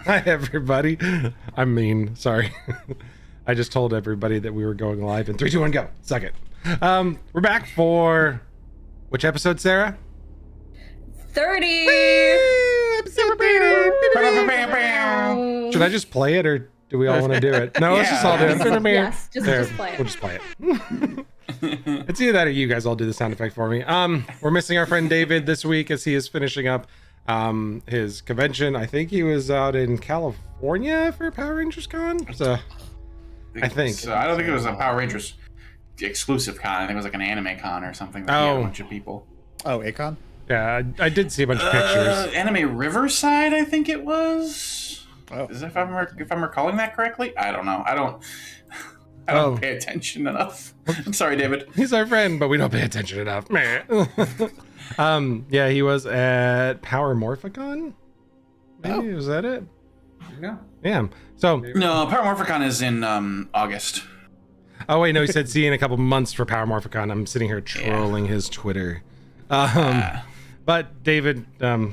Hi, everybody. I mean, sorry. I just told everybody that we were going live in 3, 2, 1, go. Suck it. We're back for which episode, Sarah? 30. Episode 30. Should I just play it, or do we all want to do it? No, let's just all do it. Yes, just play it. We'll just play it. It's either that or you guys all do the sound effect for me. We're missing our friend David this week as he is finishing up his convention. I think he was out in California for Power Rangers Con. So I think. So I don't think it was a Power Rangers exclusive con. I think it was like an anime con or something. That had a bunch of people. Oh, Akon? Yeah, I did see a bunch of pictures. Anime Riverside, I think it was. Oh. Is if I'm recalling that correctly? I don't know. I don't pay attention enough. I'm sorry, David. He's our friend, but we don't pay attention enough. Yeah, he was at Power Morphicon. Maybe was that it? Yeah. Yeah. So No, Power Morphicon is in August. oh wait, no, he said see you in a couple months for Power Morphicon. I'm sitting here trolling his Twitter. But David,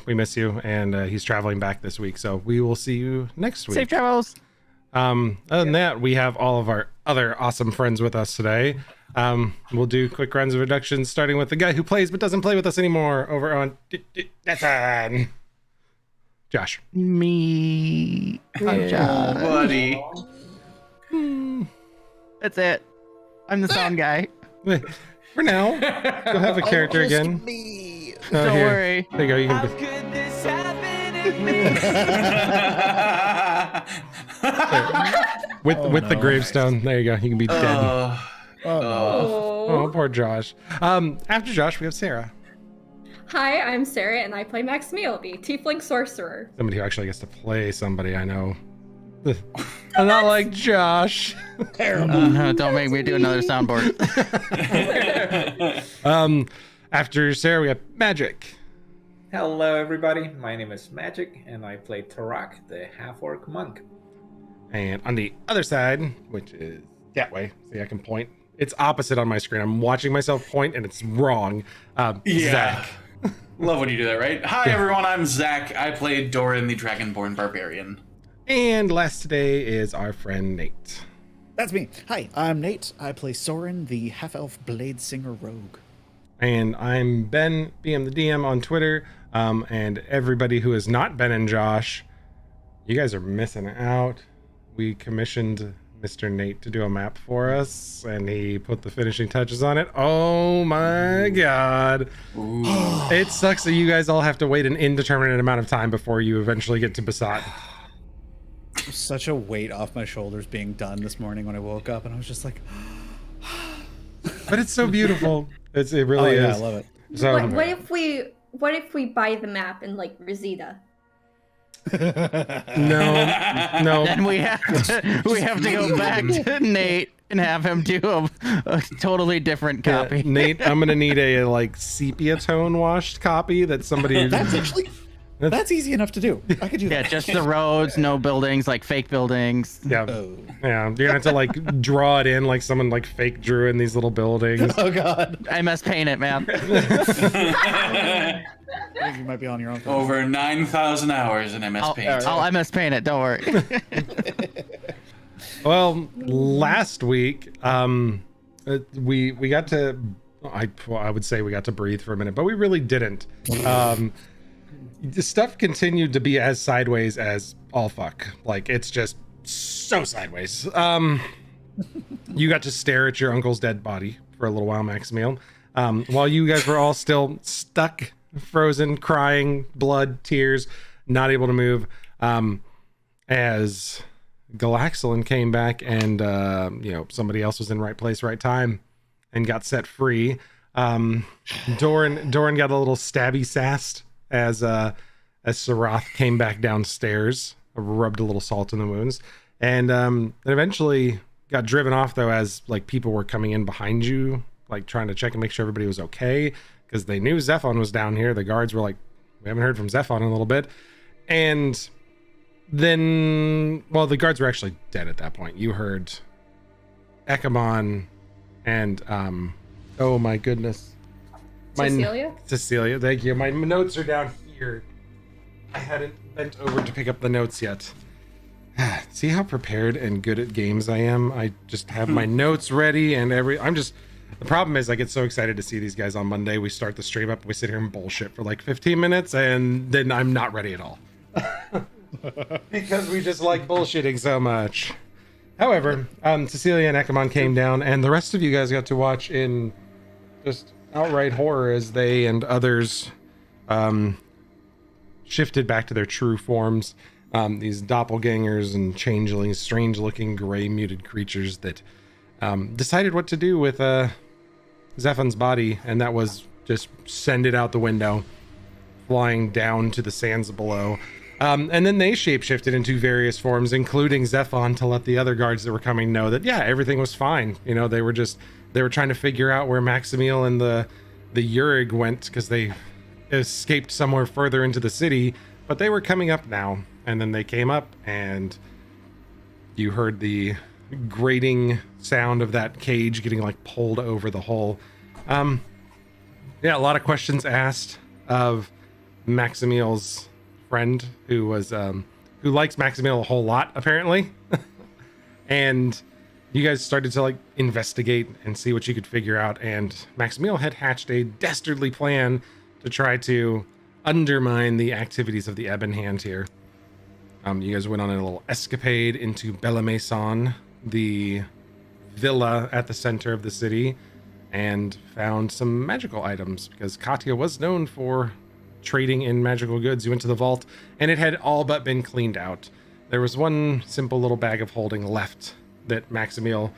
we miss you, and he's traveling back this week, so we will see you next week. Safe travels. Other than that, we have all of our other awesome friends with us today. We'll do quick rounds of introductions, starting with the guy who plays but doesn't play with us anymore over on that's on Josh. Me. I'm Josh. Buddy. That's it. I'm the sound guy. For now, you'll have a character again. Me. Oh, Don't here. worry. There you go. You can with the gravestone. There you go. You can be dead. Oh, poor Josh. After Josh, we have Sarah. Hi, I'm Sarah, and I play Maximil, the Tiefling Sorcerer. Somebody who actually gets to play somebody I know. I'm not like Josh. Don't make me do another soundboard. After Sarah, we have Magic. Hello everybody, my name is Magic and I play Tarak, the half-orc monk. And on the other side, which is that way, see I can point. It's opposite on my screen. I'm watching myself point and it's wrong. Zach. Love when you do that, right? Hi everyone, I'm Zach. I play Doran, the Dragonborn Barbarian. And last today is our friend Nate. That's me. Hi, I'm Nate. I play Soren, the half-elf blade singer rogue. And I'm Ben, BM the DM on Twitter. And everybody who is not Ben and Josh, you guys are missing out. We commissioned Mr. Nate to do a map for us, and he put the finishing touches on it. Oh my god. It sucks that you guys all have to wait an indeterminate amount of time before you eventually get to Basat. Such a weight off my shoulders being done this morning when I woke up, and I was just like... But it's so beautiful. It really is. I love it. So What if we buy the map in like Reseda? no. Then we have to go back to Nate and have him do a totally different copy. Nate, I'm gonna need a like sepia tone washed copy that somebody. That's easy enough to do. I could do Yeah, that. just the roads, no buildings, like fake buildings. Yeah. Oh. Yeah, you're gonna have to like draw it in like someone like fake drew in these little buildings. Oh god. MS Paint it, man. I think you might be on your own. Over 9,000 hours in MS Paint. I'll MS Paint it. Don't worry. Well, last week, we got to, I would say we got to breathe for a minute, but we really didn't. The stuff continued to be as sideways as all fuck. Like it's just so sideways. You got to stare at your uncle's dead body for a little while, Maximil, while you guys were all still stuck, frozen, crying, blood, tears, not able to move. As Galaxolin came back and somebody else was in right place, right time, and got set free. Doran got a little stabby sassed as Sarath came back downstairs, rubbed a little salt in the wounds, and eventually got driven off though as like people were coming in behind you, like trying to check and make sure everybody was okay, because they knew Zephon was down here. The guards were like, we haven't heard from Zephon in a little bit. And then, well, the guards were actually dead at that point. You heard Ekamon and oh my goodness. Cecilia, thank you. My notes are down here. I hadn't bent over to pick up the notes yet. See how prepared and good at games I am? I just have my notes ready and the problem is I get so excited to see these guys on Monday. We start the stream up, we sit here and bullshit for like 15 minutes, and then I'm not ready at all. Because we just like bullshitting so much. However, Cecilia and Ekamon came down, and the rest of you guys got to watch in just outright horror as they and others shifted back to their true forms. These doppelgangers and changelings, strange-looking gray muted creatures that decided what to do with Zephon's body, and that was just send it out the window, flying down to the sands below. And then they shapeshifted into various forms, including Zephon, to let the other guards that were coming know that, yeah, everything was fine. You know, they were trying to figure out where Maximiel and the Yurig went, because they escaped somewhere further into the city, but they were coming up now. And then they came up, and you heard the grating sound of that cage getting like pulled over the hole. Yeah, a lot of questions asked of Maximiel's friend, who likes Maximiel a whole lot, apparently. And you guys started to like investigate and see what you could figure out, and Maximiel had hatched a dastardly plan to try to undermine the activities of the Ebon Hand here. You guys went on a little escapade into Bella Maison, the villa at the center of the city, and found some magical items, because Katya was known for trading in magical goods. You went to the vault, and it had all but been cleaned out. There was one simple little bag of holding left that Maximiel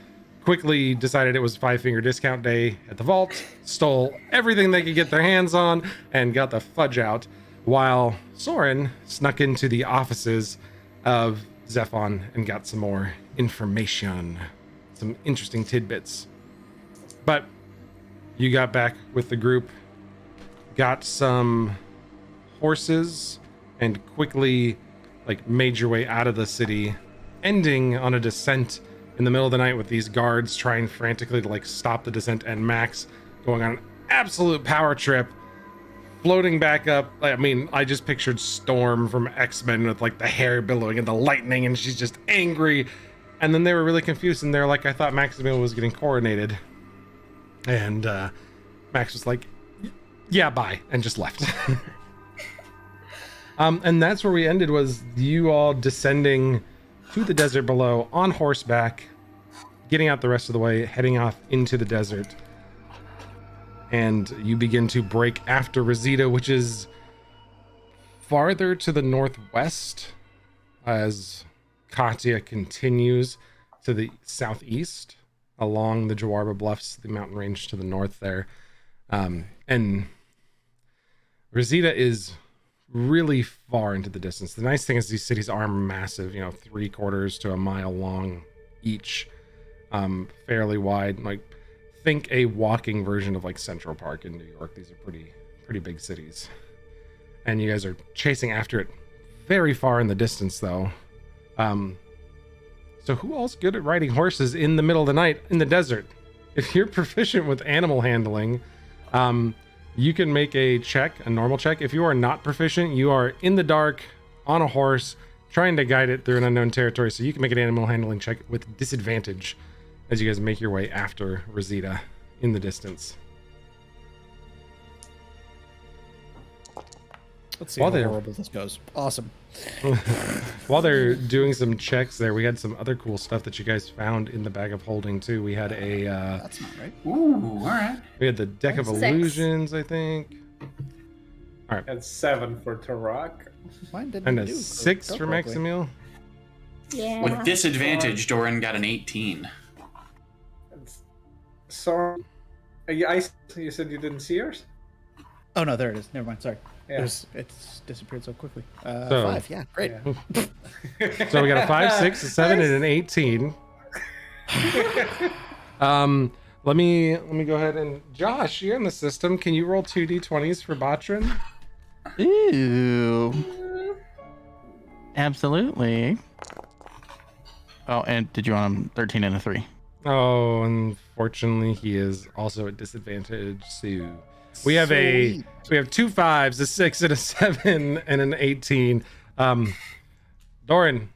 quickly decided it was 5-finger discount day at the vault, stole everything they could get their hands on, and got the fudge out, while Soren snuck into the offices of Zephon and got some more information, some interesting tidbits. But you got back with the group, got some horses, and quickly like made your way out of the city, ending on a descent in the middle of the night with these guards trying frantically to like stop the descent, and Max going on an absolute power trip, floating back up. I mean, I just pictured Storm from X-Men with like the hair billowing and the lightning, and she's just angry. And then they were really confused, and they're like, I thought Maximiel was getting coronated. And Max was like, yeah, bye, and just left. And that's where we ended, was you all descending to the desert below on horseback, getting out the rest of the way, heading off into the desert. And you begin to break after Rosita, which is farther to the northwest, as Katya continues to the southeast along the Jawarba Bluffs, the mountain range to the north there. And Rosita is really far into the distance. The nice thing is these cities are massive, 3/4 to a mile long each, fairly wide. Like, think a walking version of like Central Park in New York. These are pretty big cities, and you guys are chasing after it very far in the distance though. So who else good at riding horses in the middle of the night in the desert? If you're proficient with animal handling, you can make a normal check. If you are not proficient, you are in the dark on a horse trying to guide it through an unknown territory, so you can make an animal handling check with disadvantage as you guys make your way after Rosita in the distance. Let's see how horrible this goes. Awesome. While they're doing some checks there, we had some other cool stuff that you guys found in the bag of holding too. We had a that's not right. Ooh, all right. We had the deck of 6. illusions, I think. All right. And 7 for Tarak. Mine didn't And a do 6 for correctly. Maximiel. Yeah. With disadvantage, Doran got an 18. So, you said you didn't see yours? Oh no, there it is. Never mind. Sorry. Yeah. It's disappeared so quickly. So- 5. Yeah, great. Yeah. So we got a 5, 6, a 7, and an 18. Let me go ahead and Josh, you're in the system. Can you roll 2 d20s for Botrin? Ooh. Absolutely. Oh, and did you want him 13 and a 3? Oh, unfortunately, he is also at disadvantage. So we have Sweet. we have 2 5s, a 6, and a 7, and an 18. Doran,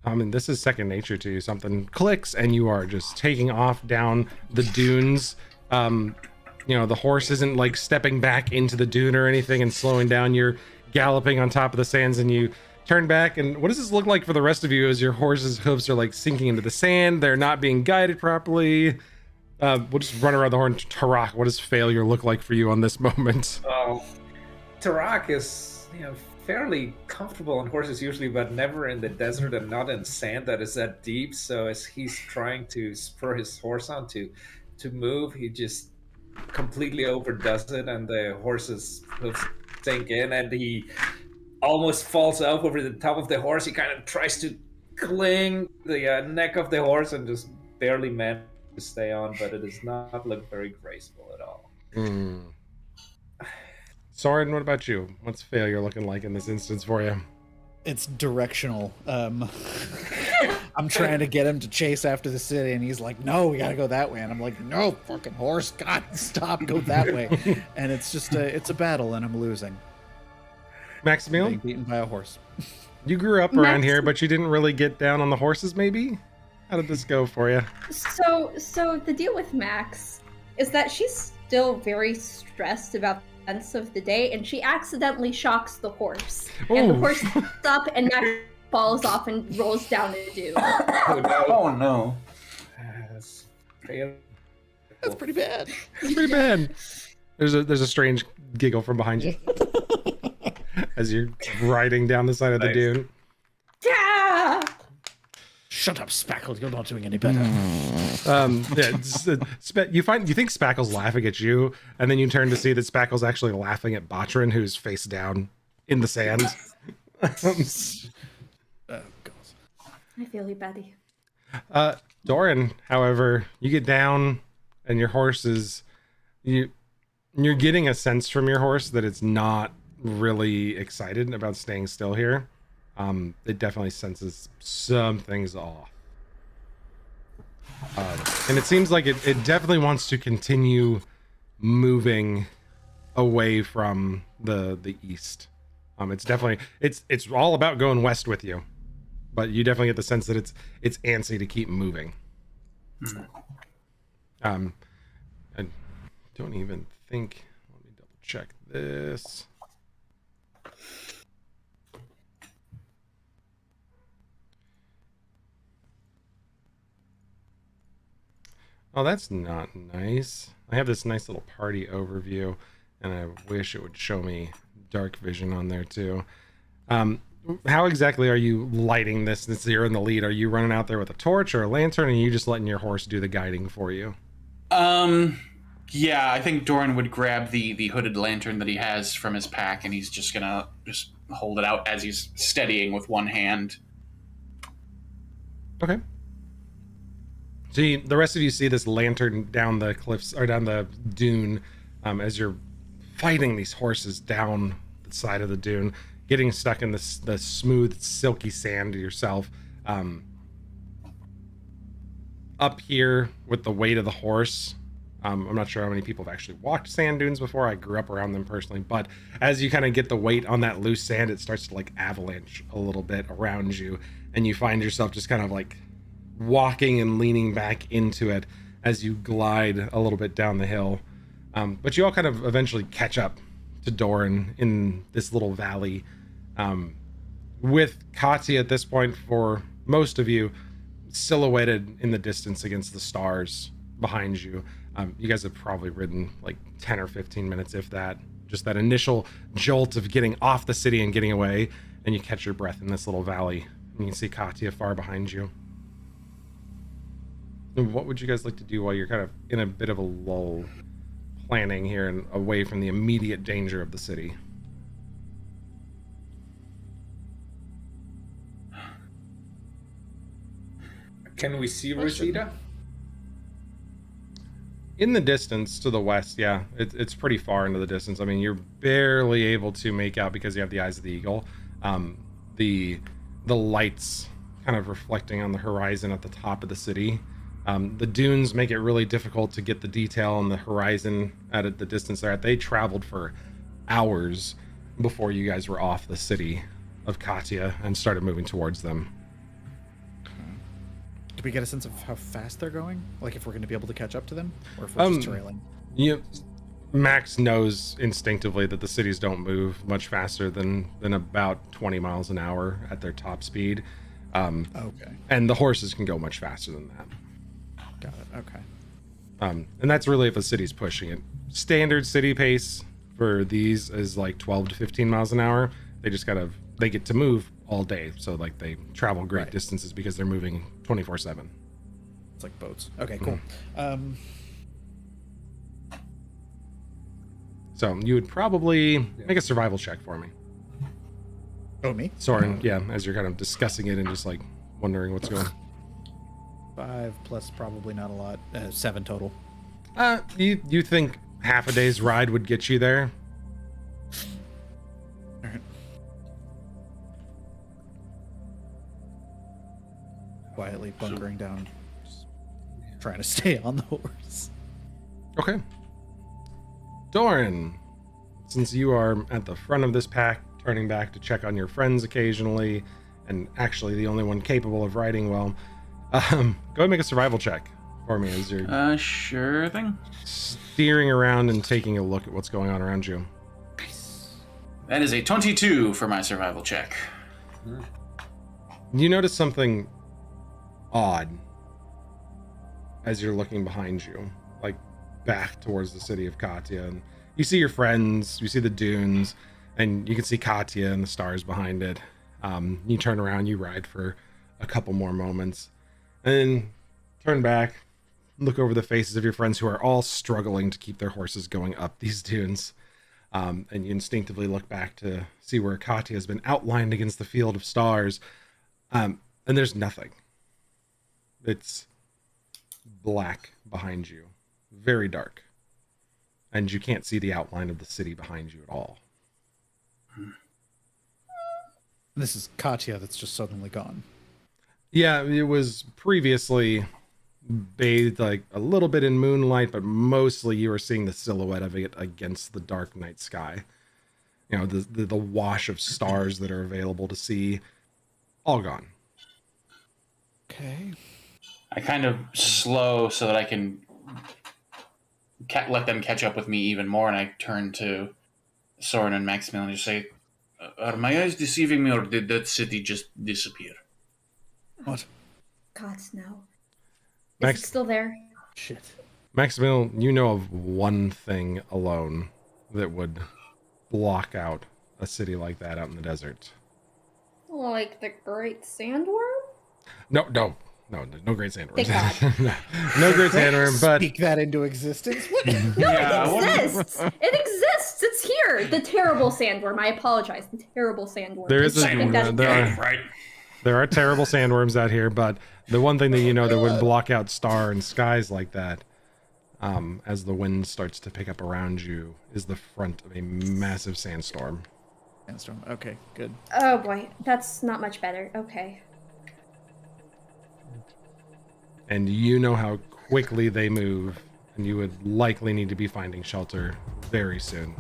I mean, this is second nature to you. Something clicks and you are just taking off down the dunes. The horse isn't like stepping back into the dune or anything and slowing down. You're galloping on top of the sands, and you turn back. And what does this look like for the rest of you as your horse's hooves are like sinking into the sand? They're not being guided properly. We'll just run around the horn. Tarak, what does failure look like for you on this moment? Tarak is, fairly comfortable on horses usually, but never in the desert and not in sand that is that deep. So as he's trying to spur his horse on to move, he just completely overdoes it, and the horse's hooves sink in, and he almost falls off over the top of the horse. He kind of tries to cling the neck of the horse and just barely manages to stay on, but it does not look very graceful at all. Soren, what about you? What's failure looking like in this instance for you? It's directional. I'm trying to get him to chase after the city, and he's like, no, we gotta go that way. And I'm like, no, fucking horse, God, stop, go that way. And it's just it's a battle, and I'm losing. Maximilian? Being beaten by a horse. You grew up around here, but you didn't really get down on the horses, maybe? How did this go for you? So the deal with Max is that she's still very stressed about the events of the day, and she accidentally shocks the horse. And the horse sits up, and Max falls off and rolls down a dune. Oh no. That's That's pretty bad. It's pretty bad. There's a strange giggle from behind you as you're riding down the side of the dune. Yeah! Shut up, Spackle. You're not doing any better. You think Spackle's laughing at you, and then you turn to see that Spackle's actually laughing at Botrin, who's face down in the sand. I feel you, buddy. Doran, however, you get down, and your horse is you're getting a sense from your horse that it's not really excited about staying still here. It definitely senses something's off. And it seems like it definitely wants to continue moving away from the east. It's all about going west with you, but you definitely get the sense that it's antsy to keep moving. I don't even think, let me double check this. Oh, that's not nice. I have this nice little party overview, and I wish it would show me dark vision on there too. How exactly are you lighting this since you're in the lead? Are you running out there with a torch or a lantern, or are you just letting your horse do the guiding for you? Yeah, I think Doran would grab the hooded lantern that he has from his pack, and he's just gonna hold it out as he's steadying with one hand. Okay. So the rest of you see this lantern down the cliffs, or down the dune, as you're fighting these horses down the side of the dune, getting stuck in the smooth, silky sand yourself. Up here with the weight of the horse, I'm not sure how many people have actually walked sand dunes before. I grew up around them personally, but as you kind of get the weight on that loose sand, it starts to like avalanche a little bit around you, and you find yourself just kind of like walking and leaning back into it as you glide a little bit down the hill. But you all kind of eventually catch up to Doran in this little valley, with Katya at this point, for most of you, silhouetted in the distance against the stars behind you. You guys have probably ridden like 10 or 15 minutes, if that. Just that initial jolt of getting off the city and getting away, and you catch your breath in this little valley. And you can see Katya far behind you. And what would you guys like to do while you're kind of in a bit of a lull, planning here and away from the immediate danger of the city? Can we see Rosita? In the distance to the west, yeah, it's pretty far into the distance. I mean, you're barely able to make out because you have the eyes of the eagle. The lights kind of reflecting on the horizon at the top of the city. The dunes make it really difficult to get the detail on the horizon at the distance they're at. They traveled for hours before you guys were off the city of Katya and started moving towards them. Do we get a sense of how fast they're going? Like if we're going to be able to catch up to them, or if we're just trailing? Max knows instinctively that the cities don't move much faster than about 20 miles an hour at their top speed. Okay. And the horses can go much faster than that. Got it. Okay. And that's really if a city's pushing it. Standard city pace for these is like 12 to 15 miles an hour. They get to move all day. So like they travel great distances because they're moving 24/7. It's like boats. Okay, cool. So you would probably make a survival check for me. Oh, me? Soren, yeah, as you're kind of discussing it and just like wondering what's going on. 5 plus probably not a lot. 7 total. You think half a day's ride would get you there? All right. Quietly bunkering down, just trying to stay on the horse. Okay. Doran, since you are at the front of this pack, turning back to check on your friends occasionally, and actually the only one capable of riding well, go ahead and make a survival check for me as you're sure thing. steering around and taking a look at what's going on around you. That is a 22 for my survival check. You notice something odd as you're looking behind you, like back towards the city of Katya, and you see your friends, you see the dunes, and you can see Katya and the stars behind it. You turn around, you ride for a couple more moments, and then turn back, look over the faces of your friends who are all struggling to keep their horses going up these dunes. And you instinctively look back to see where Katya has been outlined against the field of stars. And there's nothing. It's black behind you, very dark. And you can't see the outline of the city behind you at all. This is Katya that's just suddenly gone. Yeah, it was previously bathed like a little bit in moonlight, but mostly you were seeing the silhouette of it against the dark night sky. You know, the wash of stars that are available to see, all gone. Okay. I kind of slow so that I can let them catch up with me even more, and I turn to Soren and Maximilian and just say, "Are my eyes deceiving me, or did that city just disappear?" What? God, no. Max- Is it still there? Shit. Maximilian, you know of one thing alone that would block out a city like that out in the desert. Like the Great Sandworm? No, no great sandworms. Thank God. No great sandworm, but Speak that into existence. What? No, it exists! It exists! It's here! The terrible sandworm. I apologize. The terrible sandworm. there is I think that's Right. there are terrible sandworms out here, but the one thing that you know that would block out star and skies like that, as the wind starts to pick up around you, is the front of a massive sandstorm. Sandstorm. Okay, good. Oh boy, that's not much better. Okay. And you know how quickly they move, and you would likely need to be finding shelter very soon.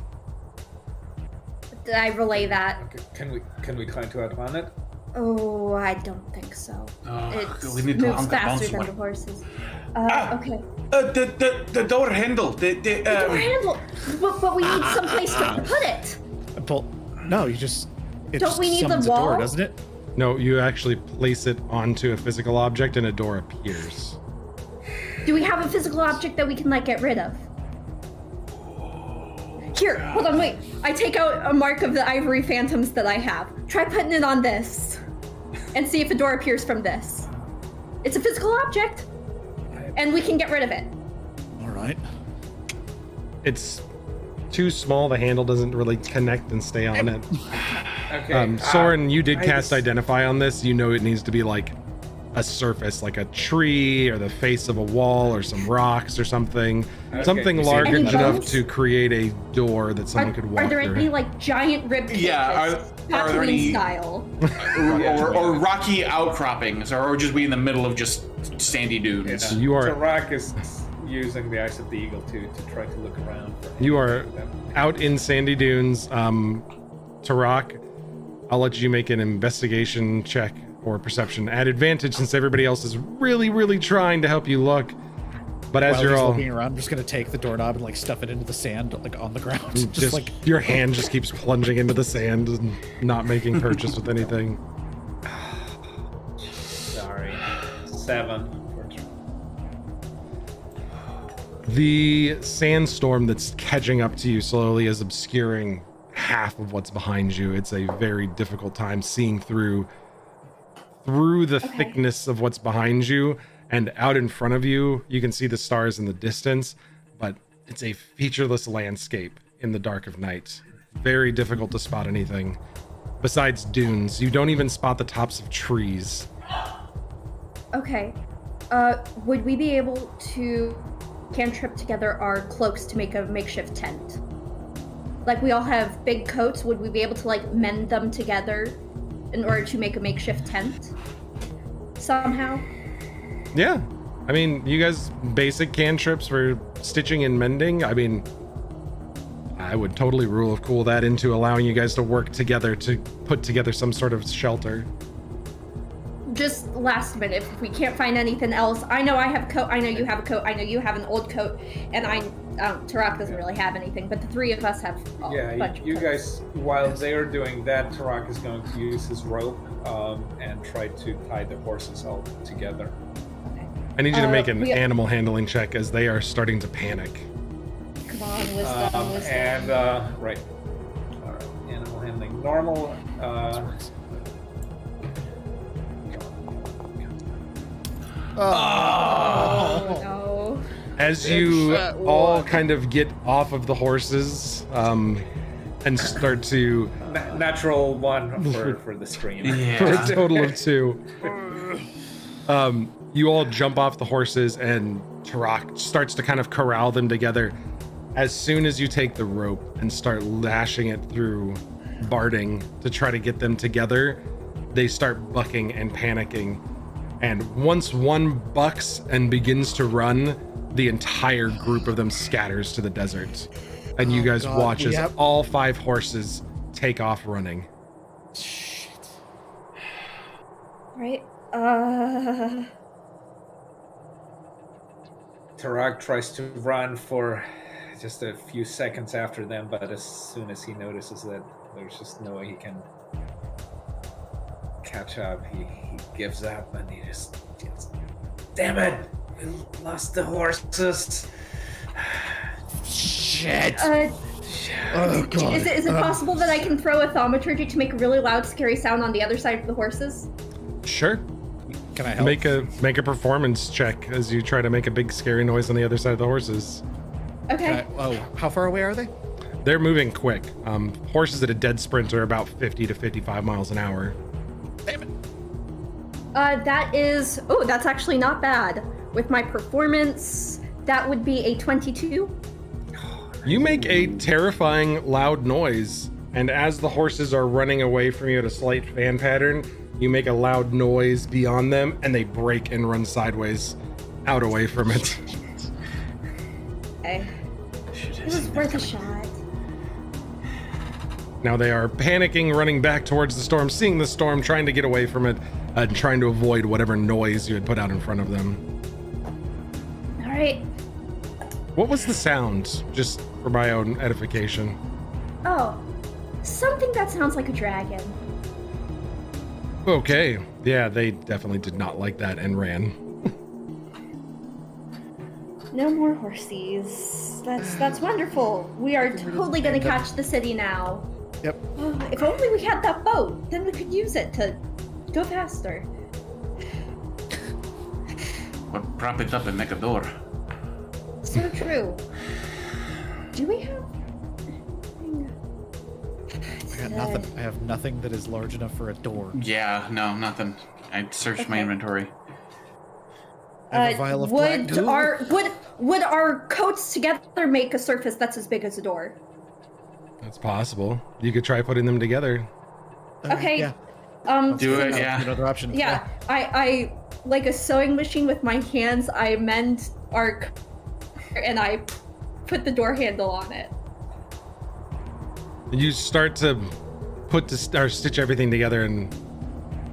Did I relay that? Okay, can we climb to outrun it? Oh, I don't think so. we need to moves honk the faster bouncy than one. the horses. Okay. The door handle. The door handle! But we need someplace to put it! No, you just. It Don't just we need the summons a door, wall? doesn't it? No, you actually place it onto a physical object and a door appears. Do we have a physical object that we can, like, get rid of? Here, hold on, wait. I take out a mark of the ivory phantoms that I have. Try putting it on this. And see if a door appears from this. It's a physical object. And we can get rid of it. All right. It's too small, the handle doesn't really connect and stay on it. Okay. Soren, you did I cast just- Identify on this. You know it needs to be like a surface, like a tree or the face of a wall or some rocks or something. Okay, Something you see large Any enough bones? to create a door that someone could walk Are there through. any, like, giant ribbed Yeah, cases? are there any- style. or rocky outcroppings, or just we in the middle of just sandy dunes. You are- Tarak is using the eyes of the eagle to try to look around. You are out in sandy dunes. Tarak, I'll let you make an investigation check or perception at advantage since everybody else is really, really trying to help you look. But as While you're he's all looking around, I'm just gonna take the doorknob and like stuff it into the sand, like on the ground. just like your hand just keeps plunging into the sand and not making purchase with anything. Sorry. 7. The sandstorm that's catching up to you slowly is obscuring half of what's behind you. It's a very difficult time seeing through the thickness of what's behind you, and out in front of you, you can see the stars in the distance, but it's a featureless landscape in the dark of night. Very difficult to spot anything. Besides dunes, you don't even spot the tops of trees. Okay. Would we be able to cantrip together our cloaks to make a makeshift tent? Like, we all have big coats. Would we be able to, like, mend them together in order to make a makeshift tent? Somehow? Yeah. I mean, you guys, basic cantrips for stitching and mending. I mean, I would totally rule of cool that into allowing you guys to work together to put together some sort of shelter. Just last minute, if we can't find anything else. I know I have a coat, I know you have a coat, I know you have an old coat, and Tarak doesn't really have anything, but the three of us have a bunch of you coats. guys, while they are doing that, Tarak is going to use his rope and try to tie the horses all together. I need you to make an animal handling check as they are starting to panic. Come on, wisdom. And, right. All right, animal handling. Normal, Oh no. As you all kind of get off of the horses and start to... natural 1 for the stream. For a total of 2. You all jump off the horses and Tarak starts to kind of corral them together. As soon as you take the rope and start lashing it through Barding to try to get them together, they start bucking and panicking. And once one bucks and begins to run, the entire group of them scatters to the desert. And you guys watch as all 5 horses take off running. shit. Right. Tarak tries to run for just a few seconds after them, but as soon as he notices that there's just no way he can catch up, he gives up and he just damn it, we lost the horses. Shit. Oh god. Is it possible that I can throw a thaumaturgy to make a really loud, scary sound on the other side of the horses? Sure. Can I help? Make a performance check as you try to make a big scary noise on the other side of the horses. Okay. How far away are they? They're moving quick. Horses at a dead sprint are about 50 to 55 miles an hour. Damn it. That's actually not bad. With my performance, that would be a 22. You make a terrifying loud noise, and as the horses are running away from you at a slight fan pattern, you make a loud noise beyond them, and they break and run sideways out away from it. Okay. It was worth a shot. Now they are panicking, running back towards the storm, seeing the storm, trying to get away from it, and trying to avoid whatever noise you had put out in front of them. All right. What was the sound, just for my own edification? Oh, something that sounds like a dragon. Okay. Yeah, they definitely did not like that and ran. No more horsies. That's wonderful. We are totally gonna catch the city now. Yep. Oh, if only we had that boat, then we could use it to go faster. Or prop it up and make a door. So true. Do we have? I got nothing. I have nothing that is large enough for a door. Yeah, no, nothing. I searched my inventory. I have a vial of black goo. Would our coats together make a surface that's as big as a door? That's possible. You could try putting them together. Okay. Yeah. Do it, yeah. Another option. Yeah, I like a sewing machine with my hands. I mend our and I put the door handle on it. You start to stitch everything together, and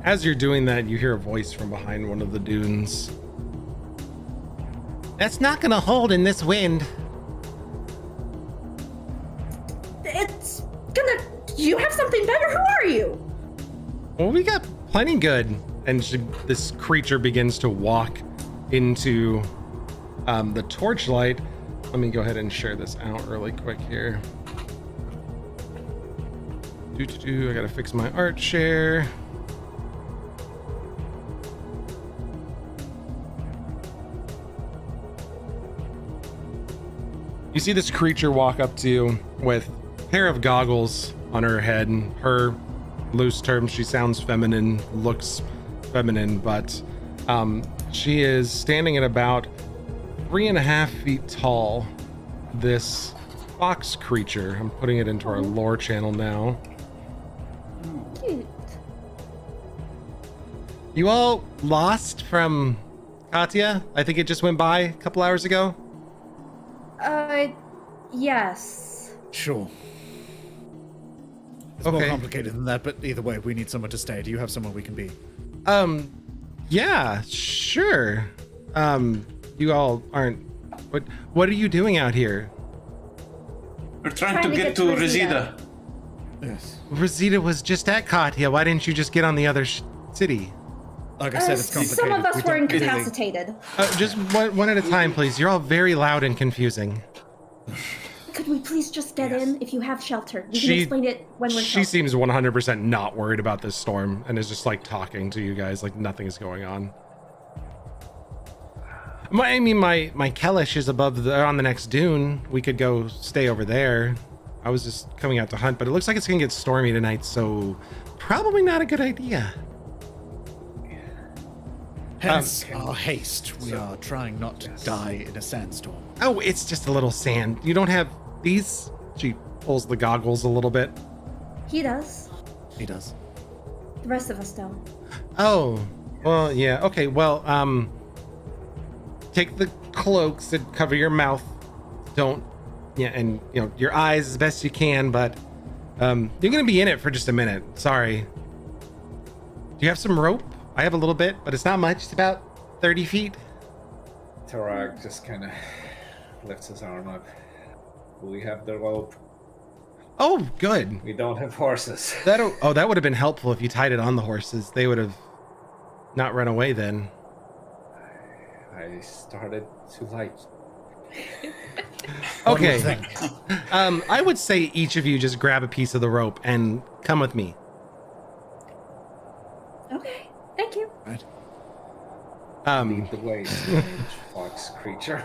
as you're doing that, you hear a voice from behind one of the dunes. That's not gonna hold in this wind. It's gonna. Do you have something better? Who are you? Well, we got plenty good. And this creature begins to walk into the torchlight. Let me go ahead and share this out really quick here. I gotta fix my art share. You see this creature walk up to you with a pair of goggles on her head. Her loose terms, she sounds feminine, looks feminine, but she is standing at about 3.5 feet tall. This fox creature. I'm putting it into our lore channel now. Cute. You all lost from Katya? I think it just went by a couple hours ago. Yes. Sure. It's more complicated than that, but either way, we need someone to stay. Do you have somewhere we can be? Yeah, sure. You all aren't. What are you doing out here? We're trying to get to Reseda. Yes. Rosita was just at Katya. Why didn't you just get on the other city? Like I said, it's complicated. Some of us We were don't really- incapacitated. Just one at a time, please. You're all very loud and confusing. Could we please just get in if you have shelter? We can She- explain it when we're She sheltered. seems 100% not worried about this storm and is just like talking to you guys like nothing is going on. I mean, my Kellish is above on the next dune. We could go stay over there. I was just coming out to hunt, but it looks like it's gonna get stormy tonight, so probably not a good idea. Hence our haste. We are trying not to die in a sandstorm. Oh, it's just a little sand. You don't have these? She pulls the goggles a little bit. He does. He does. The rest of us don't. Oh, well, yeah. Okay, well, take the cloaks that cover your mouth. Don't, yeah, and your eyes as best you can. But you're gonna be in it for just a minute. Sorry. Do you have some rope? I have a little bit, but it's not much. It's about 30 feet. Tarak just kind of lifts his arm up. We have the rope. Oh, good. We don't have horses. That would have been helpful if you tied it on the horses. They would have not run away then. I started to like. Okay. I would say each of you just grab a piece of the rope and come with me. Okay. Thank you. Right. Lead the way, strange fox creature.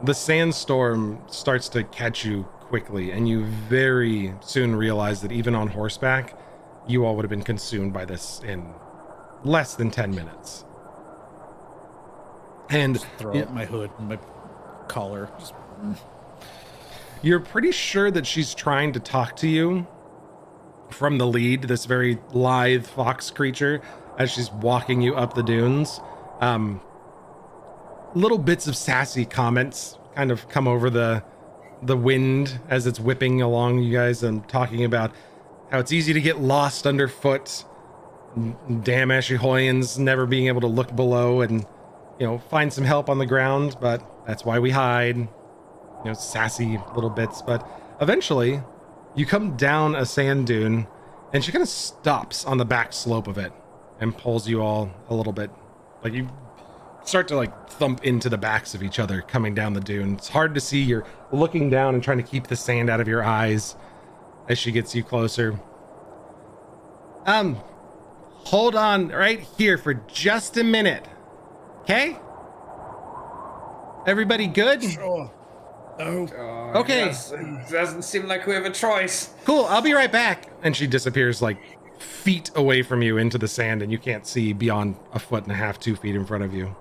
The sandstorm starts to catch you quickly, and you very soon realize that even on horseback, you all would have been consumed by this in less than 10 minutes. And Throw up my hood and my collar. Just... You're pretty sure that she's trying to talk to you from the lead, this very lithe fox creature, as she's walking you up the dunes. Little bits of sassy comments kind of come over the wind as it's whipping along you guys, and talking about how it's easy to get lost underfoot. Damn Ashihoyans never being able to look below and find some help on the ground, but that's why we hide. Sassy little bits. But eventually you come down a sand dune, and she kind of stops on the back slope of it and pulls you all a little bit. Like you start to thump into the backs of each other coming down the dune. It's hard to see. You're looking down and trying to keep the sand out of your eyes as she gets you closer. Hold on right here for just a minute. Okay? Everybody good? Sure. Oh. Okay. Yes, it doesn't seem like we have a choice. Cool, I'll be right back. And she disappears feet away from you into the sand, and you can't see beyond 1.5 feet, 2 feet in front of you.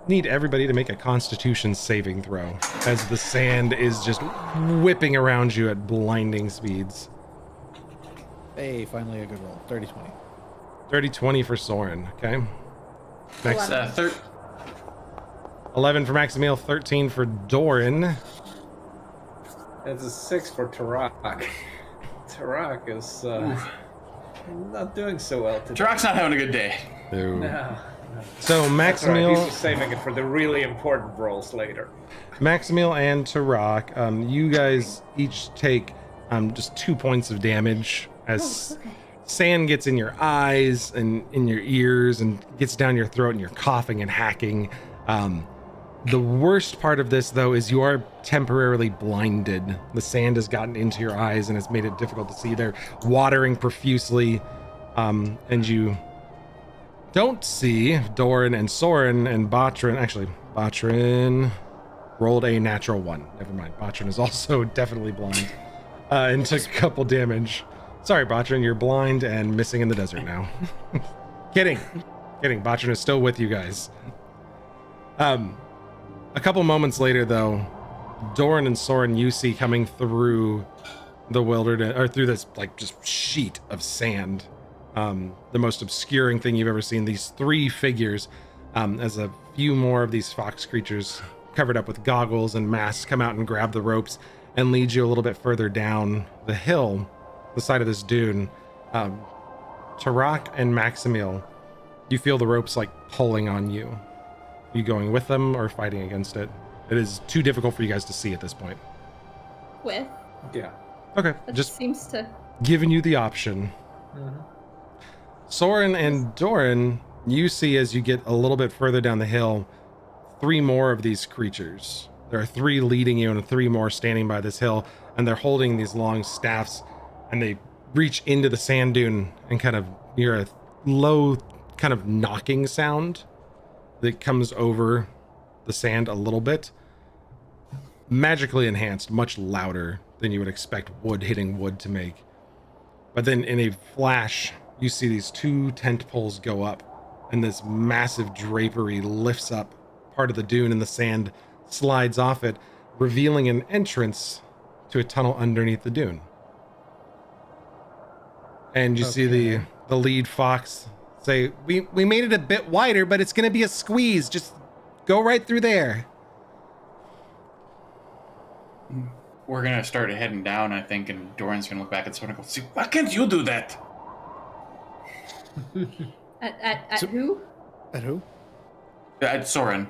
Need everybody to make a Constitution saving throw as the sand is just whipping around you at blinding speeds. Hey, finally a good roll. 30-20. 30-20 for Soren, okay? Next, 11. 11 for Maximil, 13 for Doran. It's a 6 for Tarak. Tarak is I'm not doing so well today. Tarak's not having a good day. No. No. So That's all right. Maximiel, He's saving it for the really important roles later. Maximiel and Tarak, you guys each take just 2 points of damage as sand gets in your eyes and in your ears and gets down your throat and you're coughing and hacking. The worst part of this, though, is you are temporarily blinded. The sand has gotten into your eyes and has made it difficult to see. They're watering profusely, and you don't see Doran and Soren and Botrin. Actually, Botrin rolled a natural 1. Never mind. Botrin is also definitely blind and took a couple damage. Sorry, Botrin, you're blind and missing in the desert now. Kidding. Botrin is still with you guys. A couple moments later, though, Doran and Soren you see coming through the wilderness, or through this like just sheet of sand. The most obscuring thing you've ever seen. These 3 figures, as a few more of these fox creatures covered up with goggles and masks come out and grab the ropes and lead you a little bit further down the hill, the side of this dune. Tarak and Maximiel, you feel the ropes like pulling on you. You going with them or fighting against it? It is too difficult for you guys to see at this point. With. Yeah. Okay, That just seems to. giving you the option. Mm-hmm. Soren and Doran, you see as you get a little bit further down the hill, 3 more of these creatures. There are 3 leading you and 3 more standing by this hill, and they're holding these long staffs, and they reach into the sand dune and kind of hear a low kind of knocking sound that comes over the sand a little bit. Magically enhanced, much louder than you would expect wood hitting wood to make. But then in a flash, you see these 2 tent poles go up, and this massive drapery lifts up part of the dune, and the sand slides off it, revealing an entrance to a tunnel underneath the dune. And you see the lead fox say, we made it a bit wider, but it's gonna be a squeeze. Just go right through there. We're gonna start heading down, I think, and Doran's gonna look back at someone and go, "See, why can't you do that?" At who? At who? At Soren.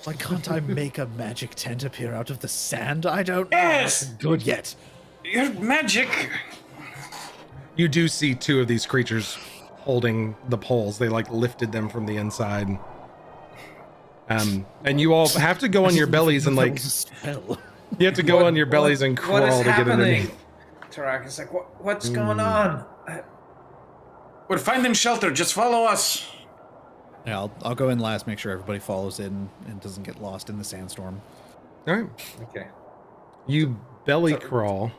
Why can't I make a magic tent appear out of the sand? I don't know. Yes! Nothing good yet. Your magic. You do see 2 of these creatures holding the poles. They like lifted them from the inside. And you all have to go on your bellies and like, you have to go on your bellies and crawl what is to get happening? underneath. Tarak is like, what's going on? We're finding shelter. Just follow us. Yeah, I'll go in last, make sure everybody follows in and doesn't get lost in the sandstorm. All right. Okay. You belly crawl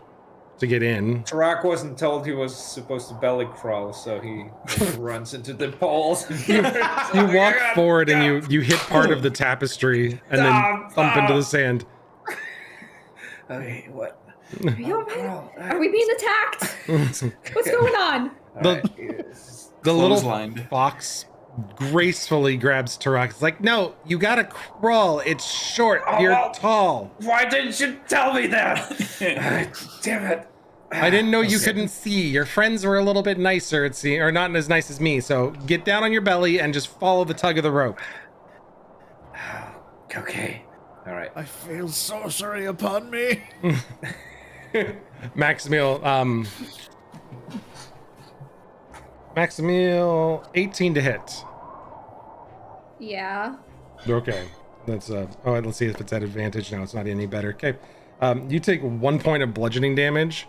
to get in. Tarak wasn't told he was supposed to belly crawl, so he runs into the poles. You walk forward and you hit part of the tapestry and then thump into the sand. Okay, what? Are you alright? Are we being attacked? What's going on? The little Clotheslined. fox gracefully grabs Tarak. It's like, no, you gotta crawl. It's short. You're tall. Why didn't you tell me that? Damn it. I didn't know you couldn't see. Your friends were a little bit nicer, it seems, or not as nice as me. So get down on your belly and just follow the tug of the rope. Okay. All right. I feel sorcery upon me. Maximiel, Maximiel, 18 to hit. Yeah. Okay. That's let's see if it's at advantage now. It's not any better. Okay. You take 1 point of bludgeoning damage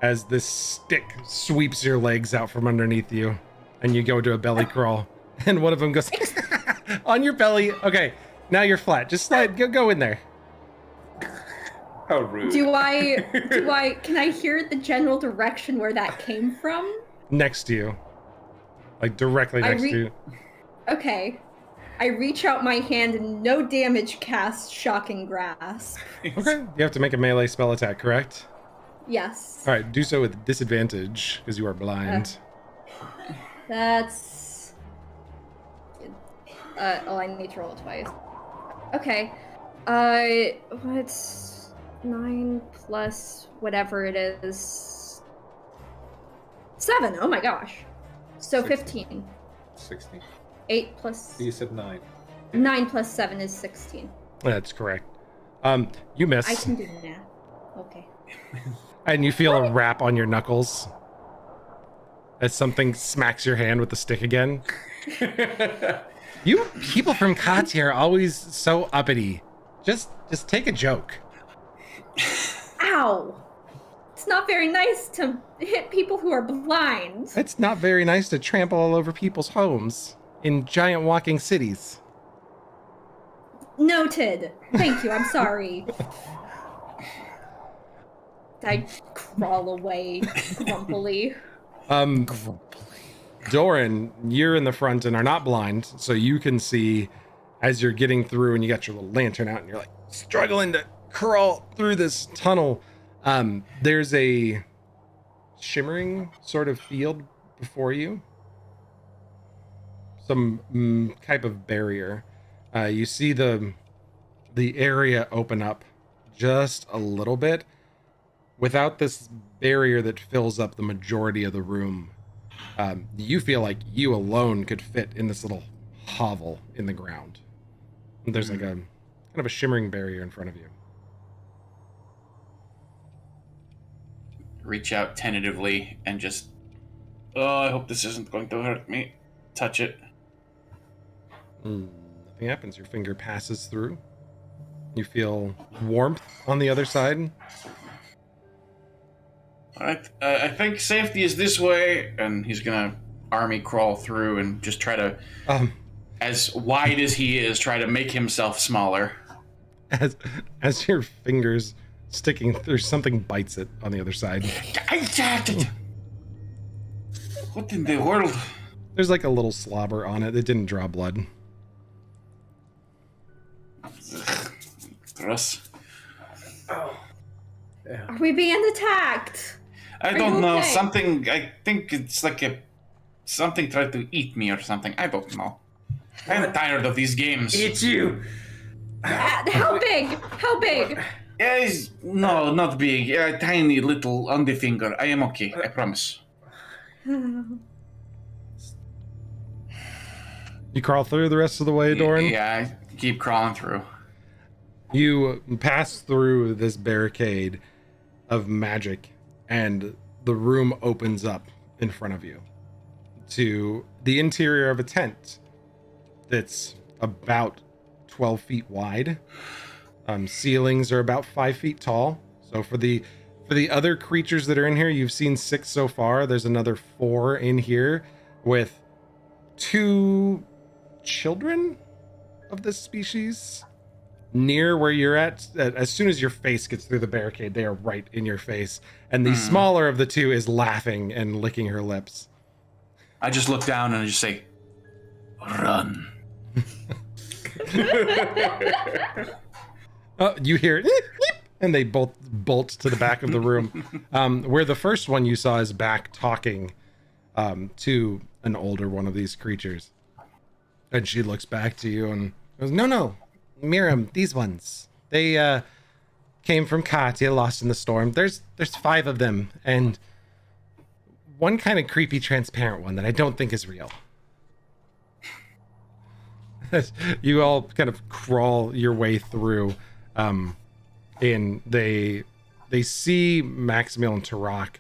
as this stick sweeps your legs out from underneath you, and you go to a belly crawl, and one of them goes on your belly. Okay, now you're flat. Just slide. Go in there. How rude. Can I hear the general direction where that came from? Next to you, like directly next to you. Okay. I reach out my hand and no damage cast Shocking Grasp. Okay. You have to make a melee spell attack, correct? Yes. All right. Do so with disadvantage because you are blind. That's... I need to roll it twice. Okay. What's 9 plus whatever it is? 7. Oh my gosh. So 16. 15. 16. 8 plus You said 9. 9 plus 7 is 16. That's correct. You miss. I can do math. Okay. And you feel a rap on your knuckles as something smacks your hand with the stick again. You people from Katia are always so uppity. Just take a joke. Ow! It's not very nice to hit people who are blind. It's not very nice to trample all over people's homes in giant walking cities. Noted. Thank you. I'm sorry. I crawl away grumpily. Doran, you're in the front and are not blind, so you can see as you're getting through and you got your little lantern out and you're like struggling to crawl through this tunnel. There's a shimmering sort of field before you. Some type of barrier. You see the area open up just a little bit without this barrier that fills up the majority of the room. You feel like you alone could fit in this little hovel in the ground. There's like a kind of a shimmering barrier in front of you. Reach out tentatively and just, I hope this isn't going to hurt me. Touch it. Nothing happens. Your finger passes through. You feel warmth on the other side. All right, I think safety is this way, and he's gonna army crawl through and just try to, as wide as he is, try to make himself smaller. As your fingers sticking through, something bites it on the other side. What in the world? There's like a little slobber on it. It didn't draw blood. Gross. Oh. Yeah. Are we being attacked? I Are don't you know. okay? Something. I think it's like something tried to eat me or something. I don't know. I'm tired of these games. Eat you! How big? How big? Yes, no, not big. A tiny little on the finger. I am okay. I promise. You crawl through the rest of the way, Doran? Yeah, I keep crawling through. You pass through this barricade of magic, and the room opens up in front of you to the interior of a tent that's about 12 feet wide. Ceilings are about 5 feet tall. So for the other creatures that are in here, you've seen 6 so far. There's another 4 in here with 2 children of this species near where you're at. As soon as your face gets through the barricade, they are right in your face. And the smaller of the 2 is laughing and licking her lips. I just look down and I just say, "Run." You hear it, and they both bolt to the back of the room. Where the first one you saw is back talking to an older one of these creatures. And she looks back to you and goes, No, Miriam, these ones. They came from Katia, lost in the storm. There's 5 of them, and one kind of creepy transparent one that I don't think is real. You all kind of crawl your way through, and they see Maximil and Tarak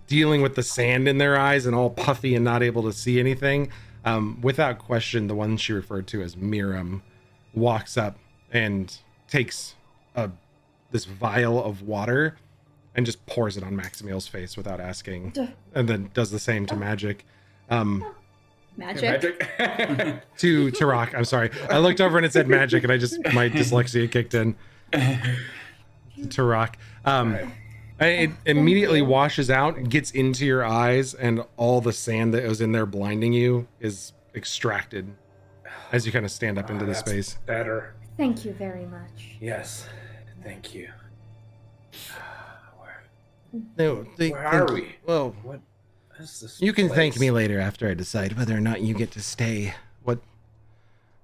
dealing with the sand in their eyes and all puffy and not able to see anything. Without question, the one she referred to as Miriam walks up and takes this vial of water and just pours it on Maximil's face without asking, and then does the same to Magic. Magic. To Tarak, I'm sorry. I looked over and it said Magic, and my dyslexia kicked in. Tarak. It immediately washes out and gets into your eyes, and all the sand that was in there blinding you is extracted as you kind of stand up into the space. Better. Thank you very much. Yes. Thank you. Where are we? Well, What is this? you can thank place? me later after I decide whether or not you get to stay. What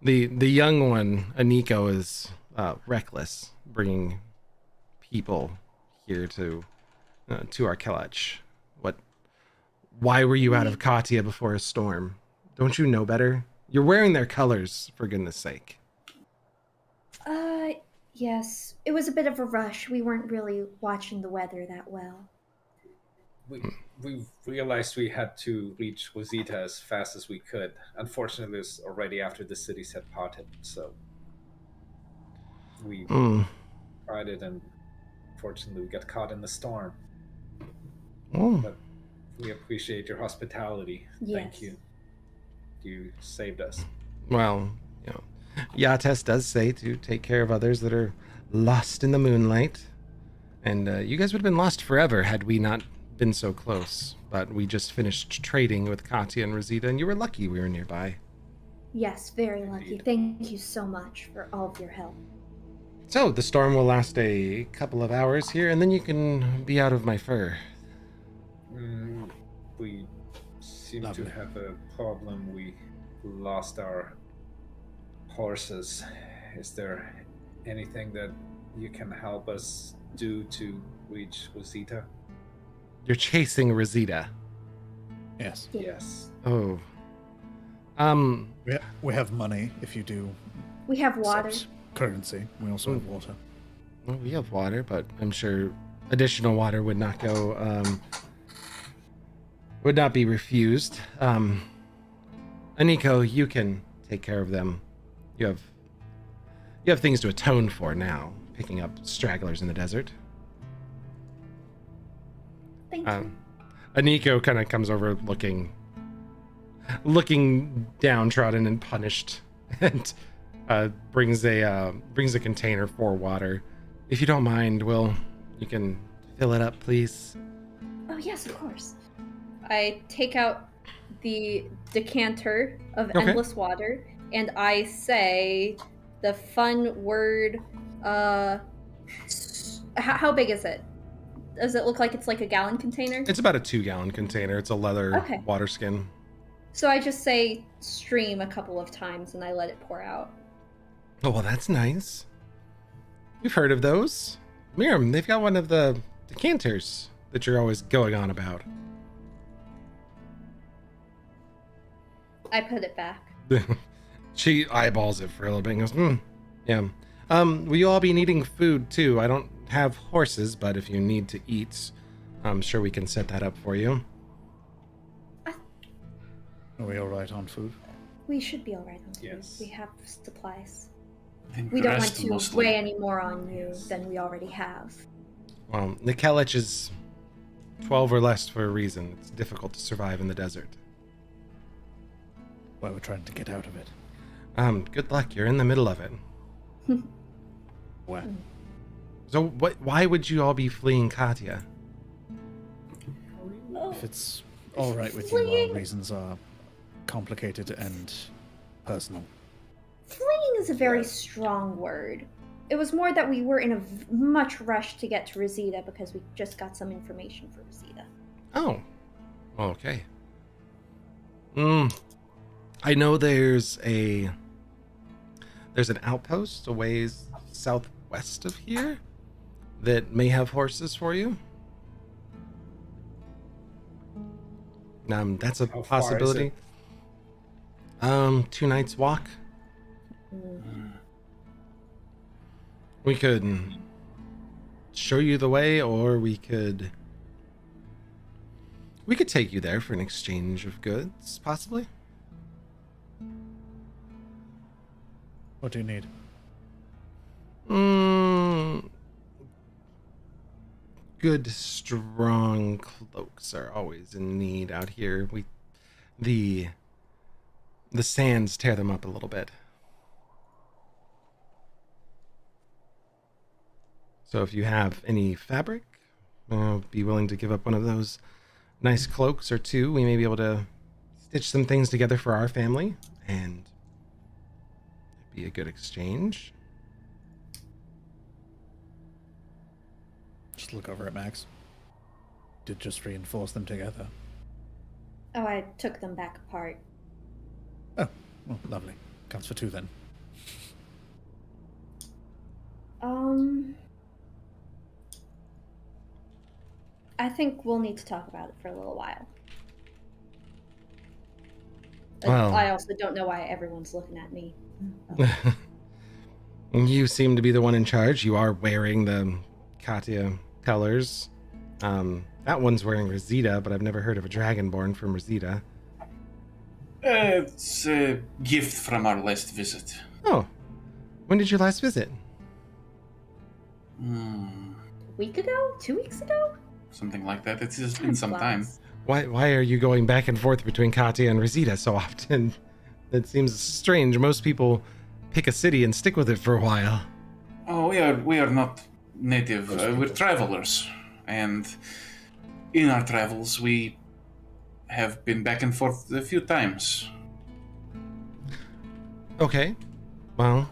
the young one, Aniko, is reckless, bringing people here to our Kelach. Why were you out of Katya before a storm? Don't you know better? You're wearing their colors, for goodness sake. Yes. It was a bit of a rush. We weren't really watching the weather that well. We realized we had to reach Wazita as fast as we could. Unfortunately, it was already after the cities had parted, so we tried it, and fortunately, we got caught in the storm. But we appreciate your hospitality. Yes. Thank you. You saved us. Well, you know, Yates does say to take care of others that are lost in the moonlight. And you guys would have been lost forever had we not been so close. But we just finished trading with Katya and Rosita, and you were lucky we were nearby. Yes, very lucky. Thank you so much for all of your help. So, the storm will last a couple of hours here, and then you can be out of my fur. We seem to have a problem. We lost our horses. Is there anything that you can help us do to reach Rosita? You're chasing Rosita. Yes. Yes. Oh. We have money if you do. We have water. accept currency. We also have water. Well, we have water, but I'm sure additional water would not go, would not be refused. Aniko, you can take care of them. You have things to atone for now, picking up stragglers in the desert. Thank you. Aniko kind of comes over looking downtrodden and punished, and brings a container for water. If you don't mind, you can fill it up, please. Oh, yes, of course. I take out the decanter of Okay. endless water, and I say the fun word, how big is it? Does it look like it's like a gallon container? It's about a 2-gallon container. It's a leather water skin. So I just say stream a couple of times and I let it pour out. Oh, well, that's nice. We've heard of those. Miriam, they've got one of the decanters that you're always going on about. I put it back. She eyeballs it for a little bit and goes, yeah. Will you all be needing food too? I don't have horses, but if you need to eat, I'm sure we can set that up for you. Are we all right on food? We should be all right on food. Yes. We have supplies. And We don't want rest to mostly. weigh any more on you than we already have. Well, Nikelich is 12 or less for a reason. It's difficult to survive in the desert. Why we're trying to get out of it. Good luck. You're in the middle of it. Well, So why would you all be fleeing Katya? if it's all right with you, our reasons are complicated and personal. Fleeing is a very strong word. It was more that we were in a much rush to get to Rosita because we just got some information for Rosita. Oh. Okay. I know there's an outpost a ways southwest of here that may have horses for you. That's a How far is possibility. it? 2 nights walk. We could show you the way, or we could take you there for an exchange of goods, possibly. What do you need? Good, strong cloaks are always in need out here. The sands tear them up a little bit. So if you have any fabric, be willing to give up one of those nice cloaks or two. We may be able to stitch some things together for our family, and it'd be a good exchange. Just look over at Max. Did just reinforce them together. Oh, I took them back apart. Oh, well, lovely. Counts for 2 then. I think we'll need to talk about it for a little while. Well. I also don't know why everyone's looking at me. You seem to be the one in charge. You are wearing the Katya colors. That one's wearing Rosita, but I've never heard of a Dragonborn from Rosita. It's a gift from our last visit. Oh. When did you last visit? A week ago? 2 weeks ago? Something like that. It's just been some time. Why are you going back and forth between Katya and Rosita so often? That seems strange. Most people pick a city and stick with it for a while. Oh, we are not native. We're travelers, and in our travels, we have been back and forth a few times. Okay. Well,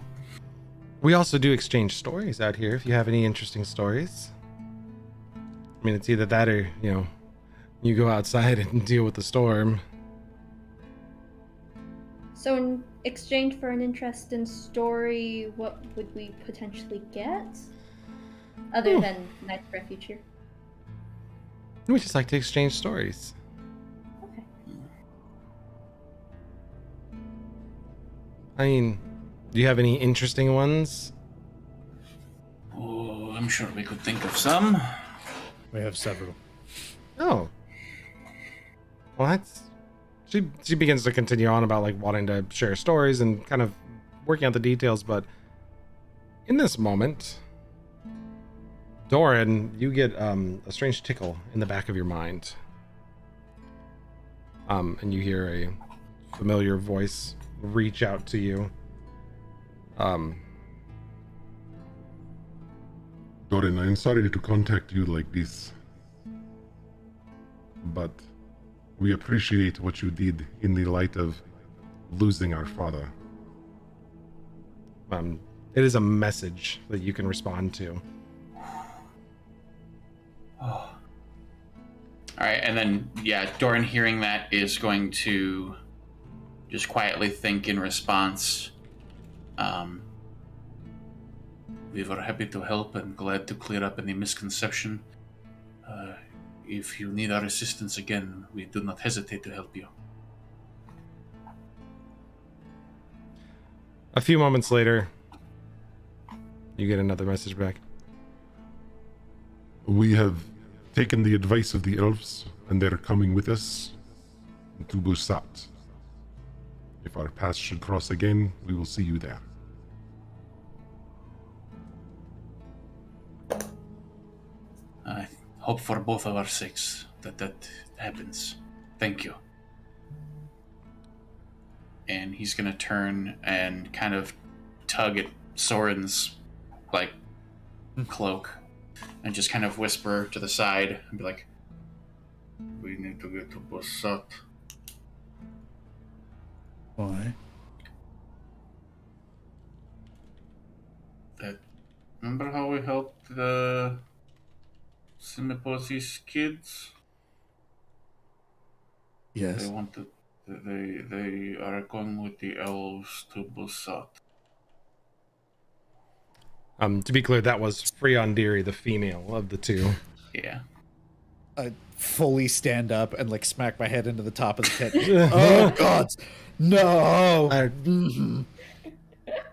we also do exchange stories out here. If you have any interesting stories, I mean, it's either that or you go outside and deal with the storm. So in exchange for an interesting story, what would we potentially get? Other than Night's Refuge here? We just like to exchange stories. Okay. I mean, do you have any interesting ones? Oh, I'm sure we could think of some. We have several. Oh. Well, that's... She begins to continue on about wanting to share stories and kind of working out the details, but in this moment, Doran, you get a strange tickle in the back of your mind. And you hear a familiar voice reach out to you. Doran, I am sorry to contact you like this, but we appreciate what you did in the light of losing our father. It is a message that you can respond to. Oh. All right, and then Doran, hearing that, is going to just quietly think in response. We were happy to help and glad to clear up any misconception. If you need our assistance again, we do not hesitate to help you. A few moments later, you get another message back. We have taken the advice of the elves, and they're coming with us to Busat. If our paths should cross again, we will see you there. I hope for both of our sakes that happens. Thank you. And he's gonna turn and kind of tug at Soren's cloak and just kind of whisper to the side and be like, "We need to get to Busat." Why? Remember how we helped the Simiposi's kids? Yes. They wanted. They are going with the elves to Busat. To be clear, that was Freondiri, the female of the two. Yeah. I fully stand up and smack my head into the top of the pit. Oh God, no!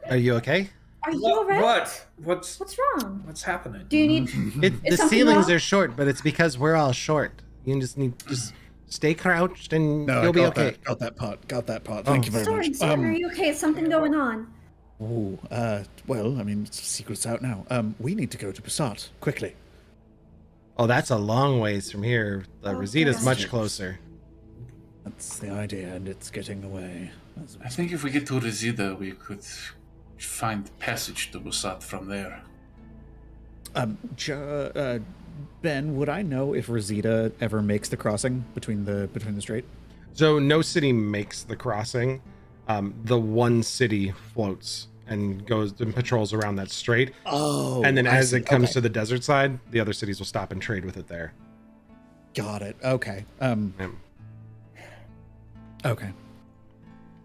Are you okay? Are you alright? What's wrong? what's happening? Do you need... The something ceilings wrong? are short, but it's because we're all short. You just need stay crouched and No, you'll be got okay. Got that pot. Got that pot. Thank you very much. Sorry, are you okay? Is something going on? Ooh, well, I mean, secret's out now. We need to go to Busat quickly. Oh, that's a long ways from here. Rosita's Okay. much closer. That's the idea, and it's getting away. I think if we get to Resida, we could find passage to Busat from there. Ben, would I know if Rosita ever makes the crossing between the strait? So no city makes the crossing. The one city floats and goes and patrols around that strait. Oh, and then I as see. it comes Okay. to the desert side, the other cities will stop and trade with it there. Got it. Okay. Okay.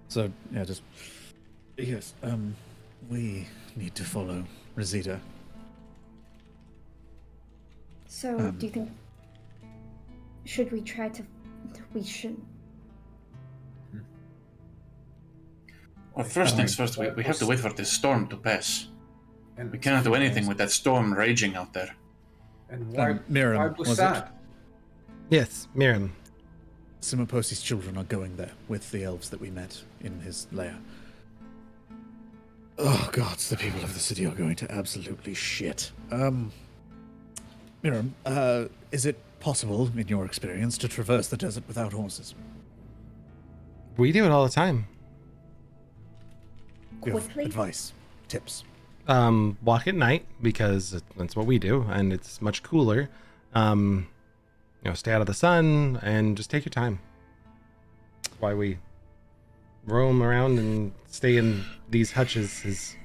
So yeah, just yes. We need to follow Rosita. So, do you think... Should we try to... We shouldn't... Well, first things first, we have to wait for this storm to pass. And We cannot do anything with that storm raging out there. And why Miriam, was was that? Yes, Miriam. Simoposi's children are going there with the elves that we met in his lair. Oh gods, the people of the city are going to absolutely shit. Miriam, is it possible, in your experience, to traverse the desert without horses? We do it all the time. Do you have Quickly? advice, tips? Walk at night because that's what we do, and it's much cooler. Stay out of the sun and just take your time. That's why we roam around and stay in these hutches. Is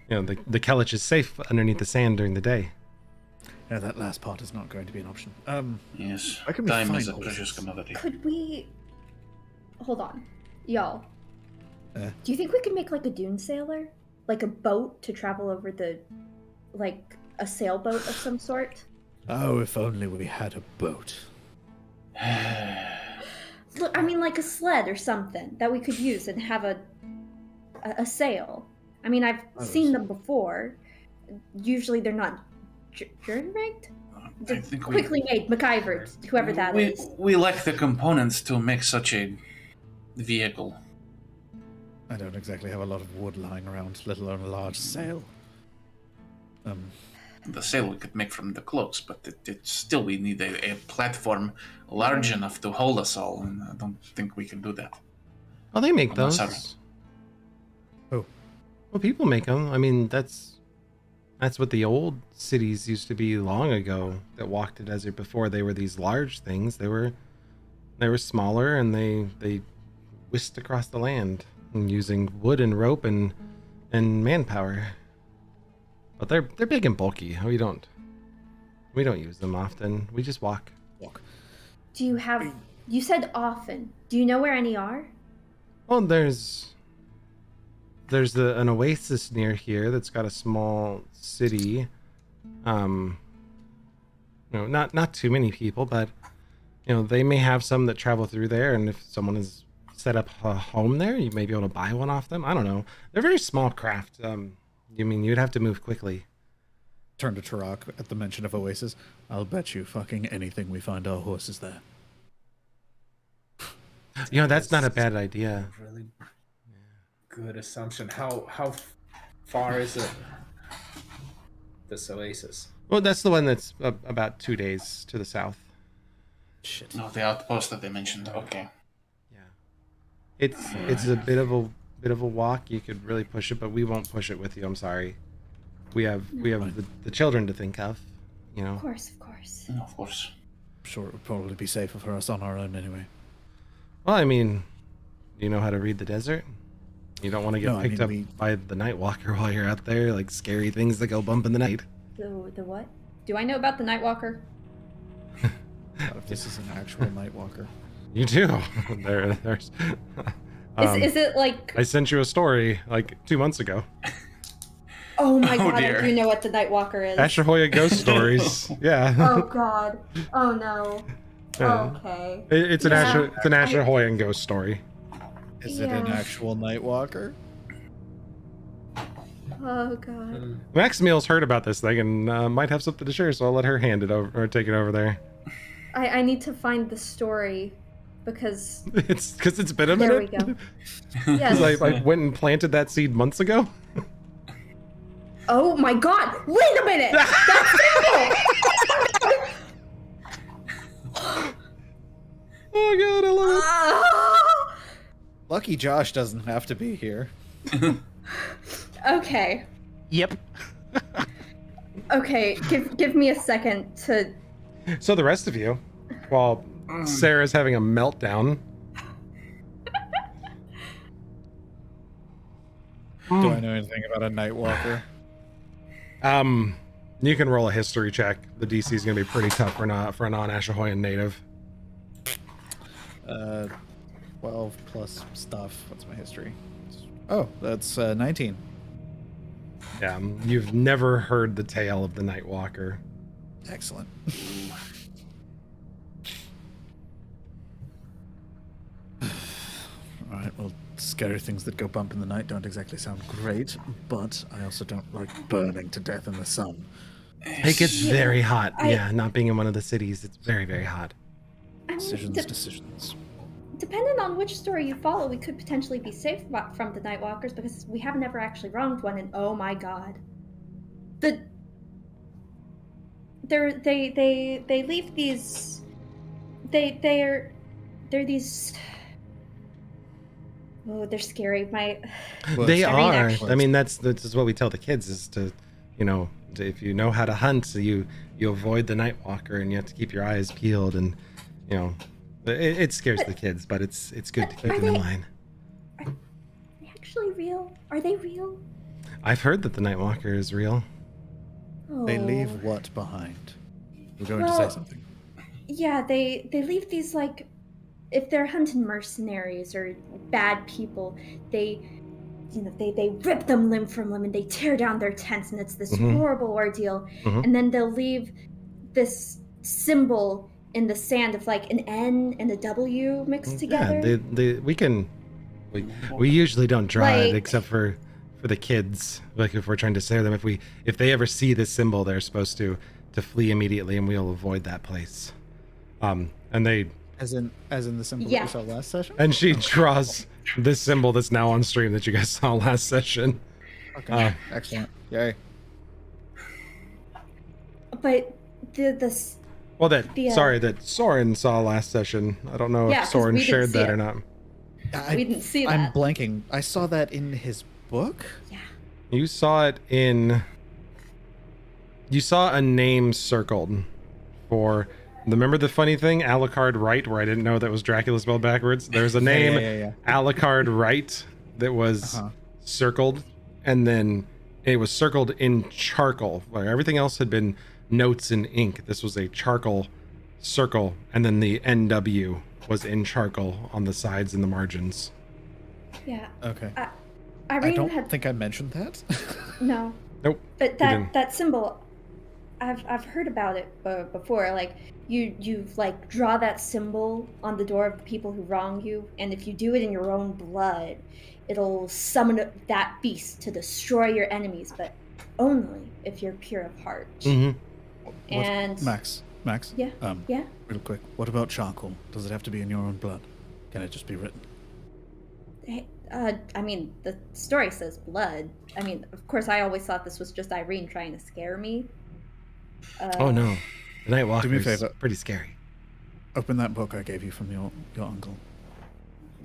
the Kellich is safe underneath the sand during the day. No, that last part is not going to be an option. Yes, where can we time find is a horses? precious commodity. Could we... Hold on. Y'all. Eh? Do you think we could make like a dune sailor? Like a boat to travel over the... Like a sailboat of some sort? Oh, if only we had a boat. Look, I mean like a sled or something that we could use and have a sail. I mean, I've seen them before. Usually they're not journey-rigged? I think Quickly made, MacGyvered, whoever that is. we lack the components to make such a vehicle. I don't exactly have a lot of wood lying around, let alone a large sail. The sail we could make from the cloaks, but still we need a platform large enough to hold us all, and I don't think we can do that. Oh, they make I'm those. sorry. Oh. Well, people make them. I mean, that's what the old cities used to be long ago that walked the desert before. They were these large things. They were smaller, and they whisked across the land using wood and rope and manpower. But they're big and bulky. We don't use them often. We just walk. Do you have... You said often. Do you know where any are? Well, there's an oasis near here that's got a small city. Not too many people, but they may have some that travel through there, and if someone has set up a home there, you may be able to buy one off them. I don't know. They're very small craft. You'd have to move quickly. Turn to Tarak at the mention of Oasis. I'll bet you fucking anything we find our horses there. That's not a bad idea. Really good assumption. How far is it? This oasis. Well, that's the one that's about 2 days to the south. Shit. No, the outpost that they mentioned. Okay. Yeah, it's a bit of a walk. You could really push it, but we won't push it with you. I'm sorry. We have the children to think of. Of course, of course. No, of course. I'm sure it would probably be safer for us on our own anyway. Well, I mean, you know how to read the desert. You don't want to get picked up by the night walker while you're out there, like scary things that go bump in the night. The what? Do I know about the Nightwalker? God, if this is an actual Nightwalker. You do. There's. Is it like... I sent you a story like 2 months ago. Oh my god, dear. I do know what the Nightwalker is. Asher Hoya ghost stories. Yeah. Oh god. Oh no. Yeah. Okay. It's an Yeah. Asher Hoya ghost story. Is it an Yeah. actual Nightwalker? Oh god. Maximiel's heard about this thing and might have something to share, so I'll let her hand it over or take it over there. I need to find the story because It's because it's been a there minute. we go. 'Cause Yes. I went and planted that seed months ago. Oh my god! Wait a minute! That's terrible! Oh god, I love it. Ah! Lucky Josh doesn't have to be here. Okay. Yep. Okay. Give me a second to. So the rest of you, while Sarah's having a meltdown. Do I know anything about a Nightwalker? You can roll a history check. The DC is going to be pretty tough for a non-Ashahoyan native. 12 plus stuff. What's my history? Oh, that's 19. Yeah, you've never heard the tale of the Nightwalker. Excellent. Alright, well, scary things that go bump in the night don't exactly sound great, but I also don't like burning to death in the sun. It gets very hot. I- Yeah, not being in one of the cities, it's very, very hot. I mean, Decisions. depending on which story you follow, we could potentially be safe from the Nightwalkers because we have never actually wronged one. And oh my god, they leave these. They're these. Oh, they're scary. They are. actually- I mean, that's what we tell the kids is to, if you know how to hunt, you avoid the Nightwalker, and you have to keep your eyes peeled, and it scares the kids, but it's good to keep them in line. Are they actually real? Are they real? I've heard that the Nightwalker is real. Oh. They leave what behind? We're going to Well- say something. Yeah, they leave these, like, if they're hunting mercenaries or bad people, they rip them limb from limb and they tear down their tents, and it's this horrible ordeal. And then they'll leave this symbol in the sand of like an N and a W mixed together. Yeah, we usually don't draw it Like- except for the kids. Like if we're trying to scare them, if they ever see this symbol, they're supposed to flee immediately, and we'll avoid that place. And they As in the symbol Yeah. that we saw last session? and she draws this symbol that's now on stream that you guys saw last session. Okay. Excellent. Yay. But this Well, that The, that Soren saw last session. I don't know Yeah, if 'cause Soren we didn't shared see that it. or not. we didn't see I'm that. blanking. I saw that in his book? Yeah. You saw it in. You saw a name circled for. Remember the funny thing, Alucard Wright, where I didn't know that was Dracula spelled backwards? There's a name, Yeah. Alucard Wright, that was circled, and then it was circled in charcoal, where everything else had been notes in ink. This was a charcoal circle, and then the NW was in charcoal on the sides and the margins. Yeah. Okay. I Irene don't had think I mentioned that. no. Nope. But you didn't. that symbol, I've heard about it before. Like you like draw that symbol on the door of the people who wrong you, and if you do it in your own blood, it'll summon that beast to destroy your enemies, but only if you're pure of heart. Mm-hmm. And Max. Yeah. Yeah. Real quick. What about charcoal? Does it have to be in your own blood? Can it just be written? I mean, the story says blood. I mean, of course, I always thought this was just Irene trying to scare me. Oh no, the Nightwalker Do me a is favor. pretty scary. Open that book I gave you from your uncle.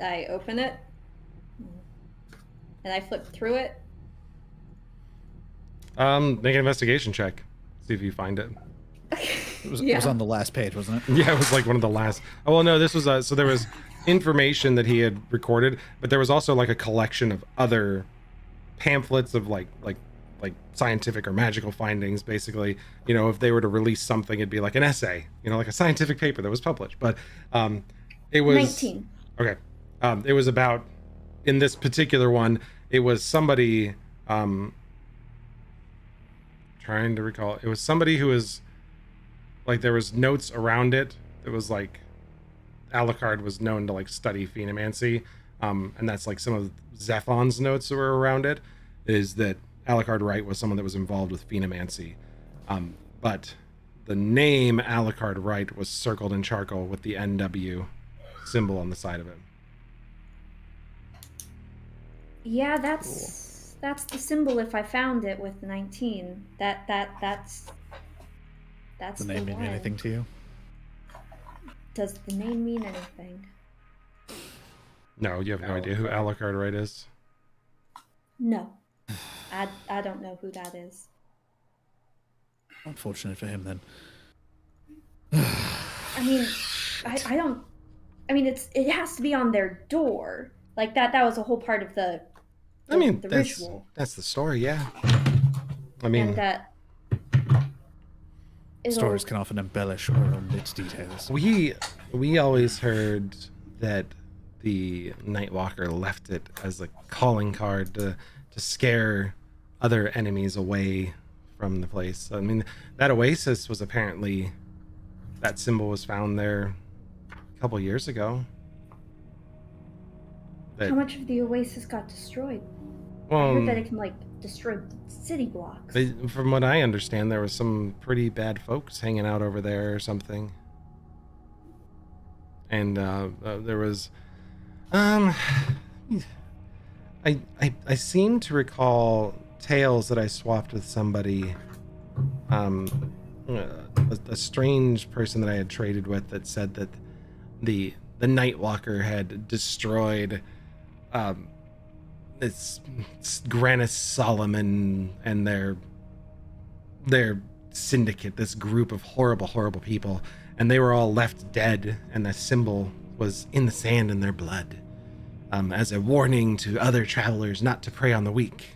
I open it, and I flip through it. Make an investigation check. See if you find it. It was Yeah. on the last page, wasn't it? Yeah, it was like one of the last. Oh well, no, this was so there was information that he had recorded, but there was also like a collection of other pamphlets of like scientific or magical findings. Basically, if they were to release something, it'd be like an essay, like a scientific paper that was published. But it was 19. Okay. It was about, in this particular one, it was somebody, trying to recall, it was somebody who was, like, there was notes around it. It was like, Alucard was known to, like, study phenomancy. And that's, like, some of Zephon's notes that were around it, is that Alucard Wright was someone that was involved with phenomancy. But the name Alucard Wright was circled in charcoal with the NW symbol on the side of it. Yeah, that's the symbol. If I found it with 19, that's The name mean one. anything to you? Does the name mean anything? No, you have no idea who Alucard Wright is. No, I don't know who that is. Unfortunate for him then. I mean, I don't. I mean, it has to be on their door. Like that was a whole part of the That's ritual. that's the story, yeah. I mean, And that Stories can often embellish or omit details. we always heard that the Nightwalker left it as a calling card to scare other enemies away from the place. I mean, that oasis was apparently, that symbol was found there a couple years ago. that, How much of the oasis got destroyed? I well, heard that it can like destroy city blocks. from what I understand, there was some pretty bad folks hanging out over there or something. And there was, I seem to recall tales that I swapped with somebody, a strange person that I had traded with that said that the Nightwalker had destroyed this Grannis Solomon and their syndicate, this group of horrible people, and they were all left dead, and the symbol was in the sand in their blood, as a warning to other travelers not to prey on the weak.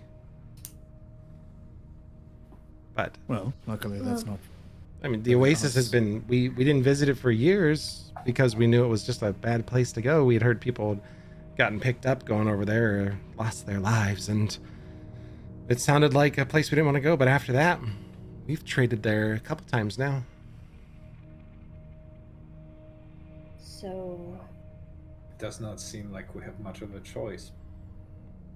But Well, luckily that's not. I mean, the Oasis has been, we didn't visit it for years because we knew it was just a bad place to go. We had heard people had gotten picked up going over there or lost their lives, and it sounded like a place we didn't want to go. But after that, we've traded there a couple times now. So It does not seem like we have much of a choice.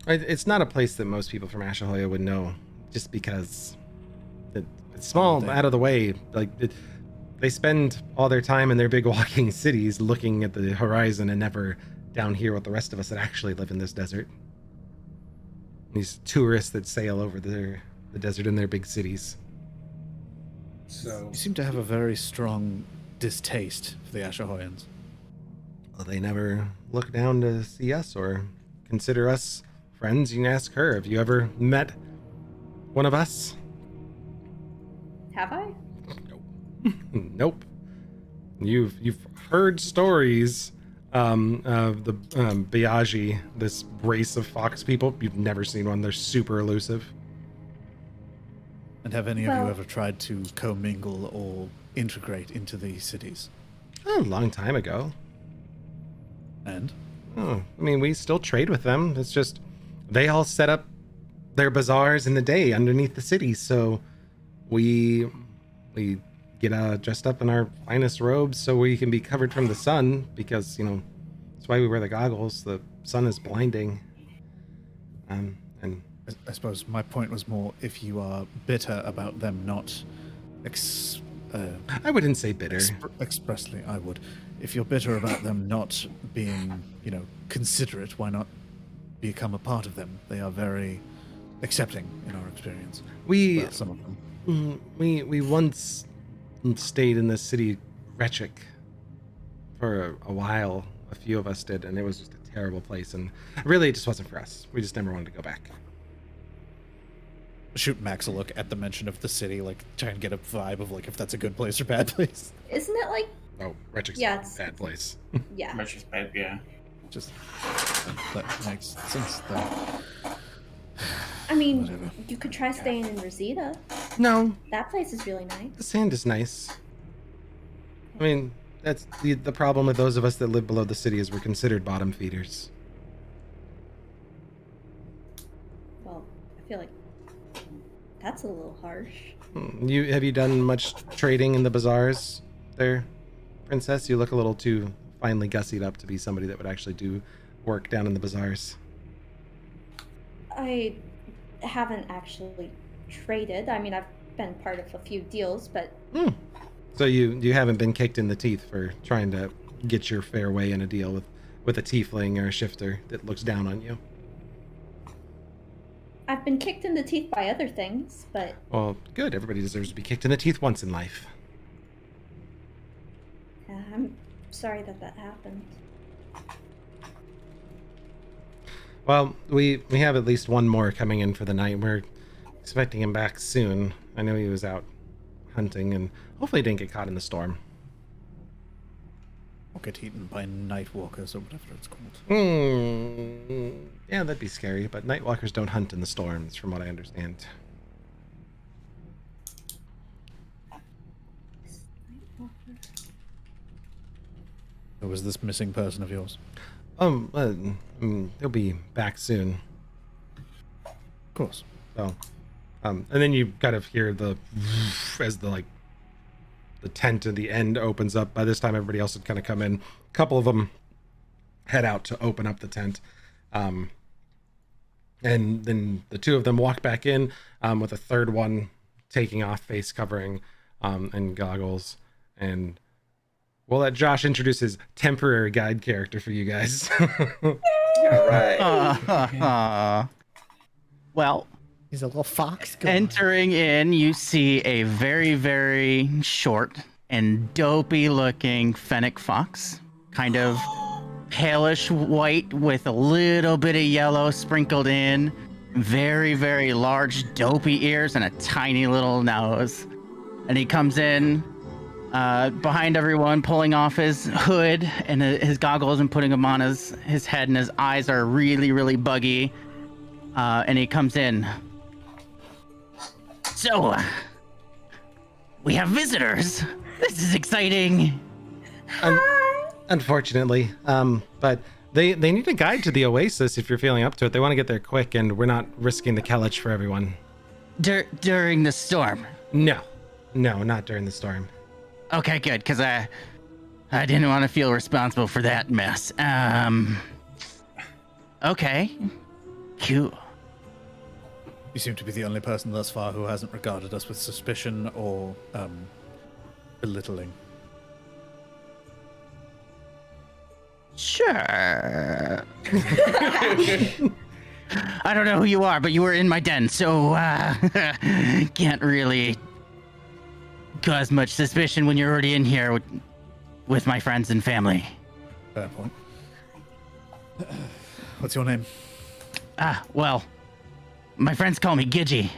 It's not a place that most people from Ashahoya would know, just because it's small, out of the way. Like they spend all their time in their big walking cities looking at the horizon and never down here with the rest of us that actually live in this desert. These tourists that sail over the desert in their big cities. So You seem to have a very strong distaste for the Ashahoyans. Well, they never look down to see us or consider us friends. You can ask her. Have you ever met one of us? have I? Nope. You've heard stories of the Biagi, this race of fox people. You've never seen one. They're super elusive. And have any of you Well- ever tried to commingle or integrate into these cities? Oh, a long time ago. And? Oh, I mean, we still trade with them. It's just they all set up their bazaars in the day underneath the city, so we get dressed up in our finest robes so we can be covered from the sun, because that's why we wear the goggles. The sun is blinding. And I suppose my point was more if you are bitter about them not I wouldn't say bitter. expressly, I would. If you're bitter about them not being, considerate, why not become a part of them? They are very accepting in our experience. We Some of them. we once stayed in the city Rechik for a while. A few of us did, and it was just a terrible place, and really it just wasn't for us. We just never wanted to go back. Shoot Max a look at the mention of the city, like try and get a vibe of like if that's a good place or bad place. Isn't it like Oh, Rechik's Yeah, a it's- bad place. yeah? Much is bad, yeah. Just that makes sense. That I mean, Whatever. you could try staying in Rosita. No, That place is really nice. the sand is nice. I mean, that's the problem with those of us that live below the city, is we're considered bottom feeders. Well, I feel like that's a little harsh. Have you done much trading in the bazaars there, Princess? You look a little too finely gussied up to be somebody that would actually do work down in the bazaars. I haven't actually traded. I mean, I've been part of a few deals, but So you haven't been kicked in the teeth for trying to get your fair way in a deal with a tiefling or a shifter that looks down on you. I've been kicked in the teeth by other things, but Well, good. Everybody deserves to be kicked in the teeth once in life. I'm sorry that happened. Well, we have at least one more coming in for the night. We're expecting him back soon. I know he was out hunting, and hopefully he didn't get caught in the storm. or get eaten by night walkers or whatever it's called. Yeah, that'd be scary, but nightwalkers don't hunt in the storms, from what I understand. Who was this missing person of yours? He'll be back soon. Of course. So, and then you kind of hear as the tent at the end opens up. By this time, everybody else had kind of come in. A couple of them head out to open up the tent, And then the two of them walk back in, with a third one taking off face covering and goggles. And we'll let Josh introduce his temporary guide character for you guys. All right. Well, He's a little fox. Going. entering in, you see a very, very short and dopey looking fennec fox, kind of palish white with a little bit of yellow sprinkled in, very, very large dopey ears and a tiny little nose. And he comes in behind everyone, pulling off his hood and his goggles and putting them on his head, and his eyes are really, really buggy. And he comes in. So, we have visitors. This is exciting. Unfortunately, but they need a guide to the oasis if you're feeling up to it. They want to get there quick, and we're not risking the Kellich for everyone. During the storm. No, not during the storm. Okay, good, because I didn't want to feel responsible for that mess. Okay. Cool. You seem to be the only person thus far who hasn't regarded us with suspicion or belittling. Sure. I don't know who you are, but you were in my den, so can't really cause much suspicion when you're already in here with my friends and family. Fair point. What's your name? Well, my friends call me Gidgy.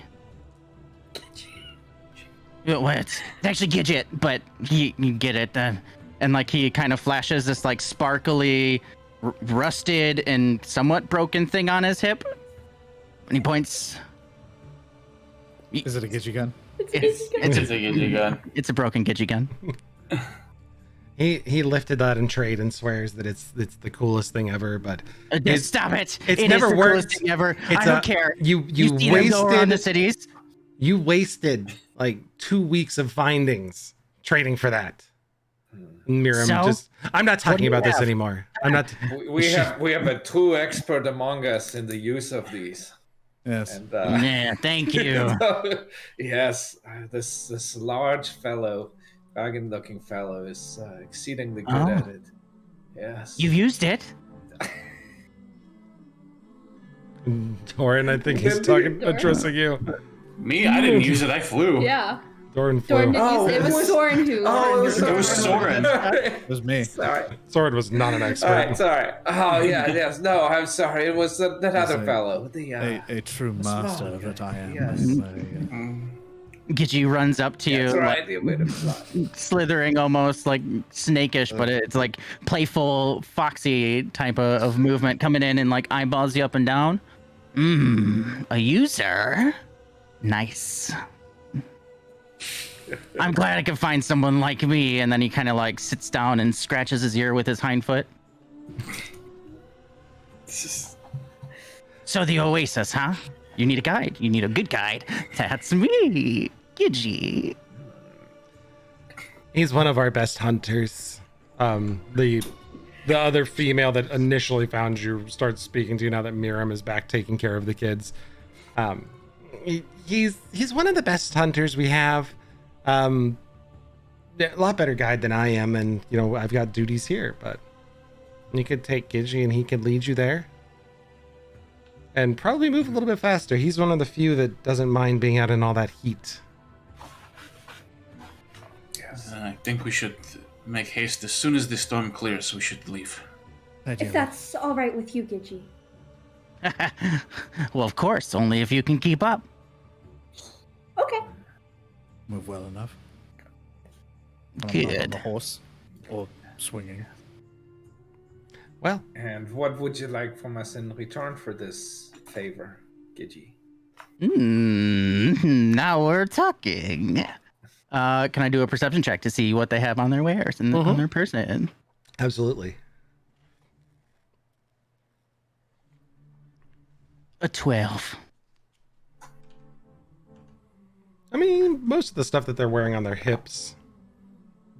Well, it's actually Gidget, but you get it. And like he kind of flashes this like sparkly, rusted and somewhat broken thing on his hip, and he points. Is it a Gidgy gun? It's a Gidgy gun. It's a broken Gidgy gun. He lifted that in trade and swears that it's the coolest thing ever, but Stop it! It's It never is the worked. coolest thing ever. It's I don't care. You see them go around the wasted cities. you wasted like 2 weeks of findings trading for that. Miriam, So? I'm not talking do you about this have? anymore. I'm not. We have a true expert among us in the use of these. Yes. And Yeah, thank you. yes, this large fellow, dragon-looking fellow, is exceedingly good Oh. at it. Yes. You've used it. Doran, I think he's addressing you. Me? I didn't use it. I flew. Yeah. Doran Doran flew. didn't use it. It was Soren who. It was Soren. It was me. Sorry. Soren was not an expert. All right, sorry. Oh yeah, yes. No, I'm sorry. It was that other a- fellow. The A true master small that I am. Yes. Gidgy runs up to you, That's like, right. The way to fly. slithering almost like snakish, but it's like playful, foxy type of movement coming in and like eyeballs you up and down. A user? Nice. I'm glad I could find someone like me. And then he kind of like sits down and scratches his ear with his hind foot. So the Oasis, huh? You need a guide. You need a good guide. That's me, Gidgy. He's one of our best hunters. The other female that initially found you starts speaking to you now that Miriam is back taking care of the kids. He's one of the best hunters we have. A lot better guide than I am, and you know I've got duties here, but you could take Gidgy and he could lead you there. And probably move a little bit faster. He's one of the few that doesn't mind being out in all that heat. I think we should make haste as soon as the storm clears. We should leave. If that's all right with you, Gidgy. Well, of course, only if you can keep up. Okay. Move well enough. When I'm not on Good. the horse or swinging. Well, And what would you like from us in return for this favor, Gidgy? Now we're talking. Can I do a perception check to see what they have on their wares and on their person? absolutely. A 12. I mean, most of the stuff that they're wearing on their hips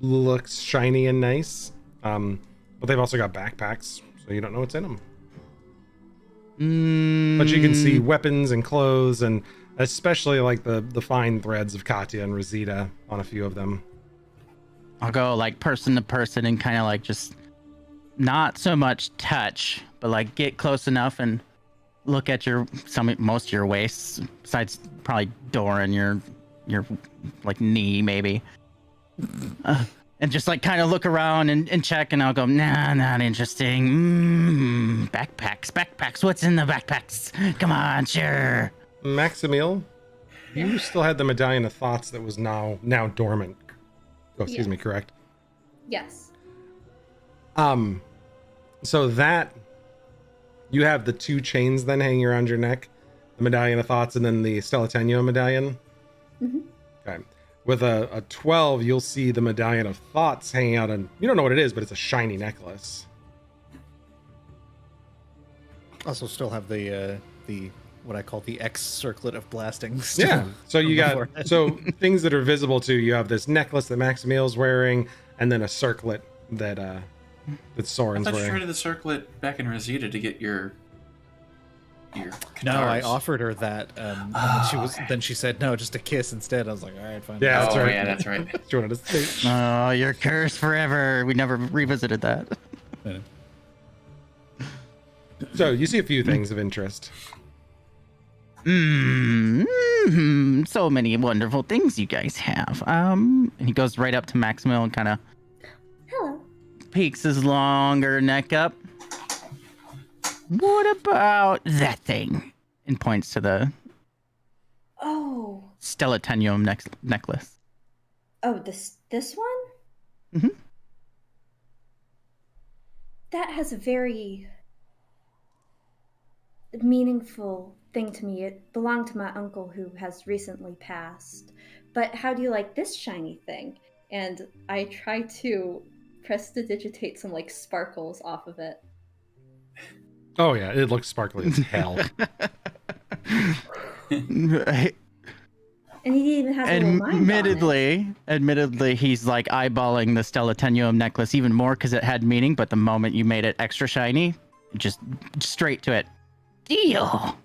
looks shiny and nice. But they've also got backpacks, so you don't know what's in them. But you can see weapons and clothes, and especially like the fine threads of Katya and Rosita on a few of them. I'll go like person to person and kind of like just not so much touch, but like get close enough and look at most of your waists, besides probably Doran, your like knee maybe, and just like kind of look around and check, and I'll go, nah, not interesting. Backpacks. What's in the backpacks? Come on, sure. Maximil, you still had the Medallion of Thoughts that was now dormant. Oh, excuse me, correct? Yes. So that you have the 2 chains then hanging around your neck, the Medallion of Thoughts and then the Stella Tenua medallion. Mm-hmm. Okay. With a 12, you'll see the Medallion of Thoughts hanging out, and you don't know what it is, but it's a shiny necklace. Also, still have the what I call the X circlet of blasting. Yeah. So you got things that are visible to you. have this necklace that Maximil's wearing, and then a circlet that Soren's I thought you wearing. traded the circlet back in Rosita to get your No, I guitars. offered her that. And then she said no, just a kiss instead. I was like, all right, fine. Yeah, that's right. Yeah, that's right. She wanted to say- Oh, you're cursed forever. We never revisited that. So you see a few things of interest. So many wonderful things you guys have. And he goes right up to Maximil and kind of Hello. peeks his longer neck up. What about that thing? And points to the Oh. Stellatenium necklace. Oh, this one? Mhm. That has a very meaningful thing to me. It belonged to my uncle who has recently passed. But how do you like this shiny thing? And I try to prestidigitate some like sparkles off of it. Oh yeah, it looks sparkly as hell. And he even has a little mind on it. Admittedly, he's like eyeballing the Stellatenium necklace even more because it had meaning. But the moment you made it extra shiny, just straight to it. Deal.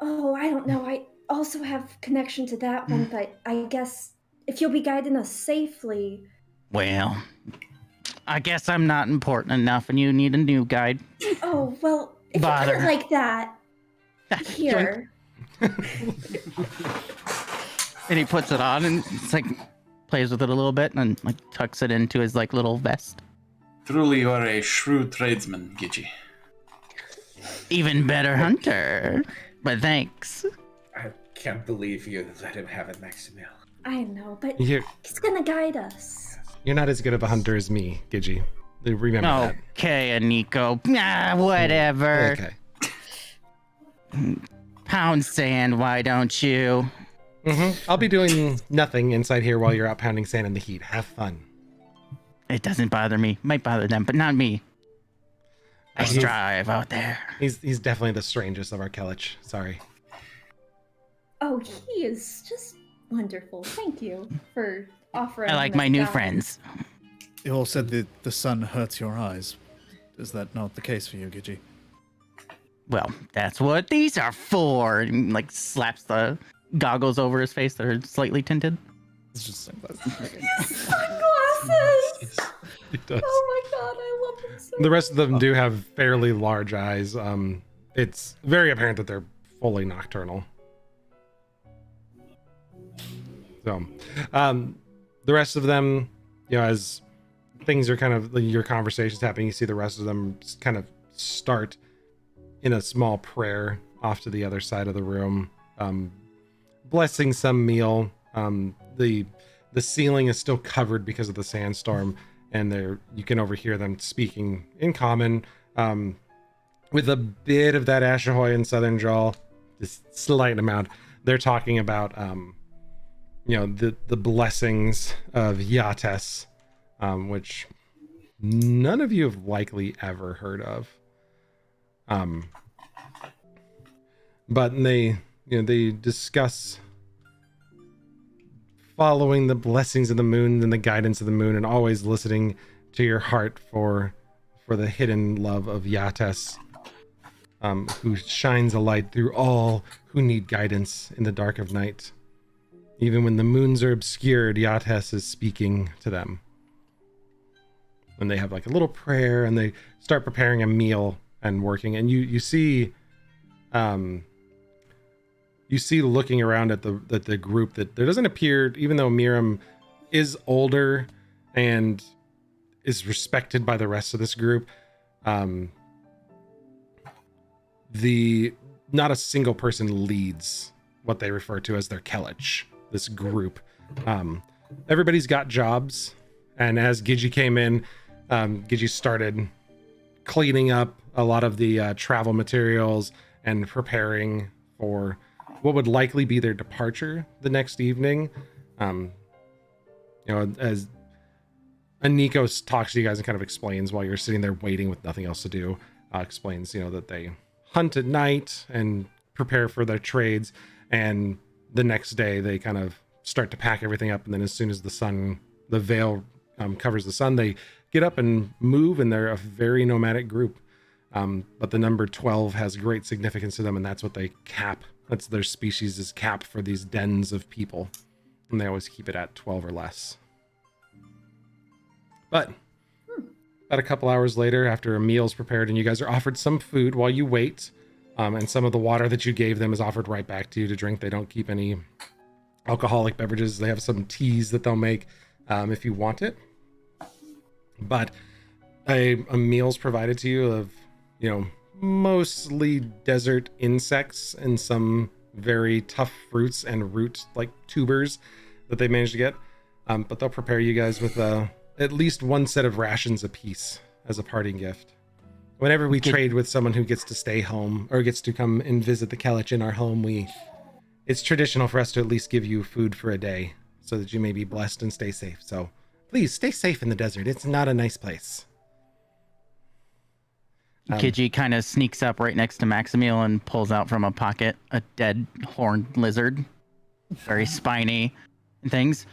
Oh, I don't know. I also have connection to that one, but I guess if you'll be guiding us safely. Well, I guess I'm not important enough, and you need a new guide. Oh well, if Bother. you put it like that. Here. And he puts it on and it's like plays with it a little bit and like tucks it into his like little vest. Truly, you are a shrewd tradesman, Gidgey. Even better hunter. But thanks. I can't believe you let him have it, Maximil. I know, but You're he's gonna guide us. not as good of a hunter as me, Gidgey. Remember that. Okay, Nico. Whatever. Okay. Pound sand, why don't you? I'll be doing nothing inside here while you're out pounding sand in the heat. Have fun. It doesn't bother me. Might bother them, but not me. I He's- strive out there. He's definitely the strangest of our Kellich. Sorry. Oh, he is just wonderful. Thank you for offering. I like that my new guide. friends. You all said that the sun hurts your eyes. Is that not the case for you, Gidgey? Well, that's what these are for. And like slaps the goggles over his face that are slightly tinted. It's just like Sunglasses. He does. Oh my god, I love them so. The rest of them do have fairly large eyes. It's very apparent that they're fully nocturnal. So, the rest of them, you know, as things are kind of your conversations happening, you see the rest of them kind of start in a small prayer off to the other side of the room, blessing some meal. The ceiling is still covered because of the sandstorm, and you can overhear them speaking in common, with a bit of that Ashahoyan Southern drawl, just slight amount. They're talking about you know, the blessings of Yates, which none of you have likely ever heard of. But they discuss following the blessings of the moon and the guidance of the moon, and always listening to your heart for the hidden love of Yates. who shines a light through all who need guidance in the dark of night. Even when the moons are obscured, Yates is speaking to them. When they have like a little prayer and they start preparing a meal and working, and you see looking around at the group that there doesn't appear, even though Miriam is older and is respected by the rest of this group, not a single person leads what they refer to as their Kellich, this group. Everybody's got jobs, and as Gigi came in, Gigi started cleaning up a lot of the travel materials and preparing for what would likely be their departure the next evening. As Anikos talks to you guys and kind of explains while you're sitting there waiting with nothing else to do, explains, that they hunt at night and prepare for their trades, and the next day they kind of start to pack everything up, and then as soon as the veil covers the sun, they get up and move, and they're a very nomadic group. But the number 12 has great significance to them, and that's what they cap. That's their species' cap for these dens of people, and they always keep it at 12 or less. But about a couple hours later, after a meal's prepared and you guys are offered some food while you wait, and some of the water that you gave them is offered right back to you to drink. They don't keep any alcoholic beverages. They have some teas that they'll make if you want it. But a meal's provided to you of, mostly desert insects and some very tough fruits and root like tubers that they managed to get. But they'll prepare you guys with at least one set of rations apiece as a parting gift. Whenever we trade with someone who gets to stay home or gets to come and visit the Kellich in our home, it's traditional for us to at least give you food for a day so that you may be blessed and stay safe. So please stay safe in the desert. It's not a nice place. Gigi kind of sneaks up right next to Maximil and pulls out from a pocket a dead horned lizard. Very spiny and things.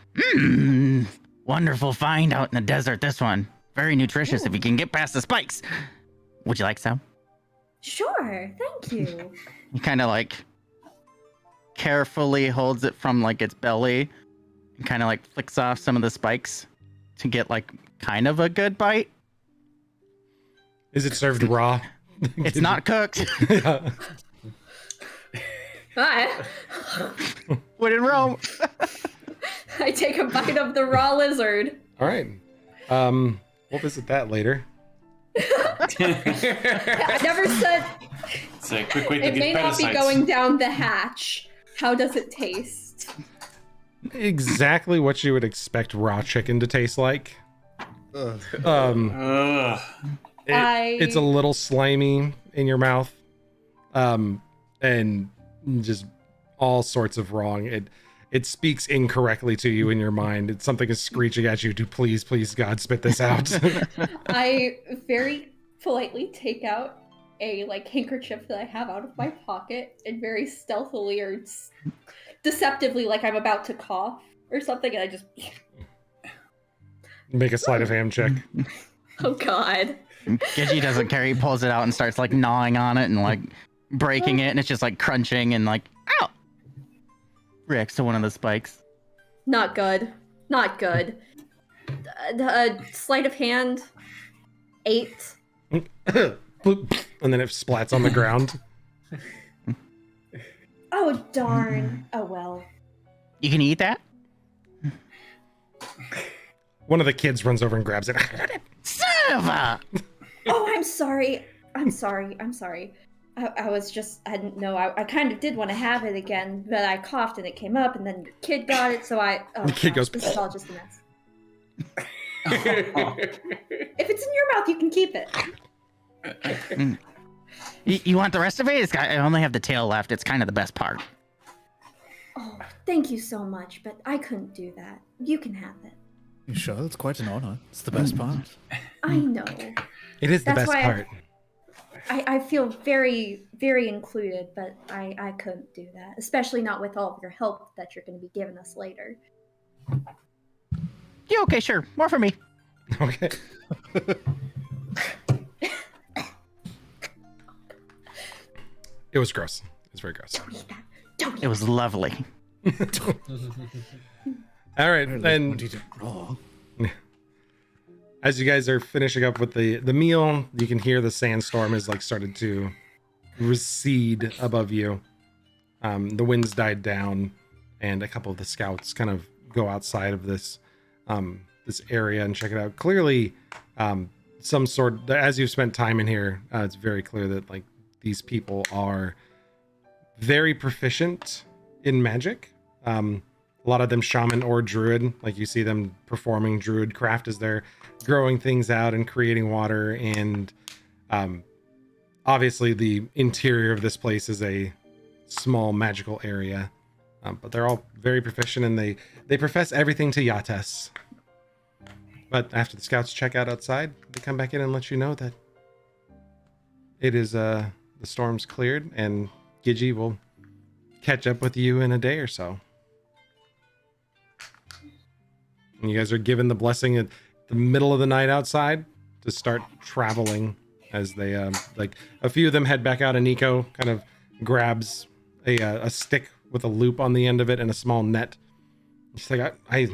Wonderful find out in the desert, this one. Very nutritious if you can get past the spikes. Would you like some? Sure, thank you. He kind of carefully holds it from its belly and kind of flicks off some of the spikes to get kind of a good bite. Is it served raw? It's not cooked. Hi. When in Rome. I take a bite of the raw lizard. All right. We'll visit that later. I never said It's a quick way to it get may not be parasites. going down the hatch. How does it taste? Exactly what you would expect raw chicken to taste like. Ugh. It's a little slimy in your mouth, and just all sorts of wrong. It speaks incorrectly to you in your mind. Something is screeching at you to please, God, spit this out. I very politely take out a handkerchief that I have out of my pocket and very stealthily or deceptively, I'm about to cough or something, and I just Make a sleight of hand check. oh god. Gigi doesn't care. He pulls it out and starts gnawing on it and breaking it, and it's just crunching and ow! Reacts to one of the spikes. Not good. Not good. Sleight of hand. 8. Bloop, and then it splats on the ground. Oh darn. Oh well. You can eat that? One of the kids runs over and grabs it. Silva! Oh, I'm sorry. I was just, I didn't know. I kind of did want to have it again, but I coughed and it came up, and then your kid got it, so The kid goes, this is all just a mess. If it's in your mouth, you can keep it. You want the rest of it? I only have the tail left. It's kind of the best part. Oh, thank you so much, but I couldn't do that. You can have it. You sure? That's quite an honor. It's the best part. I know. It is the That's best why part. I feel very, very included, but I couldn't do that, especially not with all of your help that you're going to be giving us later. Yeah, okay, sure. More for me. Okay. It was gross. It was very gross. Don't eat that. Don't eat It was lovely. All right, and as you guys are finishing up with the meal, you can hear the sandstorm has like started to recede above you. The winds died down, and a couple of the scouts kind of go outside of this this area and check it out. Clearly, some sort. As you've spent time in here, it's very clear that like these people are very proficient in magic. A lot of them shaman or druid. Like you see them performing druid craft as they're growing things out and creating water. And obviously, the interior of this place is a small magical area. But they're all very proficient, and they profess everything to Yates. But after the scouts check out outside, they come back in and let you know that it is the storm's cleared, and Gigi will catch up with you in a day or so. And you guys are given the blessing at the middle of the night outside to start traveling as they like a few of them head back out, and Nico kind of grabs a stick with a loop on the end of it and a small net. She's like, I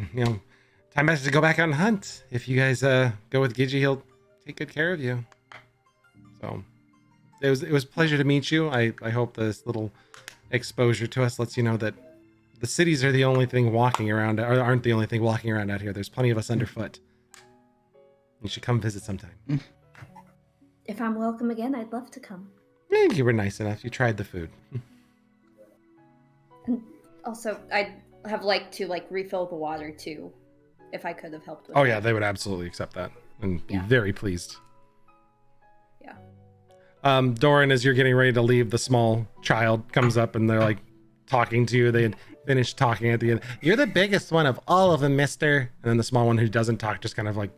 time has to go back out and hunt. If you guys go with Gigi, he'll take good care of you. So it was a pleasure to meet you. I hope this little exposure to us lets you know that the cities are the only thing walking around, or aren't the only thing walking around out here. There's plenty of us underfoot. You should come visit sometime. If I'm welcome again, I'd love to come. You were nice enough. You tried the food. And also, I'd have liked to refill the water too, if I could have helped with Oh that. yeah, they would absolutely accept that and be Yeah. very pleased. Yeah. Doran, as you're getting ready to leave, the small child comes up and they're like talking to you. They had finished talking at the end. You're the biggest one of all of them, mister. And then the small one who doesn't talk just kind of like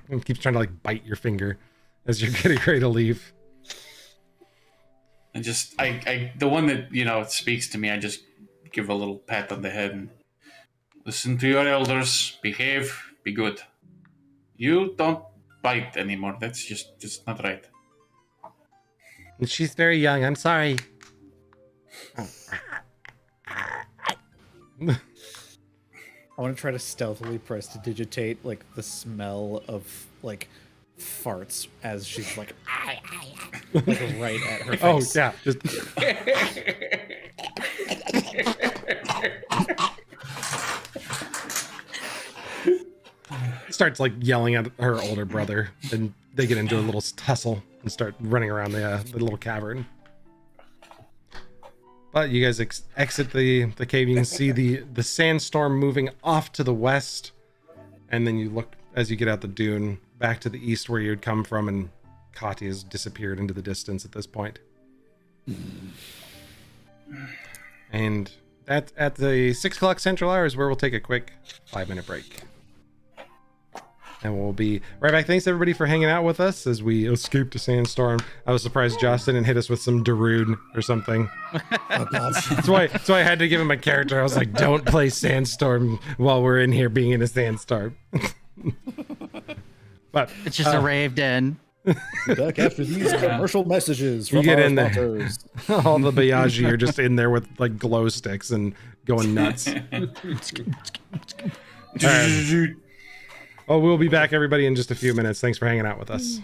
and keeps trying to like bite your finger as you're getting ready to leave. And just the one that speaks to me, I just give a little pat on the head and listen to your elders, behave, be good. You don't bite anymore. That's just not right. And she's very young. I'm sorry. I want to try to stealthily prestidigitate the smell of farts as she's right at her face. Oh yeah, just starts yelling at her older brother, and they get into a little tussle and start running around the little cavern. But you guys exit the cave. You can see the sandstorm moving off to the west, and then you look as you get out the dune back to the east where you'd come from, and Kati has disappeared into the distance at this point. And at the 6 o'clock Central Hour is where we'll take a quick 5-minute break. And we'll be right back. Thanks everybody for hanging out with us as we escaped a sandstorm. I was surprised Josh didn't hit us with some Darude or something. Oh, God. That's why I had to give him a character. I was like, don't play sandstorm while we're in here being in a sandstorm. But It's just a raved in. Back after these commercial messages you from get our in there. sponsors. All the Bayaji are just in there with glow sticks and going nuts. Oh, we'll be back, everybody, in just a few minutes. Thanks for hanging out with us.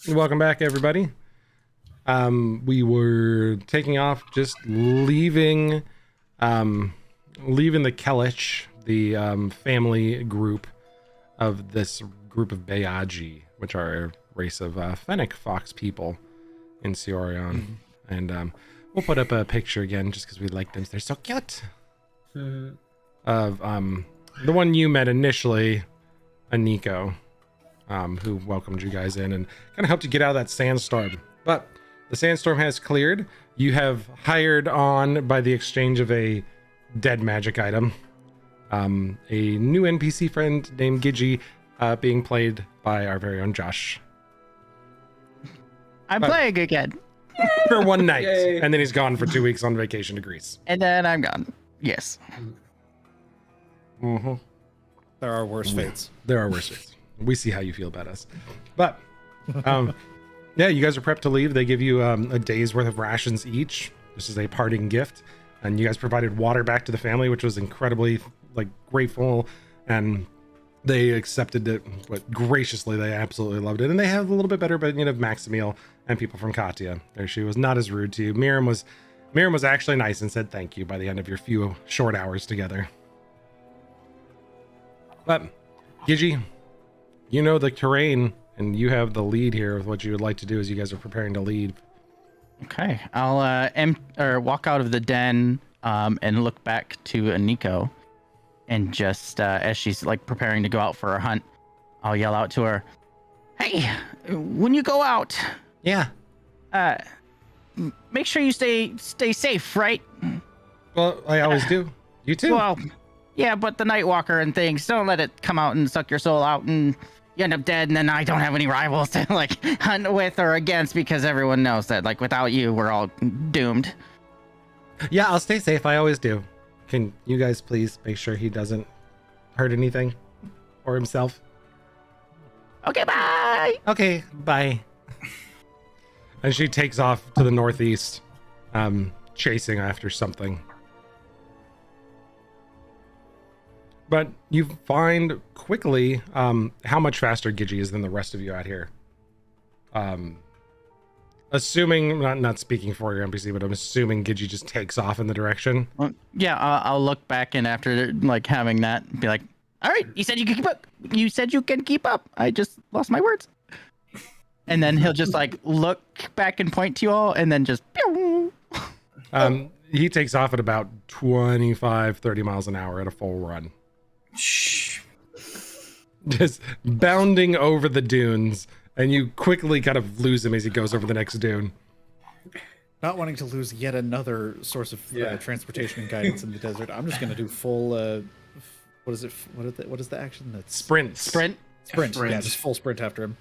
Welcome back, everybody. We were taking off, just leaving the Kellich, the family group of this group of Bayaji, which are a race of Fennec Fox people in Cyorion. And we'll put up a picture again just because we like them. They're so cute. Of the one you met initially, Aniko, who welcomed you guys in and kind of helped you get out of that sandstorm. But the sandstorm has cleared. You have hired on by the exchange of a dead magic item. A new NPC friend named Gigi, being played by our very own Josh. I'm playing again. For one night. Yay. And then he's gone for 2 weeks on vacation to Greece. And then I'm gone. Yes. Mm-hmm. There are worse fates. There are worse fates. We see how you feel about us. But, yeah, you guys are prepped to leave. They give you a day's worth of rations each. This is a parting gift. And you guys provided water back to the family, which was incredibly grateful. And they accepted it, but graciously, they absolutely loved it. And they have a little bit better opinion of Maximil and people from Katya. There, she was not as rude to you. Miriam was actually nice and said thank you by the end of your few short hours together. But, Gigi, you know the terrain, and you have the lead here with what you would like to do as you guys are preparing to leave. Okay. I'll walk out of the den and look back to Aniko. And just as she's preparing to go out for her hunt, I'll yell out to her, "Hey, when you go out, Yeah. Make sure you stay safe, right?" Well, I always do. You too. Well, yeah, but the Nightwalker and things, don't let it come out and suck your soul out and you end up dead, and then I don't have any rivals to hunt with or against, because everyone knows that without you, we're all doomed. Yeah, I'll stay safe. I always do. Can you guys please make sure he doesn't hurt anything or himself? Okay, bye. Okay, bye. And she takes off to the northeast, chasing after something. But you find quickly how much faster Gigi is than the rest of you out here. Assuming, not speaking for your NPC, but I'm assuming Gigi just takes off in the direction. Well, yeah, I'll look back, and after having that, be like, "All right, you said you could keep up. You said you can keep up. I just lost my words." And then he'll just look back and point to you all, and then just pew. He takes off at about 25, 30 miles an hour at a full run. Shh. Just bounding over the dunes, and you quickly kind of lose him as he goes over the next dune. Not wanting to lose yet another source of transportation and guidance in the desert, I'm just going to do full. What is it? What is the action? That's Sprint. Sprint. Yeah, just full sprint after him.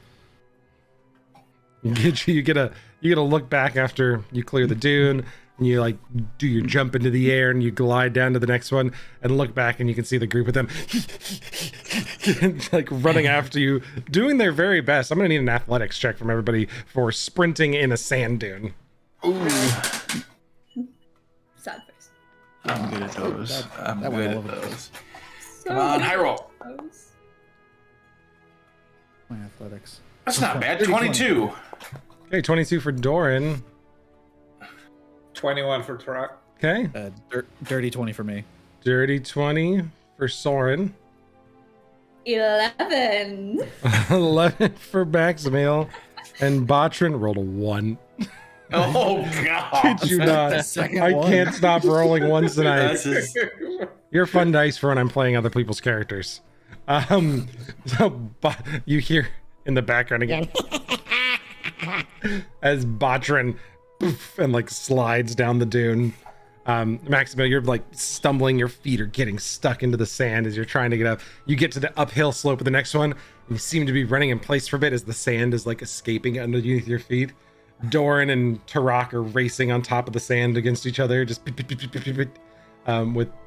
You get a look back after you clear the dune, and you do your jump into the air, and you glide down to the next one, and look back, and you can see the group of them running after you, doing their very best. I'm gonna need an athletics check from everybody for sprinting in a sand dune. Ooh. Sad face. I'm good at those. I'm that good went at all over the those. So Come on, high roll. close. My athletics. That's not bad. 22. Okay, 22 for Doran. 21 for Tarak. Okay, Dirty 20 for me. dirty 20 for Soren. 11. 11 for Maximil, and Botrin rolled a 1. Oh, God. Did you not? I can't stop rolling ones tonight. That's just, You're fun dice for when I'm playing other people's characters. You hear in the background again as Botrin poof, and slides down the dune. Maximil, you're stumbling, your feet are getting stuck into the sand as you're trying to get up. You get to the uphill slope of the next one, and you seem to be running in place for a bit as the sand is escaping underneath your feet. Doran and Tarak are racing on top of the sand against each other, just with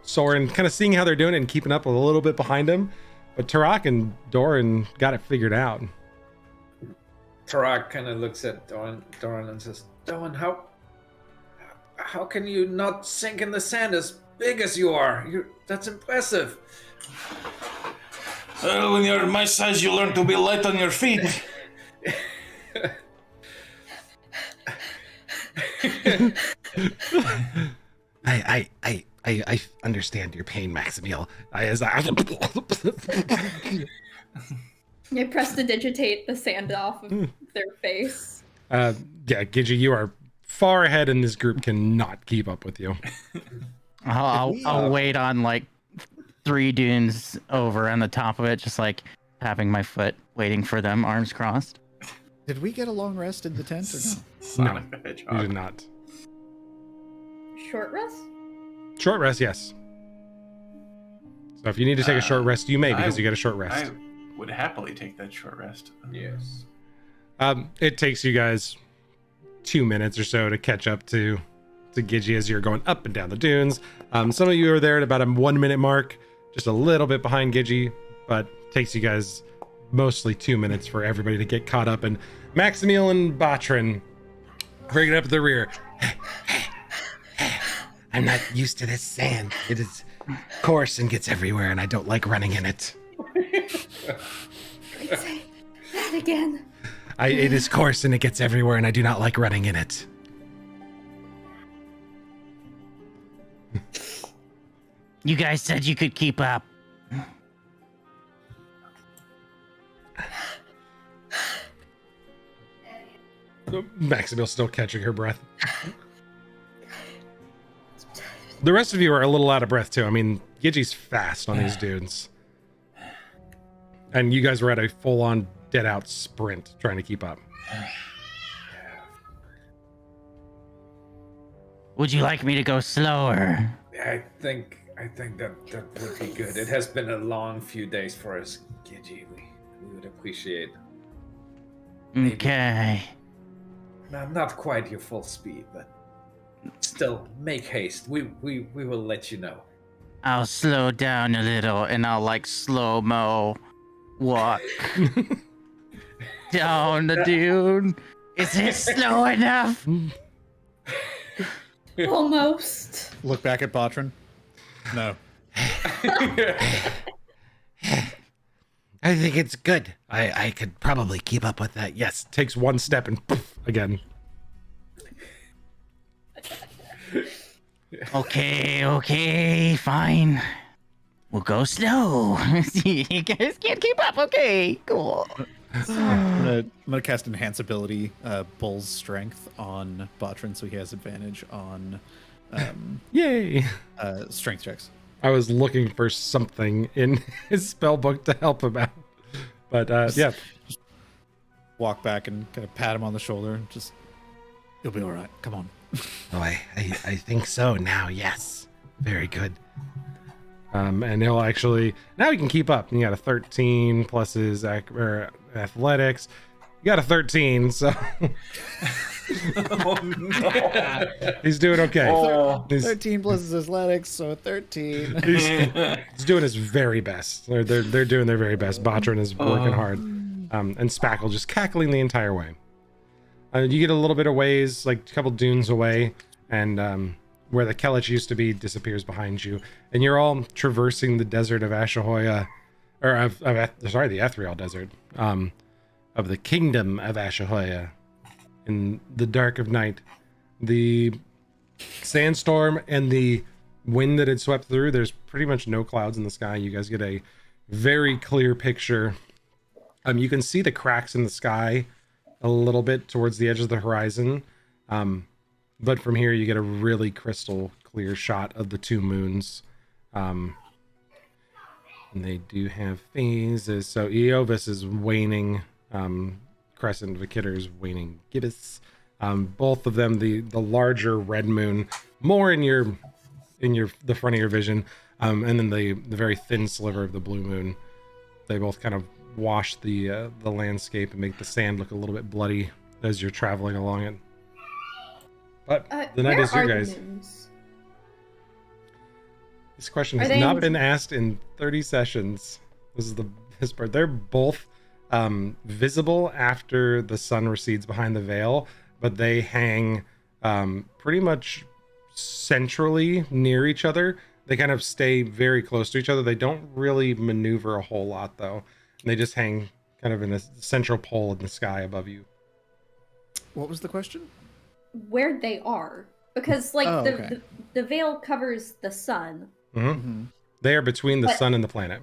Soren kind of seeing how they're doing it and keeping up a little bit behind him. But Tarak and Doran got it figured out. Tarak kind of looks at Doran and says, "Doran, how can you not sink in the sand as big as you are? That's impressive." Well, when you're my size, you learn to be light on your feet. I understand your pain, Maximiel. I press to digitate the sand off of their face. yeah, Gidgy, you are far ahead, and this group cannot keep up with you. I'll wait on like 3 dunes over on the top of it, just like tapping my foot, waiting for them, arms crossed. Did we get a long rest in the tent or no? Sonic the Hedgehog. You did not. Short rest? Short rest, yes. So if you need to take a short rest, you may, because you get a short rest. I would happily take that short rest. Yes. It takes you guys 2 minutes or so to catch up to Gidgy as you're going up and down the dunes. Some of you are there at about a 1 minute mark, just a little bit behind Gidgy, but takes you guys mostly 2 minutes for everybody to get caught up. And Maximiel and Batrin bring it up at the rear. I'm not used to this sand. It is coarse and gets everywhere, and I don't like running in it. Say that again. It is coarse and it gets everywhere, and I do not like running in it. You guys said you could keep up. Maximiel's still catching her breath. The rest of you are a little out of breath too. I mean, Gidgy's fast on these dudes. And you guys were at a full-on dead-out sprint trying to keep up. Would you like me to go slower? I think that would be good. It has been a long few days for us, Gidgy. We would appreciate. Okay. Not quite your full speed, but still, make haste. We will let you know. I'll slow down a little, and I'll like slow-mo walk down the dune. Is it slow enough? Almost. Look back at Batrin. No. I think it's good. I could probably keep up with that. Yes, takes one step and poof, again. Okay, fine. We'll go slow. You guys can't keep up. Okay, cool. I'm gonna cast Enhance Ability, Bull's Strength on Batrin, so he has advantage on Yay! strength checks. I was looking for something in his spell book to help him out. But yeah. Just walk back and kind of pat him on the shoulder. Just, you'll be all right. Come on. Oh, I think so now, yes. Very good. And he'll actually, now he can keep up. You got a 13 plus his athletics. You got a 13, so Oh no! he's doing okay. Oh. 13 plus his athletics, so 13. He's doing his very best. They're doing their very best. Batrin is working hard. And Spackle just cackling the entire way. You get a little bit of ways, like a couple dunes away, and where the Kellich used to be disappears behind you, and you're all traversing the desert of Ashahoya, or the Ethereal Desert, of the kingdom of Ashahoya. In the dark of night, the sandstorm and the wind that had swept through, there's pretty much no clouds in the sky. You guys get a very clear picture. You can see the cracks in the sky a little bit towards the edge of the horizon, but from here you get a really crystal clear shot of the two moons. And they do have phases. So Eovis is waning, Crescent Vikitter is waning gibbous. Both of them, the larger red moon, more in the front of your vision, and then the very thin sliver of the blue moon. They both kind of wash the landscape and make the sand look a little bit bloody as you're traveling along it. But the night is you guys. This question has not been asked in 30 sessions. This is this part. They're both visible after the sun recedes behind the veil, but they hang pretty much centrally near each other. They kind of stay very close to each other. They don't really maneuver a whole lot, though. They just hang kind of in a central pole in the sky above you. What was the question? where they are because, like, Oh, the, okay. the veil covers the sun. Mhm. They are between the But- sun and the planet,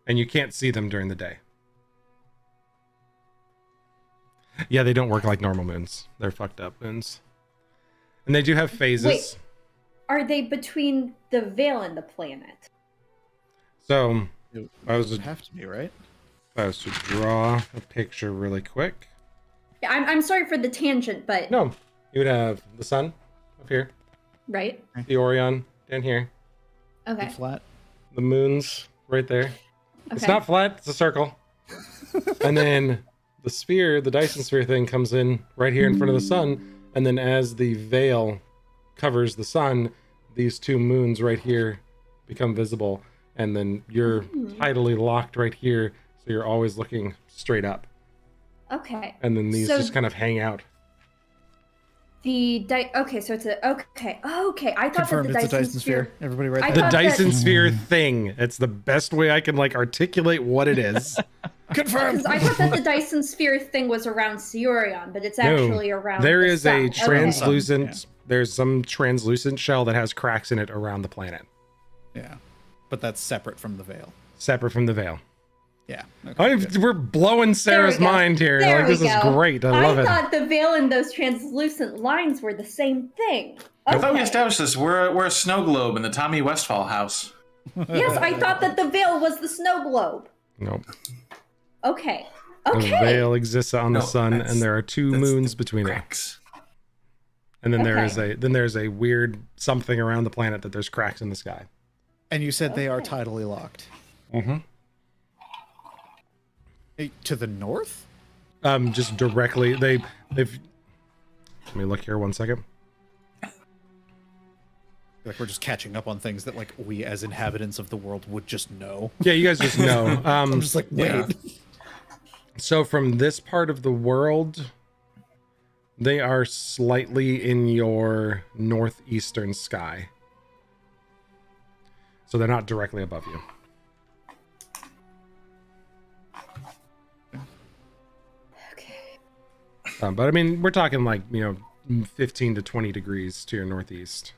and you can't see them during the day. Yeah, they don't work like normal moons. They're fucked up moons. And they do have phases. Wait. Are they between the veil and the planet? So, It I was would have to be, right? if I was to draw a picture really quick. Yeah, I'm sorry for the tangent, but No, you would have the sun up here, right? the Orion down here, Okay. Flat. the moons right there. It's Okay. not flat, it's a circle. And then the sphere, the Dyson sphere thing comes in right here in front of the sun. And then as the veil covers the sun, these two moons right here become visible. And then you're tidally locked right here. So you're always looking straight up. Okay. And then these So- just kind of hang out. Okay, so it's a okay. I thought Confirmed that the it's a Dyson sphere. Everybody right I there. The thought that- Dyson sphere thing. It's the best way I can like articulate what it is. Confirmed. Because I thought that the Dyson sphere thing was around Cyorion, but it's actually around. There the is sun. a Okay. translucent. Yeah. There's some translucent shell that has cracks in it around the planet, Yeah. But that's separate from the veil. separate from the veil. Yeah. Okay, good. We're blowing Sarah's go. mind here. There Like, we this is go. great. I love it. thought the veil and those translucent lines were the same thing. I thought we Okay. established this. We're a snow globe in the Tommy Westfall house. Yes, I thought that the veil was the snow globe. Nope. Okay. The Okay. veil exists on the No, sun, that's- and there are two that's moons the between it. cracks. And then Okay. there's a weird something around the planet that there's cracks in the sky. And you said they are Okay. tidally locked. Mm-hmm. To the north? Just directly. They've. Let me look here 1 second. Like we're just catching up on things that like we as inhabitants of the world would just know. Yeah, you guys just know. I'm just like, wait. Yeah. So from this part of the world, they are slightly in your northeastern sky. So they're not directly above you. Okay. But I mean, we're talking like, 15 to 20 degrees to your northeast.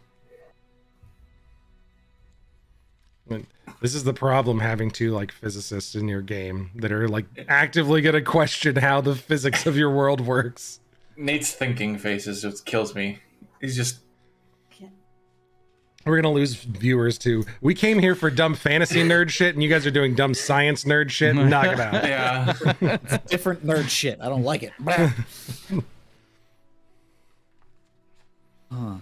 And this is the problem having two like physicists in your game that are like actively going to question how the physics of your world works. Nate's thinking faces just kills me. He's just We're going to lose viewers too. We came here for dumb fantasy nerd shit, and you guys are doing dumb science nerd shit. Knock it out. yeah. Different nerd shit. I don't like it. Blah. Huh.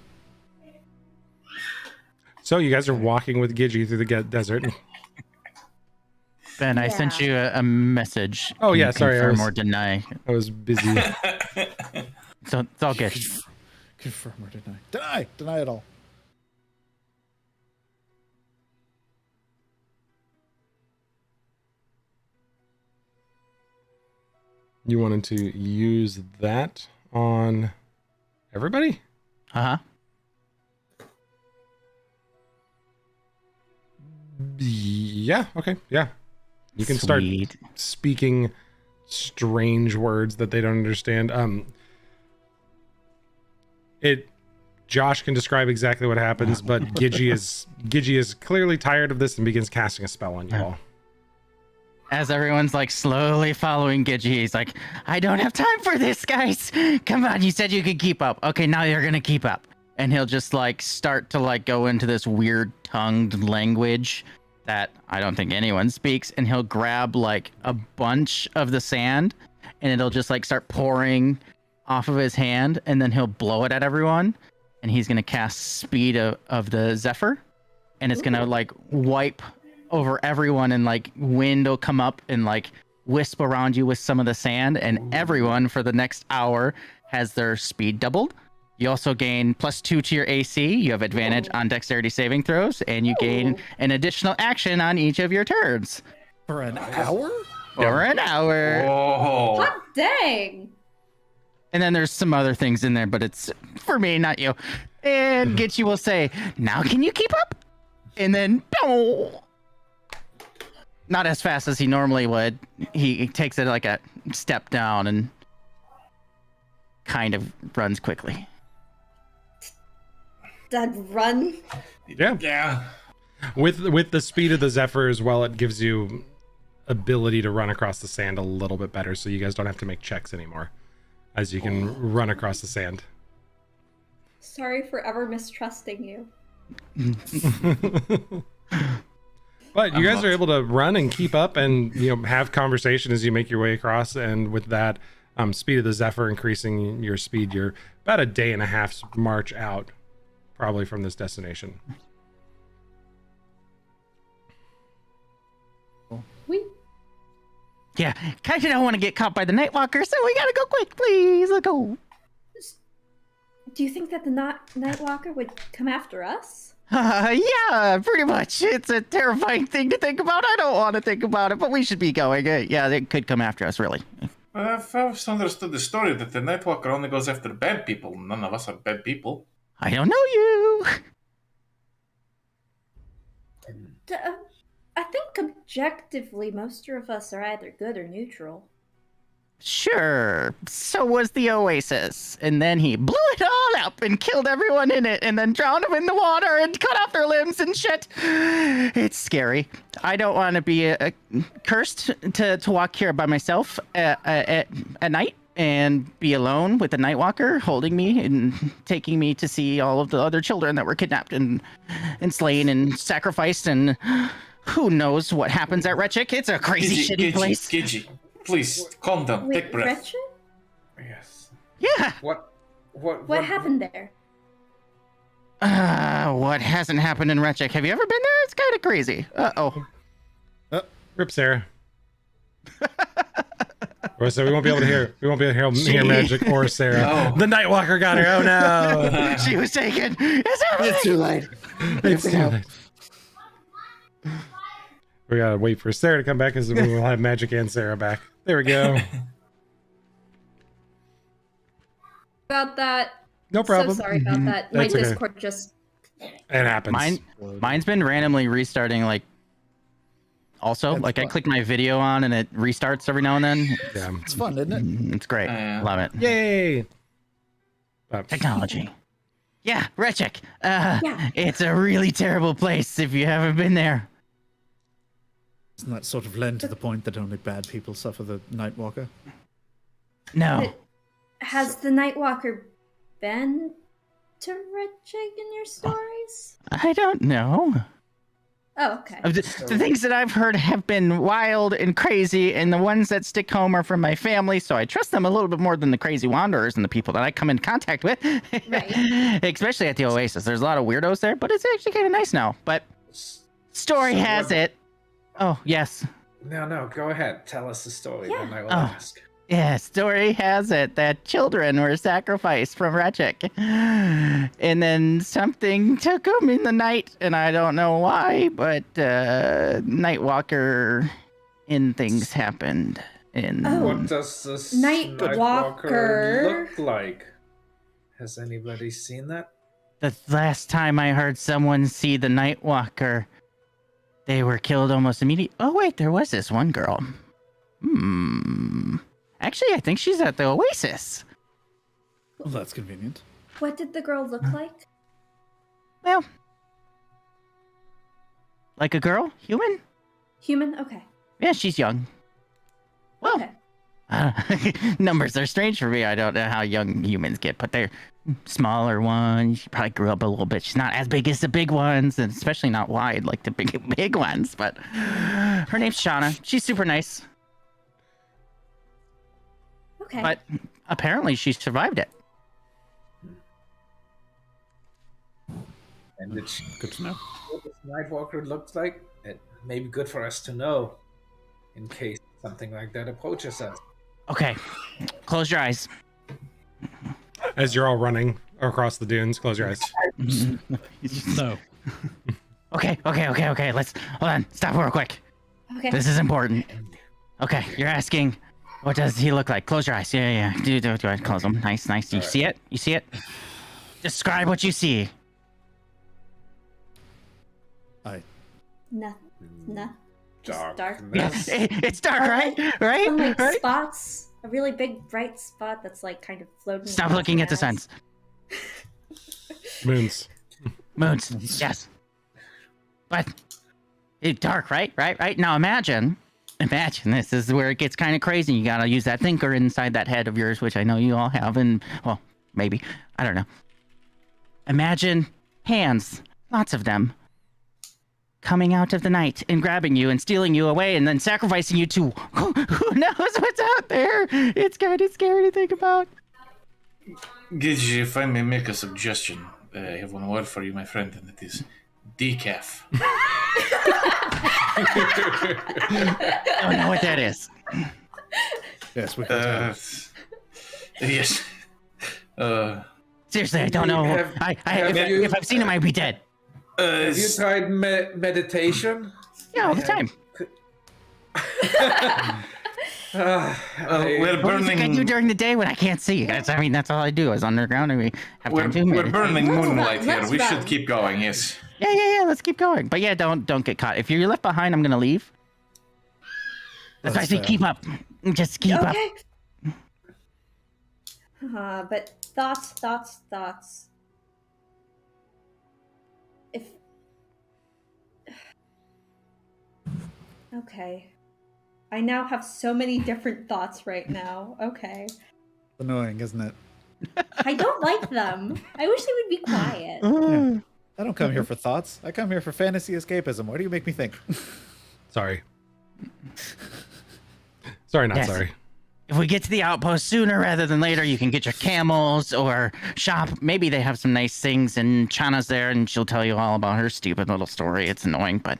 So you guys are walking with Gidgee through the desert. Ben, I sent Yeah. you a message. Oh, Can yeah, you sorry, I confirm was- or deny. I was busy. So it's all good. Confirm or deny. Deny. Deny it all. You wanted to use that on everybody? Uh huh. Yeah, okay, yeah. You can start Sweet. speaking strange words that they don't understand. Josh can describe exactly what happens, but Gidgee is clearly tired of this and begins casting a spell on you all. As everyone's like slowly following Gidgee, he's like, I don't have time for this, guys. Come on, you said you could keep up. Okay, now you're gonna keep up. And he'll just like start to like go into this weird tongued language that I don't think anyone speaks. And he'll grab like a bunch of the sand and it'll just like start pouring off of his hand. And then he'll blow it at everyone. And he's gonna cast Speed of the Zephyr. And it's gonna like wipe over everyone, and like wind will come up and like wisp around you with some of the sand, and everyone for the next hour has their speed doubled. You also gain +2 to your AC. You have advantage on dexterity saving throws, and you gain an additional action on each of your turns For an hour? for an hour. Oh. Hot dang! And then there's some other things in there, but it's for me, not you. And Gitchy will say, now can you keep up? And then, not as fast as he normally would. He takes it like a step down and kind of runs quickly. run. Yeah. Yeah. With the speed of the Zephyr as well, it gives you ability to run across the sand a little bit better, so you guys don't have to make checks anymore, as you can run across the sand. Sorry for ever mistrusting you. But you guys are able to run and keep up and have conversation as you make your way across, and with that speed of the Zephyr increasing your speed, you're about a day and a half's march out probably from this destination. Yeah, kind of don't want to get caught by the Nightwalker, so we gotta go quick, please. Let's go. Do you think that the Nightwalker would come after us? Yeah, pretty much. It's a terrifying thing to think about. I don't want to think about it, but we should be going. Yeah, they could come after us, really. I've always understood the story that the Nightwalker only goes after bad people. None of us are bad people. I don't know you. I think objectively, most of us are either good or neutral. Sure, so was the Oasis. And then he blew it all up and killed everyone in it and then drowned them in the water and cut off their limbs and shit. It's scary. I don't want to be cursed to walk here by myself at night and be alone with the Nightwalker holding me and taking me to see all of the other children that were kidnapped and slain and sacrificed, and who knows what happens at Retchik. It's a crazy, shitty place. Gidgey, please, calm down. Wait, Take breath. Gretchen? Yes. Yeah. What happened there? What hasn't happened in Retchik? Have you ever been there? It's kind of crazy. Uh-oh. Rip Sarah. Or so we won't be able to hear. We won't be able to hear magic or Sarah. No. The Nightwalker got her. Oh no! She was taken. It's too late. It's too late. We gotta wait for Sarah to come back, because we will have Magic and Sarah back. There we go. About that. No problem. So sorry about that. My That's okay. Discord just. It happens. Mine's been randomly restarting, like. Also, That's like fun. I click my video on and it restarts every now and then. Yeah. It's fun, isn't it? It's great. Love it. Yay! Technology. Yeah, Retchik. Yeah. It's a really terrible place if you haven't been there. Doesn't that sort of lend to the point that only bad people suffer the Nightwalker? No. Has the Nightwalker been to Retchik in your stories? I don't know. Oh, okay. The things that I've heard have been wild and crazy, and the ones that stick home are from my family, so I trust them a little bit more than the crazy wanderers and the people that I come in contact with. Right. Especially at the Oasis. There's a lot of weirdos there, but it's actually kind of nice now. But story has it. Oh, yes. No, go ahead. Tell us the story, Yeah. then I will ask. Yeah, story has it that children were sacrificed from Retchik. And then something took them in the night, and I don't know why, but Nightwalker and things happened. And Oh. What does this Nightwalker look like? Has anybody seen that? the last time I heard someone see the Nightwalker, they were killed almost immediately. Oh, wait, there was this one girl. Actually, I think she's at the Oasis. Well, that's convenient. What did the girl look like? Well, like a girl? Human? Human? Okay. Yeah, she's young. Well, Okay. numbers are strange for me. I don't know how young humans get, but they're smaller ones. She probably grew up a little bit. She's not as big as the big ones, and especially not wide like the big ones. But her name's Shauna. She's super nice, Okay. but apparently she survived it. And did she Good to know. what this Nightwalker looks like? It may be good for us to know in case something like that approaches us. Okay, close your eyes. As you're all running across the dunes, close your eyes. No. Okay. Let's hold on. Stop real quick. Okay. This is important. Okay, you're asking, what does he look like? Close your eyes. Yeah. Do it. Close them. Nice. You see it? You see it? Describe what you see. No. Just dark. Darkness. It's dark, right? Right? Some like Right? spots. A really big bright spot that's like kind of floating. Stop across looking my at the eyes. suns. Moons. Moons. Yes. But it's dark, right? Right. Now imagine this is where it gets kind of crazy. You gotta use that thinker inside that head of yours, which I know you all have, and well, maybe I don't know. Imagine hands, lots of them, coming out of the night and grabbing you and stealing you away and then sacrificing you to who knows what's out there. It's kind of scary to think about. Gidgey, if I may make a suggestion, I have one word for you, my friend, and it is decaf. I don't know what that is. Yes, we can. Yes. Seriously, I don't know. If I've seen him, I'd be dead. Have you tried meditation? Yeah, all the time. We're What do you think I do burning. during the day when I can't see? That's all I do is underground, and we have time to We're meditate. burning moonlight here. Let's We run. should keep going. Yes. Yeah. Let's keep going. But yeah, don't get caught. If you're left behind, I'm gonna leave. That's why I say fair. keep up. Just keep up. Okay. But thoughts. If okay, I now have so many different thoughts right now. Okay, Annoying, isn't it? I don't like them. I wish they would be quiet. Yeah. I don't come here for thoughts. I come here for fantasy escapism. What do you make me think? Sorry. Sorry, not Yes. sorry. If we get to the outpost sooner rather than later, you can get your camels or shop. Maybe they have some nice things, and Chana's there, and she'll tell you all about her stupid little story. It's annoying, but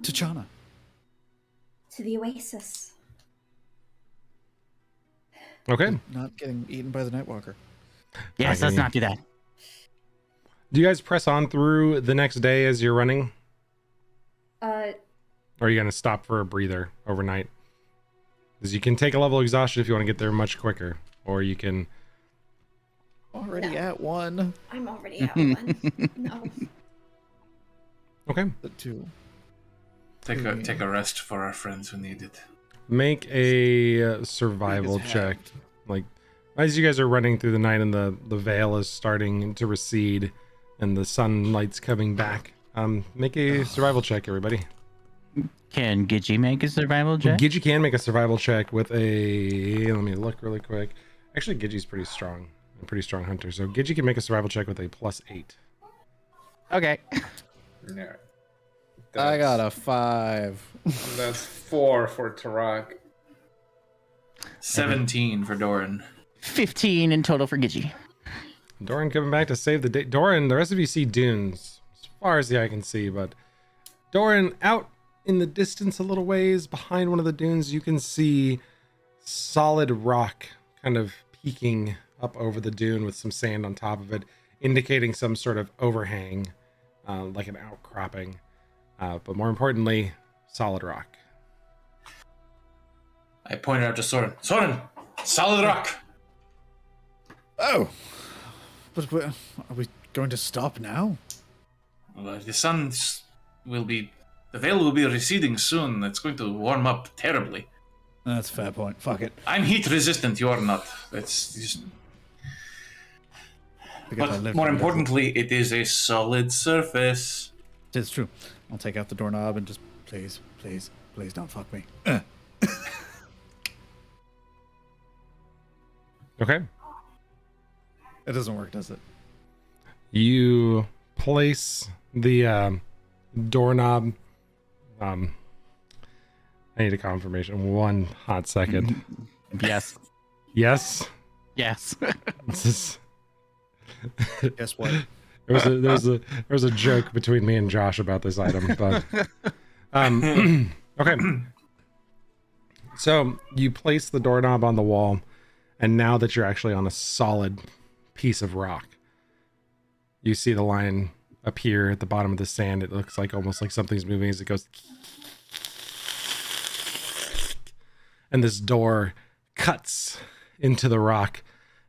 To Chana. To the oasis. Okay. Not getting eaten by the Nightwalker. yes, I let's mean- not do that. Do you guys press on through the next day as you're running? Uh, Or are you going to stop for a breather overnight? Because you can take a level of exhaustion if you want to get there much quicker. Or you can... Already No. at 1. I'm already at one. No. Okay. The 2. Take a rest for our friends who need it. Make a survival Biggest check. hand. Like, as you guys are running through the night and the veil is starting to recede and the sunlight's coming back, make a survival check, everybody. Can Gidgey make a survival check? Gidgey can make a survival check with a... Let me look really quick. Actually, Gidgey's pretty strong. A pretty strong hunter. So Gidgey can make a survival check with a +8. Okay. No. I got a 5. That's 4 for Tarak. 17 for Doran. 15 in total for Gidgey. Doran coming back to save the day. Doran, the rest of you see dunes as far as the eye can see, but Doran, out in the distance a little ways behind one of the dunes, you can see solid rock kind of peeking up over the dune with some sand on top of it, indicating some sort of overhang, like an outcropping. But more importantly, solid rock. I pointed out to Soren. Soren, solid rock. Oh! But are we going to stop now? Well, the veil will be receding soon. It's going to warm up terribly. That's a fair point. Fuck it. I'm heat resistant. You are not. It's just. Because I But lived more in the desert. importantly, it is a solid surface. It's true. I'll take out the doorknob and just please don't fuck me. Okay. It doesn't work, does it? You place the doorknob. I need a confirmation. One hot second. Yes. Yes. Yes. This is, Guess what? there was a joke between me and Josh about this item, but okay. So you place the doorknob on the wall, and now that you're actually on a solid piece of rock, you see the line appear at the bottom of the sand. It looks like almost like something's moving as it goes, and this door cuts into the rock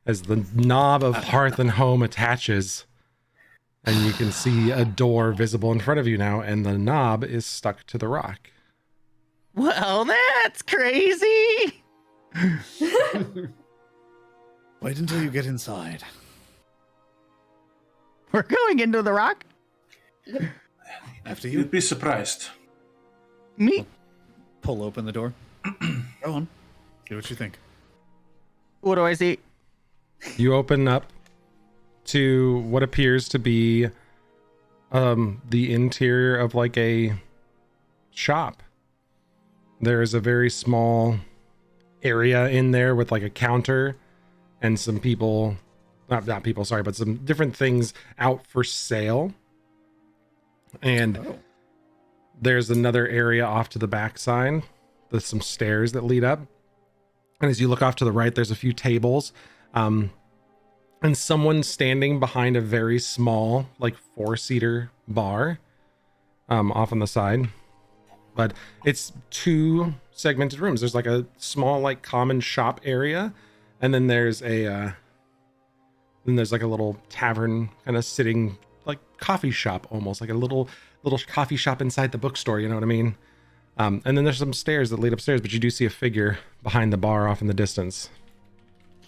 as the knob of Hearth and Home attaches, and you can see a door visible in front of you now, and the knob is stuck to the rock. Well, that's crazy. Wait until you get inside. We're going into the rock? After you. You'd be surprised. Me? Pull open the door. Go on. See what you think. What do I see? You open up to what appears to be the interior of like a shop. There's a very small area in there with like a counter and some people, not people, sorry, but some different things out for sale. And there's another area off to the backside. There's some stairs that lead up. And as you look off to the right, there's a few tables. And someone standing behind a very small, like 4-seater bar off on the side. But it's 2 segmented rooms. There's like a small, like common shop area. And then there's a, like a little tavern kind of sitting, like coffee shop almost, like a little coffee shop inside the bookstore. You know what I mean? And then there's some stairs that lead upstairs, but you do see a figure behind the bar off in the distance.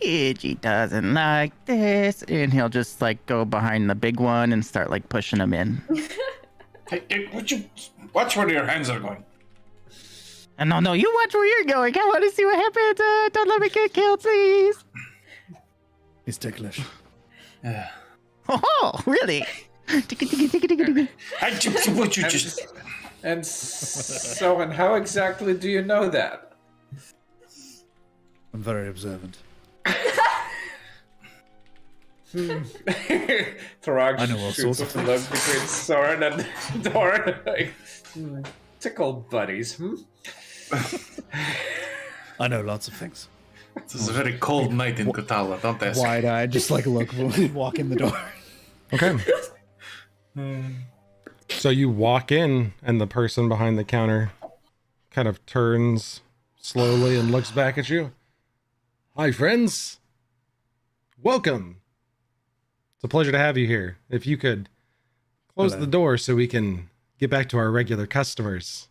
Gidgy doesn't like this, and he'll just like go behind the big one and start like pushing him in. Hey, would you watch where your hands are going? And no, you watch where you're going. I want to see what happens. Don't let me get killed, please. He's ticklish. Oh, really? Would you just... And so, and how exactly do you know that? I'm very observant. Tarag I know all shoots sorts of a look between Soren and Doran. Like, tickle buddies. I know lots of things. This is a very cold night in Kotala, don't ask. Wide-eyed, just like look, walk in the door. Okay. So you walk in, and the person behind the counter kind of turns slowly and looks back at you. Hi, friends. Welcome. It's a pleasure to have you here. If you could close the door so we can get back to our regular customers.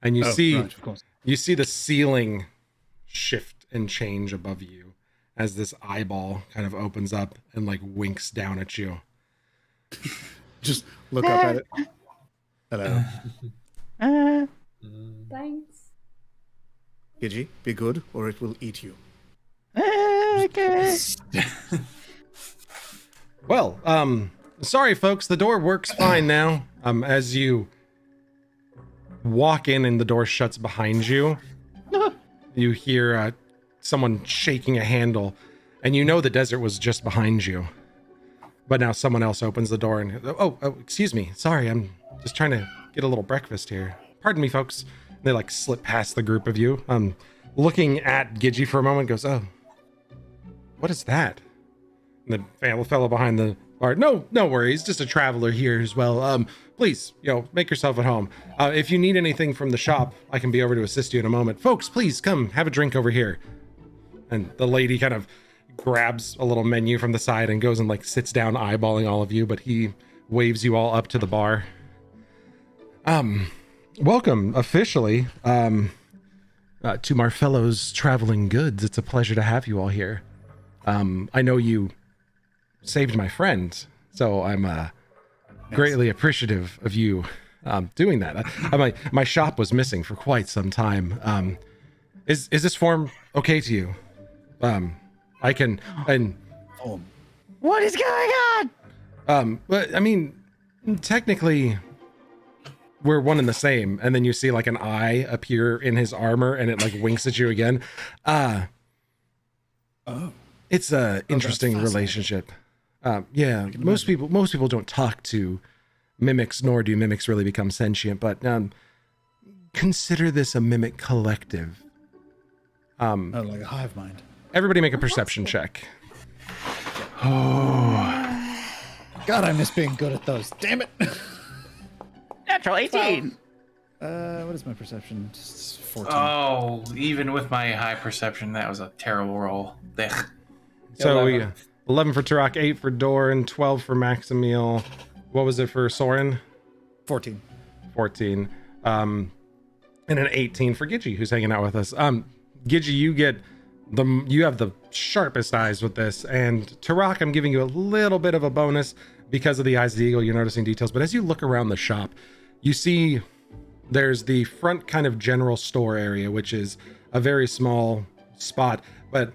And you see, right, of course. you see the ceiling shift and change above you as this eyeball kind of opens up and like winks down at you. Just look up at it. Hello. Thanks. Gidgy, be good, or it will eat you. Okay. Well, sorry folks, the door works fine now. As you walk in and the door shuts behind you, you hear someone shaking a handle, and you know the desert was just behind you. But now someone else opens the door and, oh, excuse me. Sorry, I'm just trying to get a little breakfast here. Pardon me, folks. They like slip past the group of you. Looking at Gidgy for a moment, goes, oh, what is that? And the fellow behind the bar, no worries. Just a traveler here as well. Please, make yourself at home. If you need anything from the shop, I can be over to assist you in a moment. Folks, please come have a drink over here. And the lady kind of grabs a little menu from the side and goes and like sits down eyeballing all of you, but he waves you all up to the bar. Welcome officially to Marfello's Traveling Goods. It's a pleasure to have you all here. I know you saved my friend, so I'm greatly appreciative of you doing that. My shop was missing for quite some time. Is this form okay to you? I can, and What is going on? but I mean, technically, we're one and the same. And then you see like an eye appear in his armor, and it like winks at you again. It's a interesting relationship. Yeah, most people don't talk to mimics, nor do mimics really become sentient. But consider this a mimic collective. Like a hive mind. Everybody make a perception check. God, I miss being good at those. Damn it. Natural 18. What is my perception? Just 14. Oh, even with my high perception, that was a terrible roll. Ugh. So 11. 11 for Turok, 8 for Doran, 12 for Maximiel. What was it for Soren? 14. 14. And an 18 for Gidgy, who's hanging out with us. Gidgy, you have the sharpest eyes with this, and Turok, I'm giving you a little bit of a bonus because of the eyes of the eagle, you're noticing details. But as you look around the shop, you see there's the front kind of general store area, which is a very small spot, but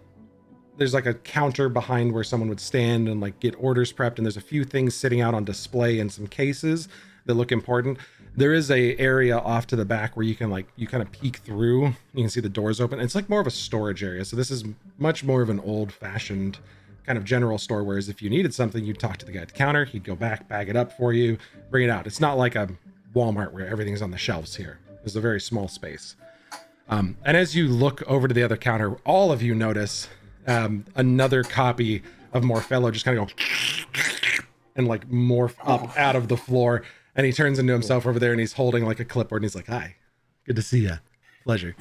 there's like a counter behind where someone would stand and like get orders prepped. And there's a few things sitting out on display in some cases that look important. There is a area off to the back where you can you kind of peek through. You can see the doors open. It's like more of a storage area. So this is much more of an old fashioned kind of general store. Whereas if you needed something, you'd talk to the guy at the counter. He'd go back, bag it up for you, bring it out. It's not like a Walmart where everything's on the shelves here. It's a very small space. And as you look over to the other counter, all of you notice another copy of Morphello just kind of go and like morph up out of the floor. And he turns into himself over there and he's holding like a clipboard and he's like, "Hi, good to see you. Pleasure."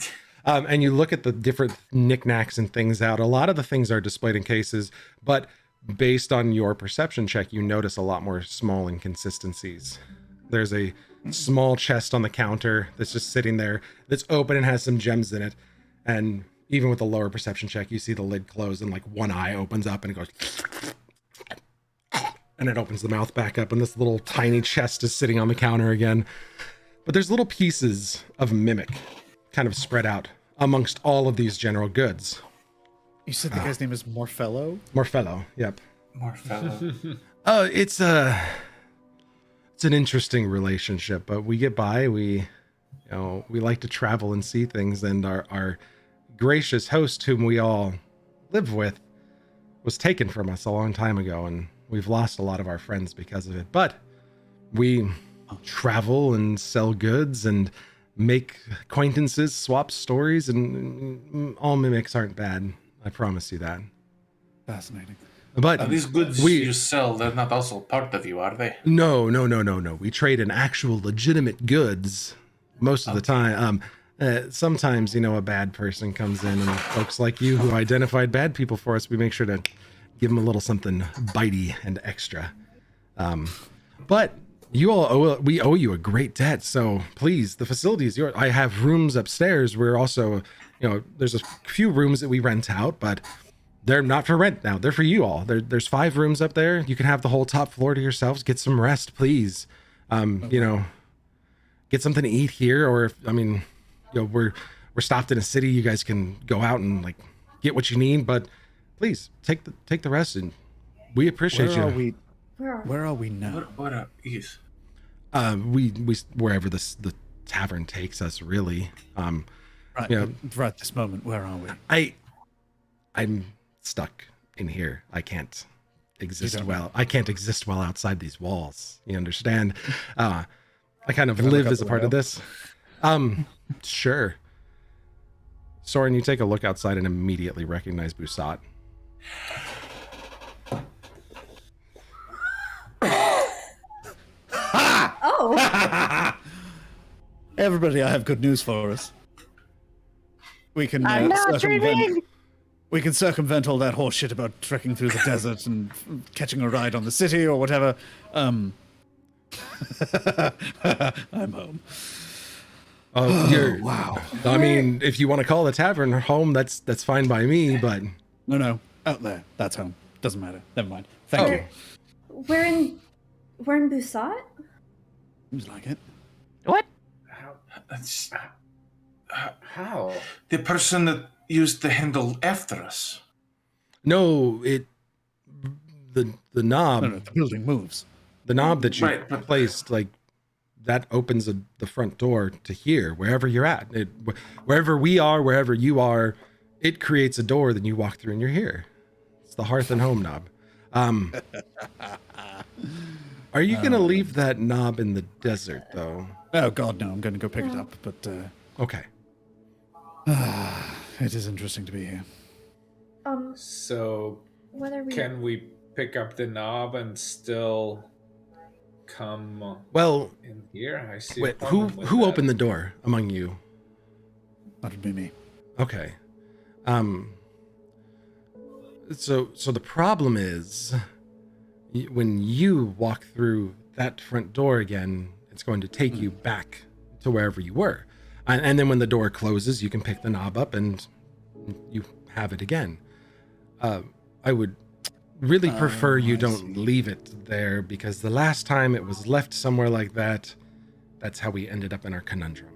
And you look at the different knickknacks and things out. A lot of the things are displayed in cases, but based on your perception check, you notice a lot more small inconsistencies. There's a small chest on the counter that's just sitting there that's open and has some gems in it. And even with the lower perception check, you see the lid close and like one eye opens up and it goes and it opens the mouth back up and this little tiny chest is sitting on the counter again. But there's little pieces of mimic kind of spread out amongst all of these general goods. You said the guy's name is Morphello? Morphello, yep. Morphello. Oh, it's an interesting relationship, but we get by. We like to travel and see things, and our gracious host, whom we all live with, was taken from us a long time ago, and we've lost a lot of our friends because of it. But we travel and sell goods and make acquaintances, swap stories, and all mimics aren't bad. I promise you that. Fascinating. But these goods you sell, they're not also part of you, are they? No. We trade in actual legitimate goods most of the time. Sometimes, a bad person comes in, and folks like you who identified bad people for us, we make sure to give them a little something bitey and extra. But we owe you a great debt. So please, the facility is yours. I have rooms upstairs. We're also, there's a few rooms that we rent out, but they're not for rent now. They're for you all. There's 5 rooms up there. You can have the whole top floor to yourselves. Get some rest, please. Get something to eat here, or we're stopped in a city. You guys can go out and get what you need, but please take the rest, and we appreciate you. Where are we now? What is? We wherever the tavern takes us, really. Right this moment, where are we? I'm stuck in here. I can't exist well. I can't exist well outside these walls. You understand? I kind of live as a part of this. Sure. Soren, you take a look outside and immediately recognize Busat. Oh. Everybody, I have good news for us. We can I'm not dreaming. We can circumvent all that horse shit about trekking through the desert and catching a ride on the city or whatever. I'm home. Wow. I mean, if you want to call the tavern home, that's fine by me, but... No, out there. That's home. Doesn't matter. Never mind. Thank you. We're in Busat? Seems like it. What? How? The person that used the handle after us. No, the knob. No, the building moves. The knob that you placed, that opens the front door to here, wherever you're at. Wherever we are, wherever you are, it creates a door, then you walk through and you're here. It's the hearth and home knob. Are you going to leave that knob in the desert, though? Oh, God, no. I'm going to go pick it up, but... Okay. It is interesting to be here. So, can we pick up the knob and still come in here? I see. Wait, who opened the door among you? That would be me. Okay. So the problem is, when you walk through that front door again, it's going to take you back to wherever you were. And then when the door closes, you can pick the knob up and you have it again. I would really prefer you don't leave it there, because the last time it was left somewhere like that, that's how we ended up in our conundrum.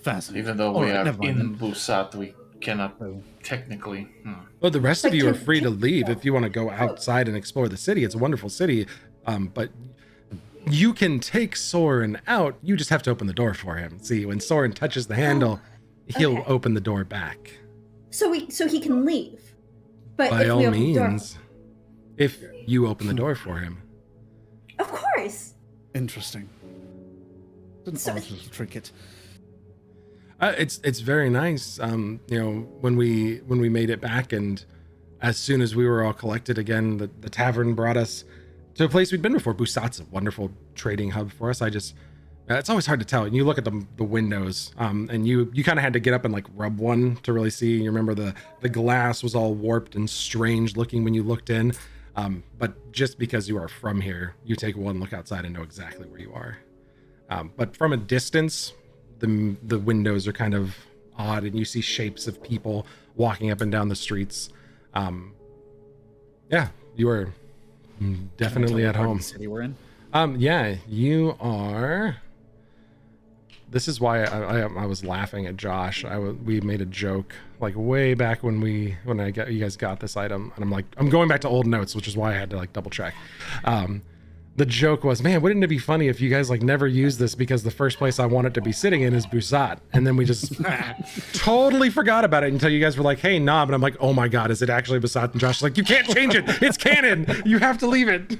Fascinating. Even though All we right, are never mind in then. Busat, we cannot technically. Well, the rest of But you are can- free to leave if you want to go outside and explore the city. It's a wonderful city, but you can take Soren out. You just have to open the door for him. See, when Soren touches the handle, he'll okay. open the door back. So he can leave. But By if all we open the door, means, if you open the door for him. of course. Interesting. An So- odd little trinket. It's very nice. You know, when we made it back, and as soon as we were all collected again, the tavern brought us to a place we'd been before. Busat's a wonderful trading hub for us. It's always hard to tell. And you look at the windows, and you kind of had to get up and like rub one to really see. You remember the glass was all warped and strange looking when you looked in. But just because you are from here, you take one look outside and know exactly where you are. But from a distance, the windows are kind of odd, and you see shapes of people walking up and down the streets. Yeah, you are definitely at home. The city we're in. Yeah, you are. This is why I was laughing at Josh. We made a joke like way back when you guys got this item, and I'm going back to old notes, which is why I had to like double check. The joke was, man, wouldn't it be funny if you guys like never use this, because the first place I want it to be sitting in is Busat, and then we just totally forgot about it until you guys were like, hey, Knob, and I'm like, oh my god, is it actually Busat? And Josh is like, you can't change it, it's canon, you have to leave it.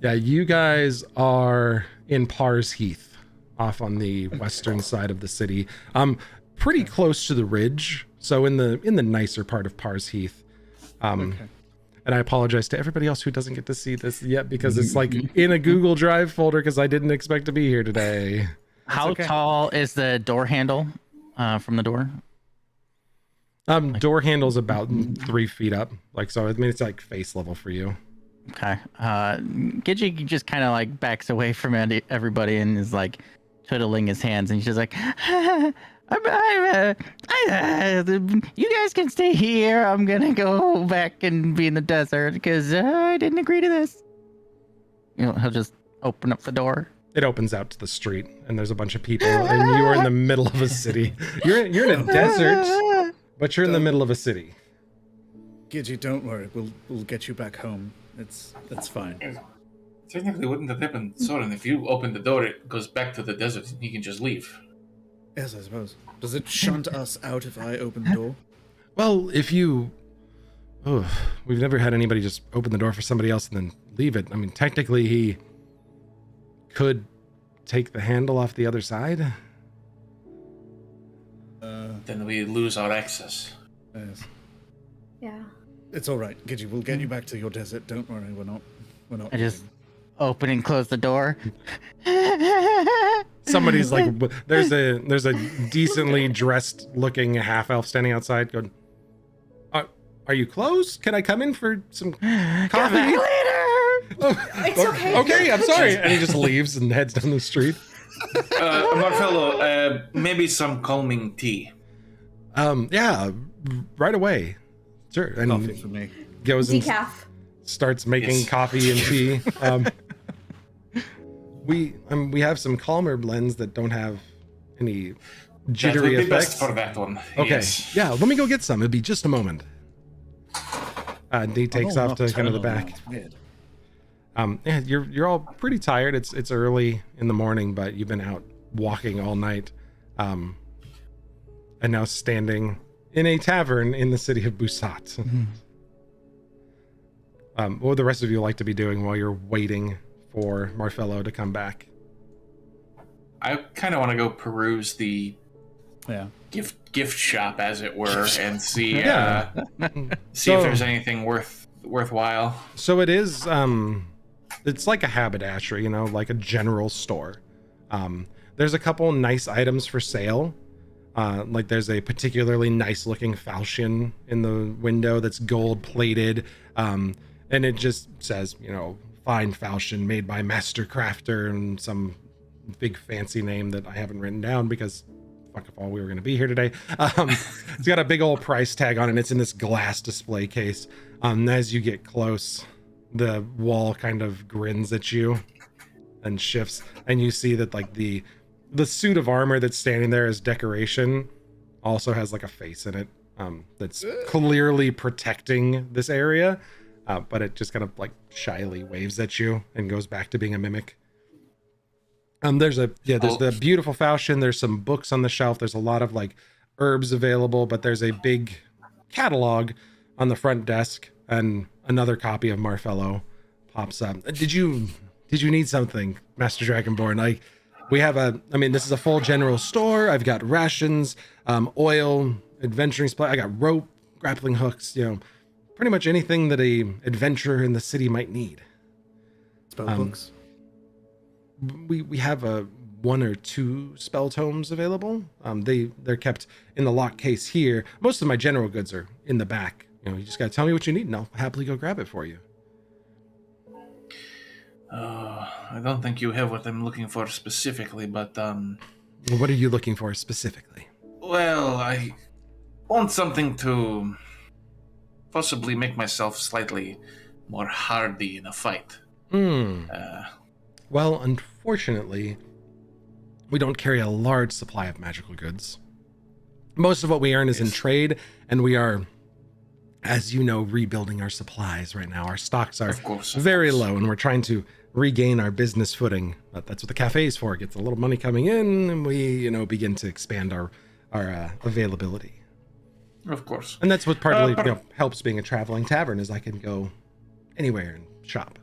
Yeah, you guys are in Pars Heath, off on the western side of the city, pretty close to the ridge, so in the nicer part of Pars Heath. And I apologize to everybody else who doesn't get to see this yet, because it's like in a Google Drive folder, because I didn't expect to be here today. How tall is the door handle from the door? Door handle's about 3 feet up, like, so I mean it's like face level for you. Okay. Gidget just kind of like backs away from everybody and is like twiddling his hands, and he's just like, you guys can stay here. I'm gonna go back and be in the desert because I didn't agree to this. You know, he'll just open up the door. It opens out to the street, and there's a bunch of people, and you are in the middle of a city. You're in a desert, but you're in the middle of a city. Gidget, don't worry. We'll get you back home. That's fine. Technically, wouldn't that happen, Soren? If you open the door, it goes back to the desert, and you can just leave. Yes, I suppose. Does it shunt us out if I open the door? Well, if you... Oh, we've never had anybody just open the door for somebody else and then leave it. I mean, technically, he could take the handle off the other side. Then we lose our access. Yes. Yeah. It's all right, Gidget. We'll get you back to your desert. Don't worry. We're not. I just open and close the door. Somebody's like, there's a decently dressed looking half elf standing outside going, are you closed? Can I come in for some coffee? Come back later. It's okay. Okay, I'm sorry. And he just leaves and heads down the street. Marfello, maybe some calming tea. Yeah, right away. Sure. And Coffee for me. goes and Decaf. starts making Yes. coffee and tea. We have some calmer blends that don't have any That jittery would be effects. best for that one. Okay. Yes. Yeah, let me go get some. It'll be just a moment. D takes off to kind of the back. It's weird. Yeah, you're all pretty tired. It's early in the morning, but you've been out walking all night, and now standing in a tavern in the city of Busat. What would the rest of you like to be doing while you're waiting for Marfello to come back? I kind of want to go peruse the gift shop, as it were, and see Yeah. see if there's anything worthwhile. So it is it's like a haberdashery, you know, like a general store. There's a couple nice items for sale. Like there's a particularly nice looking falchion in the window that's gold plated, and it just says, you know, fine falchion made by master crafter and some big fancy name that I haven't written down because fuck if all we were going to be here today. It's got a big old price tag on it. And it's in this glass display case. As you get close, the wall kind of grins at you and shifts, and you see that like the suit of armor that's standing there as decoration also has like a face in it, that's clearly protecting this area, but it just kind of like shyly waves at you and goes back to being a mimic. There's the beautiful falchion. There's some books on the shelf. There's a lot of like herbs available, but there's a big catalog on the front desk, and another copy of Marfello pops up. Did you need something, Master Dragonborn? This is a full general store. I've got rations, oil, adventuring supply. I got rope, grappling hooks, pretty much anything that a adventurer in the city might need. Spell books. We have 1 or 2 spell tomes available. They're kept in the lock case here. Most of my general goods are in the back. You just gotta tell me what you need, and I'll happily go grab it for you. I don't think you have what I'm looking for specifically, but What are you looking for specifically? well, I want something to possibly make myself slightly more hardy in a fight. Well, unfortunately, we don't carry a large supply of magical goods. Most of what we earn is in trade, and we are, as you know, rebuilding our supplies right now. Our stocks are very low, and we're trying to regain our business footing. But that's what the cafe is for. It gets a little money coming in, and we, begin to expand our availability. Of course. And that's what partly helps being a traveling tavern, is I can go anywhere and shop.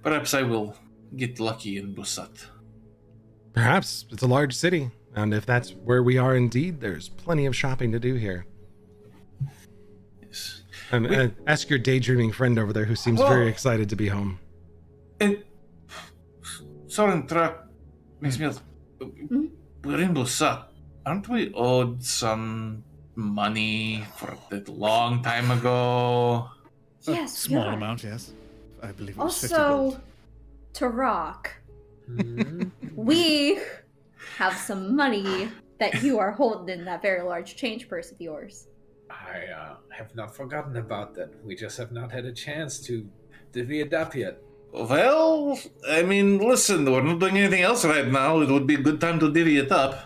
Perhaps I will get lucky in Busat. Perhaps. It's a large city, and if that's where we are indeed, there's plenty of shopping to do here. Yes. And ask your daydreaming friend over there, who seems very excited to be home. Soren Truck makes me... We're in Busat. Aren't we owed some money for that long time ago? Yes, Small yeah. amount, yes. I believe it was 50 Also, gold. Tarok, we have some money that you are holding in that very large change purse of yours. I have not forgotten about that. We just have not had a chance to divvy it up yet. Well, listen, we're not doing anything else right now. It would be a good time to divvy it up.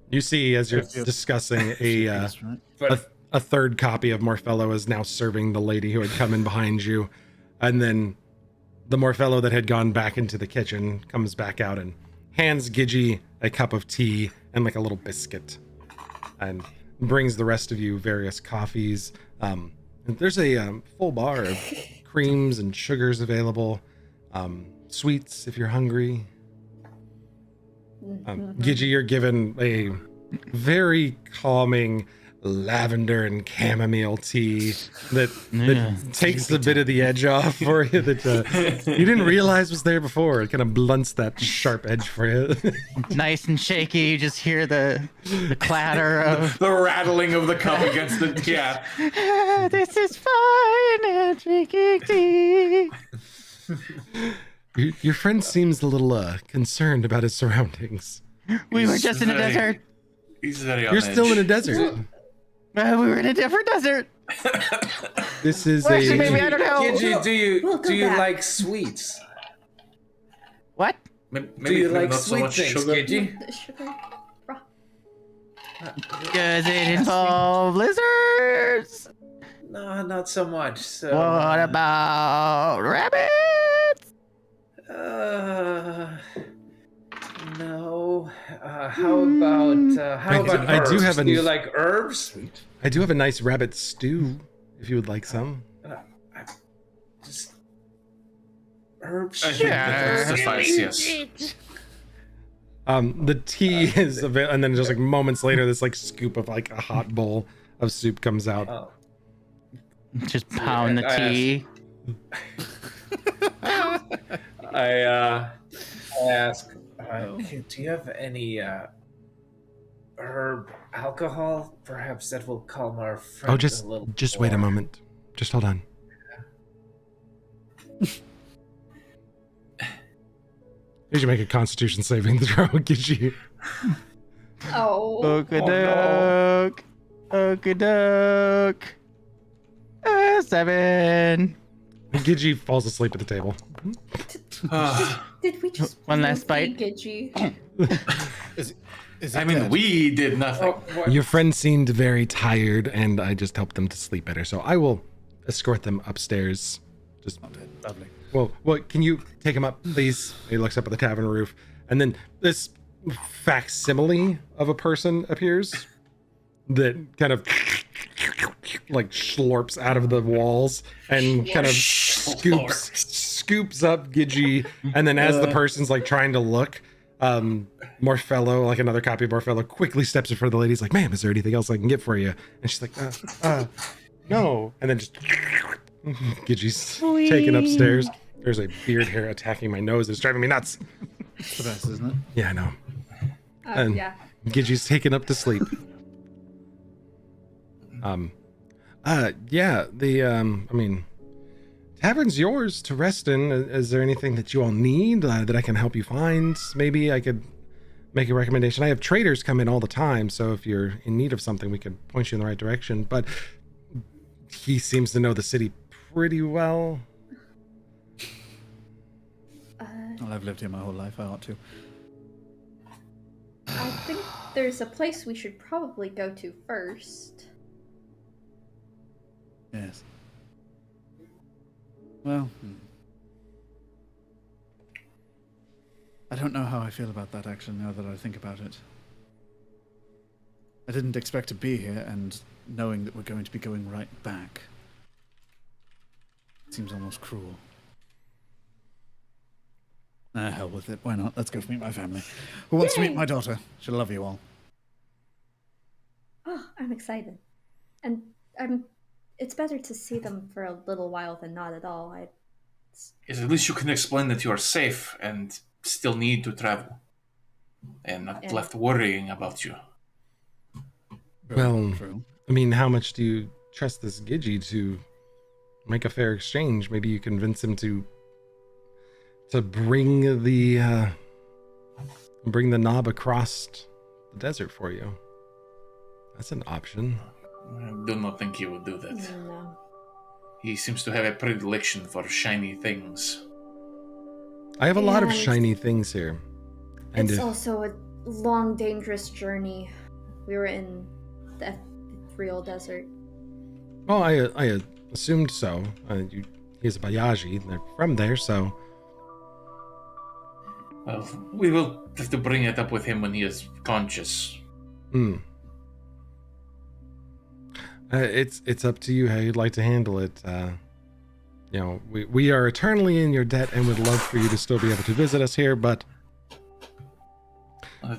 You see, as you're Yes. discussing, That's right. But a third copy of Morfello is now serving the lady who had come in behind you. And then the Morfello that had gone back into the kitchen comes back out and hands Gigi a cup of tea and like a little biscuit, and brings the rest of you various coffees. And there's a full bar of creams and sugars available, sweets if you're hungry. Gigi, you're given a very calming lavender and chamomile tea that takes a bit of the edge off for you that you didn't realize was there before. It kind of blunts that sharp edge for you. Nice and shaky. You just hear the clatter of. The rattling of the cup against the yeah. This is fine and drinking tea. Your friend seems a little concerned about his surroundings. We were just in a desert. He's very on You're edge. still in a desert. We were in a different desert. This is Well, actually, maybe I a don't know. Gigi, We'll go do you back. like sweets? What? Maybe Do you like not so sweet much things, sugar. Gigi? The sugar. Does it involve lizards? No, not so much. So, What about rabbits? No. How about I do herbs? have Do you like herbs? I do have a nice rabbit stew, if you would like some. Just herbs. I think that will suffice, yes. The tea is available, and then just like moments later, this like scoop of like a hot bowl of soup comes out. Oh. Just pound the I tea. I ask, do you have any herb alcohol? Perhaps that will calm our friend Oh, a little. just wait a more. moment. Just hold on. You should make a Constitution saving throw, Gidgey. Oh. Okie-doke. Okie-doke. 7. Gidgey falls asleep at the table. Did we just One last really bite. Gidgey? Is I it mean, dead? we did nothing. Your friend seemed very tired, and I just helped them to sleep better. So I will escort them upstairs. Just Lovely. well, can you take him up, please? He looks up at the tavern roof, and then this facsimile of a person appears that kind of like slurps out of the walls and kind of scoops up Gidgey, and then as the person's like trying to look, Morphello, like another copy of Morphello, quickly steps in front of the lady. He's like, "Ma'am, is there anything else I can get for you?" And she's like, no. And then just Gidgey's taken upstairs. There's a beard hair attacking my nose. It's driving me nuts. It's the best, isn't it? Yeah, I know. And Yeah. Gidgey's taken up to sleep. Yeah, I mean, tavern's yours to rest in. Is there anything that you all need that I can help you find? Maybe I could make a recommendation. I have traders come in all the time, so if you're in need of something, we could point you in the right direction. But he seems to know the city pretty well. Well, I've lived here my whole life. I ought to. I think there's a place we should probably go to first. Yes. Well, I don't know how I feel about that, actually, now that I think about it. I didn't expect to be here, and knowing that we're going to be going right back seems almost cruel. Hell with it. Why not? Let's go meet my family. Who wants to meet my daughter? She'll love you all. Oh, I'm excited. And it's better to see them for a little while than not at all. Yes, at least you can explain that you are safe and still need to travel. And not left worrying about you. Well, True. I mean, how much do you trust this Gidgey to make a fair exchange? Maybe you convince him to bring the knob across the desert for you. That's an option. I do not think he would do that. No. He seems to have a predilection for shiny things. I have a lot of And shiny things here. And It's if, also a long, dangerous journey. We were in the Ethereal Desert. well, I assumed so. He's a Bayaji. They're from there, so Well, we will have to bring it up with him when he is conscious. It's up to you how you'd like to handle it. We are eternally in your debt and would love for you to still be able to visit us here, but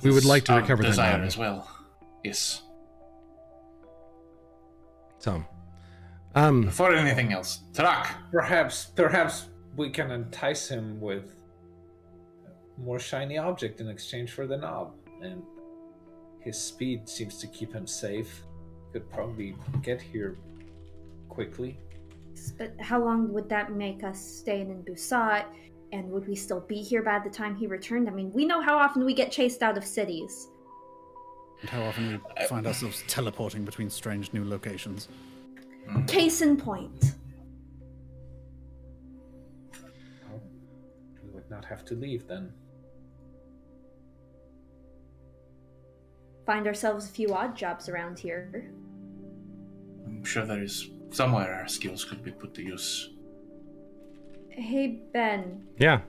we would like to Our recover that desire knob. as well. Yes. So, Before anything else, Tarak. Perhaps we can entice him with a more shiny object in exchange for the knob, and his speed seems to keep him safe. Could probably get here quickly. But how long would that make us stay in Busat? And would we still be here by the time he returned? I mean, we know how often we get chased out of cities. And how often we find ourselves teleporting between strange new locations. Case in point. Well, we would not have to leave then. Find ourselves a few odd jobs around here. I'm sure there is somewhere our skills could be put to use. Hey, Ben. yeah.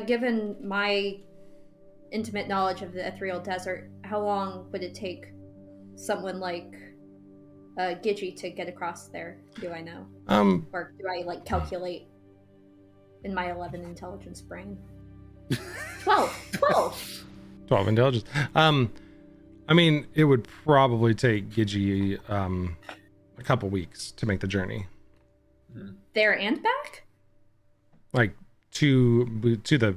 Given my intimate knowledge of the Ethereal Desert, how long would it take someone like Gidgey to get across there? Do I know? Or do I, calculate in my 11 intelligence brain? 12! 12 intelligence. I mean, it would probably take Gidgey a couple weeks to make the journey. There and back? Like to the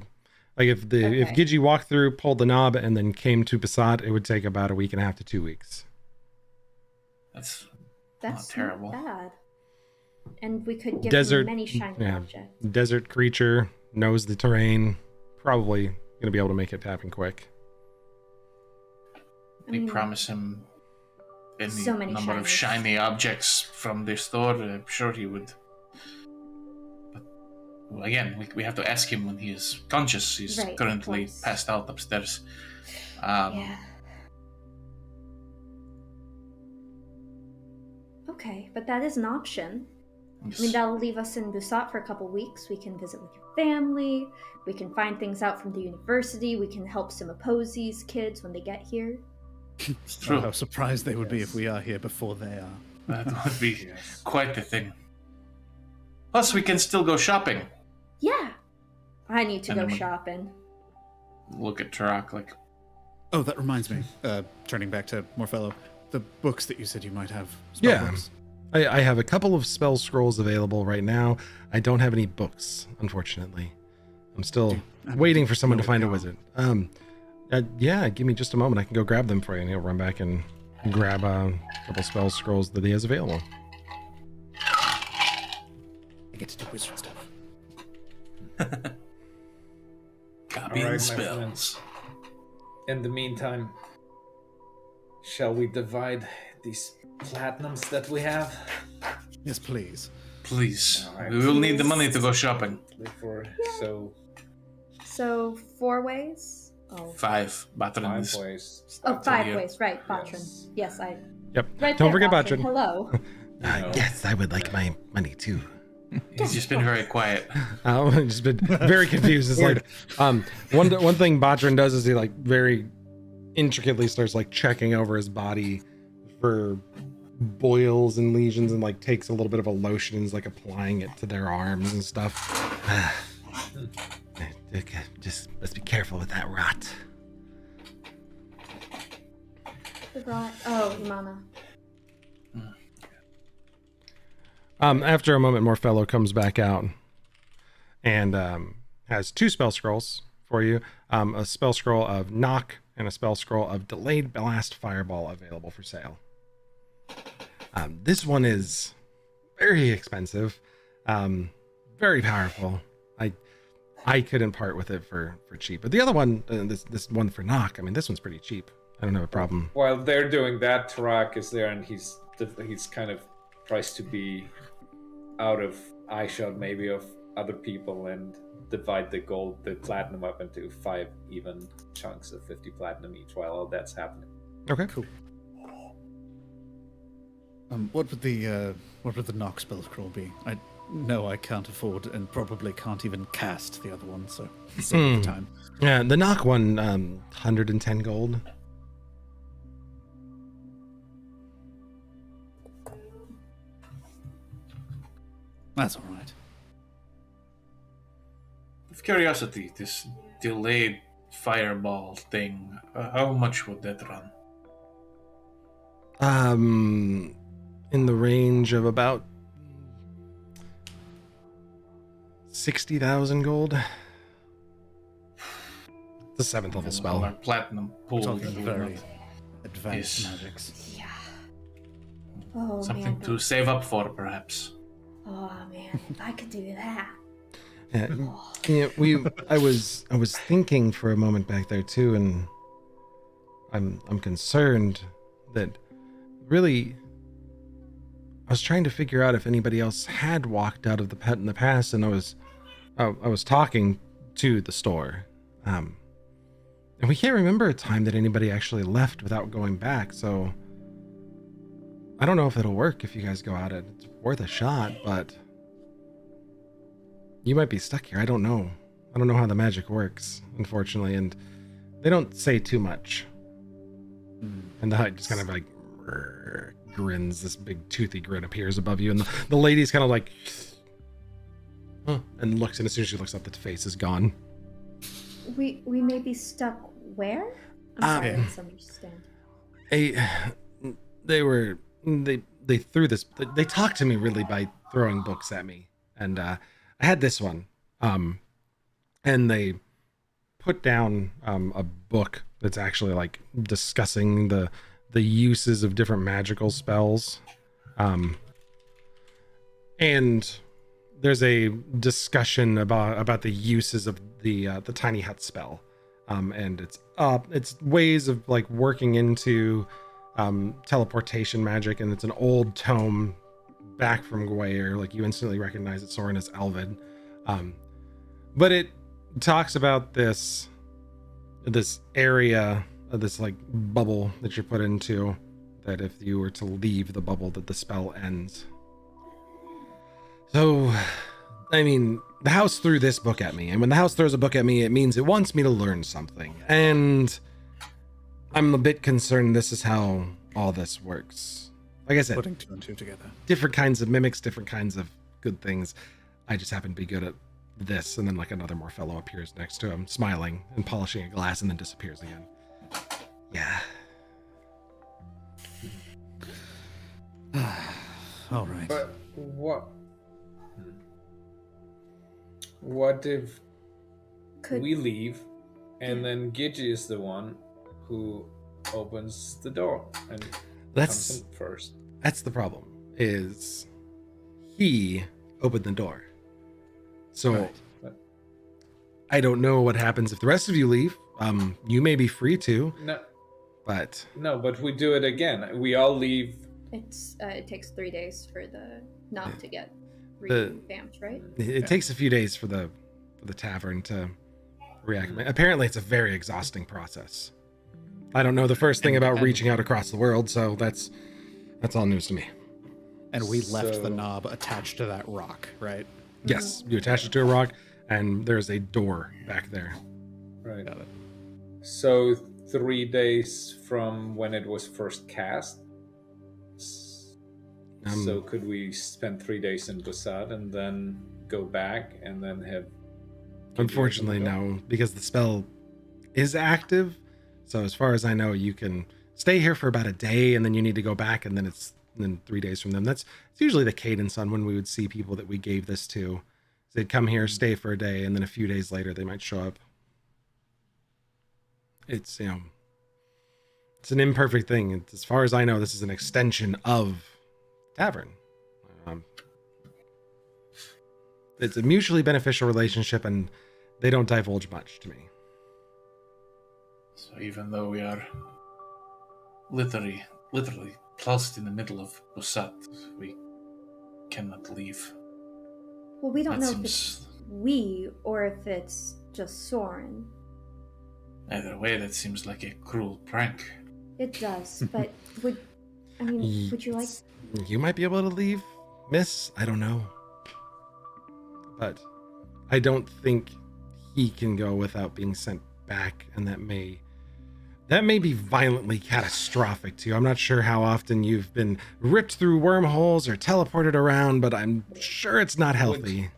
if Gidgey walked through, pulled the knob, and then came to Basad, it would take about a week and a half to 2 weeks. That's That's not terrible. Not bad. And we could give Desert, him many shiny objects. Desert creature, knows the terrain, probably gonna be able to make it happen quick. We promise him any So many number of shinies. shiny objects from this store. I'm sure he would. But well, again, we have to ask him when he is conscious. He's Right, of currently course. passed out upstairs. Yeah. Okay, but that is an option. I mean, that'll leave us in Busat for a couple weeks. We can visit with your family. We can find things out from the university. We can help some Opposi's kids when they get here. It's true. How surprised they would be if we are here before they are. That would be quite the thing. Plus, we can still go shopping. Yeah. I need to And go then we- shopping. Look at Tarak like, Oh, that reminds me. Turning back to Morfellow, the books that you said you might have. Yeah. Books. I have a couple of spell scrolls available right now. I don't have any books, unfortunately. I'm still waiting for someone to find a wizard. Yeah, give me just a moment. I can go grab them for you, and he'll run back and grab a couple spell scrolls that he has available. I get to do wizard stuff. copying All right, my spells. In the meantime, shall we divide these platinums that we have? Yes, please. Please. All right. We will need the money to go shopping. So 4 ways? Oh. 5 5 bathrooms. ways. Oh, Start 5 here. ways, right, Batron. Yes. Yes, I... Yep. Right Don't there, forget Batron. Batron. Hello. know. Yes, I would like my money too. He's just been very quiet. I've just been very confused. It's like one thing Batron does is he like very intricately starts like checking over his body for boils and lesions and like takes a little bit of a lotion and is like applying it to their arms and stuff. Just let's be careful with that rot. Right. Oh, Imana. After a moment, Morfellow comes back out and has 2 spell scrolls for you. A spell scroll of Knock and a spell scroll of Delayed Blast Fireball available for sale. This one is very expensive, very powerful. I couldn't part with it for cheap. But the other one, this one for Knock, I mean, this one's pretty cheap. I don't have a problem. While they're doing that, Tarak is there, and he's kind of tries to be out of eyeshot maybe of other people and divide the platinum up into 5 even chunks of 50 platinum each while all that's happening. Okay. Cool. What would the knock spell scroll be? I know I can't afford and probably can't even cast the other one, so save the time. Yeah, the Knock one, 110 gold. That's all right. Of curiosity, this delayed fireball thing, how much would that run? In the range of about 60,000 gold. The 7th level All spell. our platinum pool. Talking do we very not- advanced Yes. magics. Yeah. Oh, Something man. to save up for, perhaps. Oh, man. If I could do that. Yeah, I was thinking for a moment back there too, and I'm concerned that really I was trying to figure out if anybody else had walked out of the pet in the past, and I was talking to the store, and we can't remember a time that anybody actually left without going back. So I don't know if it'll work if you guys go out. It's worth a shot, but you might be stuck here. I don't know. I don't know how the magic works, unfortunately, and they don't say too much. And the hut just kind of like grins. This big toothy grin appears above you, and the lady's kind of like, huh, and looks, and as soon as she looks up, the face is gone. We may be stuck where? I'm sorry, I Um, misunderstand. They threw this. They talked to me really by throwing books at me, and I had this one, and they put down a book that's actually like discussing the uses of different magical spells, and there's a discussion about the uses of the tiny hut spell, and it's ways of like working into teleportation magic, and it's an old tome back from Gwyer. Like you instantly recognize that Soren is Elven, but it talks about this area of this like bubble that you're put into, that if you were to leave the bubble that the spell ends. So, I mean, the house threw this book at me, and when the house throws a book at me, it means it wants me to learn something, and I'm a bit concerned this is how all this works. Like I said, Putting two and two together. different kinds of mimics, different kinds of good things. I just happen to be good at this, and then like another more fellow appears next to him, smiling and polishing a glass, and then disappears again. Yeah. All right. But what if we leave, and then Gigi is the one who opens the door and comes in first? That's the problem, is he opened the door. So Right. I don't know what happens if the rest of you leave. You may be free to, but But we do it again. We all leave. It takes 3 days for the knob to get The- revamped, right? it takes a few days for the tavern to reacclimate. Apparently it's a very exhausting process. I don't know the first thing about reaching out across the world, so that's all news to me. And we left the So- knob attached to that rock, right? Yes, you attach it to a rock, and there's a door back there. Right. Got it. So 3 days from when it was first cast. So could we spend 3 days in Bussard and then go back and then have? Unfortunately, no, because the spell is active. So as far as I know, you can stay here for about a day, and then you need to go back, and then 3 days from them. It's usually the cadence on when we would see people that we gave this to. They'd come here, stay for a day, and then a few days later they might show up. It's it's an imperfect thing. As far as I know, this is an extension of Tavern. It's a mutually beneficial relationship, and they don't divulge much to me. So even though we are literally placed in the middle of Bussat, we cannot leave. Well, we don't That know if seems- it's we or if it's just Soren. Either way, that seems like a cruel prank. It does, but would you like? You might be able to leave, miss. I don't know. But I don't think he can go without being sent back, and that may be violently catastrophic to you. I'm not sure how often you've been ripped through wormholes or teleported around, but I'm sure it's not healthy.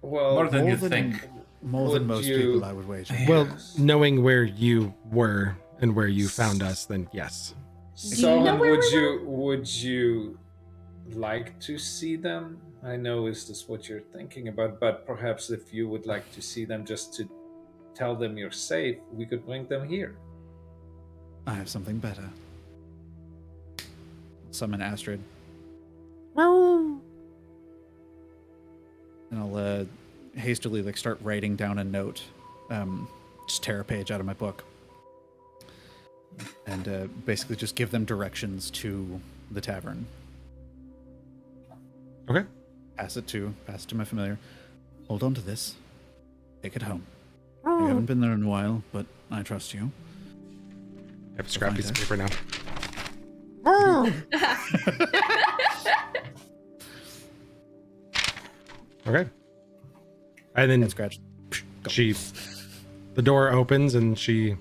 Well, More than you than- think. More than Would most you- people, I would wager. Well, knowing where you were and where you found us, then yes. you know where would you like to see them? I know is this what you're thinking about, but perhaps if you would like to see them just to tell them you're safe, we could bring them here. I have something better. Summon Astrid. And I'll hastily start writing down a note. Just tear a page out of my book. And basically just give them directions to the tavern. Okay. Pass it to my familiar. Hold on to this. Take it home. You haven't been there in a while, but I trust you. I have a scrap piece of paper now. Okay. And then Head scratch. Go. the door opens, and she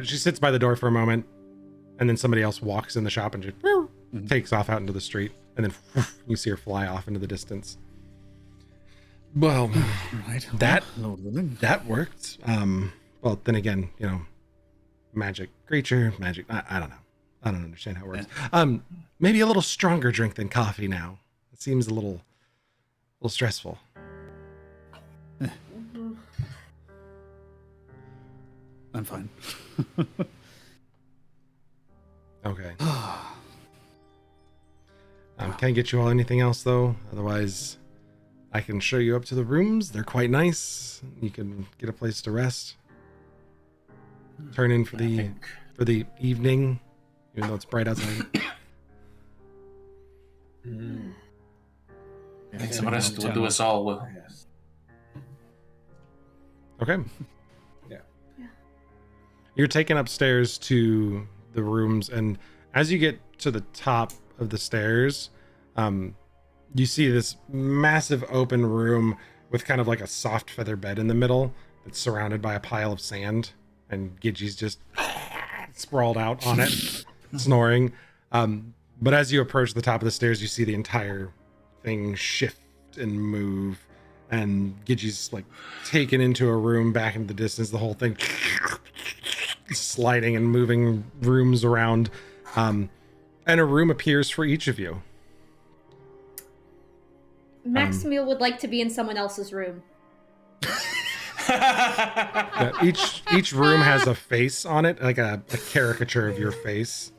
sits by the door for a moment, and then somebody else walks in the shop and just takes off out into the street, and then you see her fly off into the distance. Well, Right. that Lord willing. that worked. Well, then again, magic creature, magic. I don't know. I don't understand how it works. Maybe a little stronger drink than coffee now. It seems a little stressful. I'm fine. Okay. Can't get you all anything else though. Otherwise, I can show you up to the rooms. They're quite nice. You can get a place to rest. Turn in for the evening, even though it's bright outside. I think some rest will do us all well. Yes. Okay. Yeah. You're taken upstairs to the rooms, and as you get to the top of the stairs, you see this massive open room with kind of like a soft feather bed in the middle that's surrounded by a pile of sand, and Gidgey's just sprawled out on it, snoring. But as you approach the top of the stairs, you see the entire thing shift and move, and Gidgey's like taken into a room back into the distance, the whole thing sliding and moving rooms around. And a room appears for each of you. Maximil would like to be in someone else's room. Each room has a face on it, like a caricature of your face.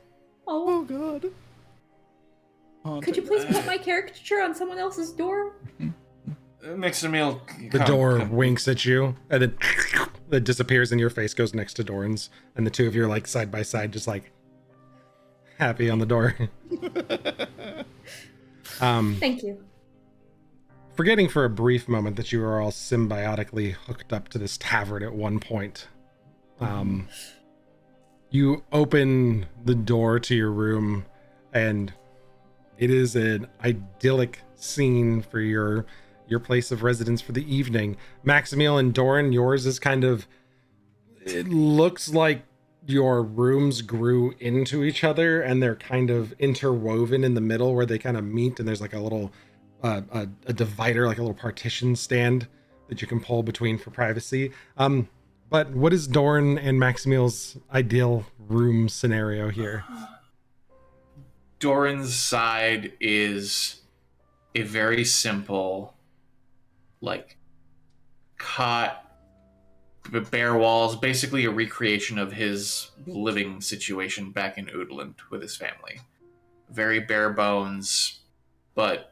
Oh, God. could you please put my caricature on someone else's door? Maximil, The door winks at you, and then it disappears, and your face goes next to Doran's, and the two of you are like side by side, just like happy on the door. Thank you. Forgetting for a brief moment that you are all symbiotically hooked up to this tavern at one point. You open the door to your room, and it is an idyllic scene for your place of residence for the evening. Maximil and Doran, yours is kind of, it looks like your rooms grew into each other, and they're kind of interwoven in the middle where they kind of meet, and there's like a little a divider, like a little partition stand that you can pull between for privacy. But what is Doran and Maximil's ideal room scenario here? Doran's side is a very simple, like, cot, bare walls, basically a recreation of his living situation back in Oodland with his family. Very bare bones, but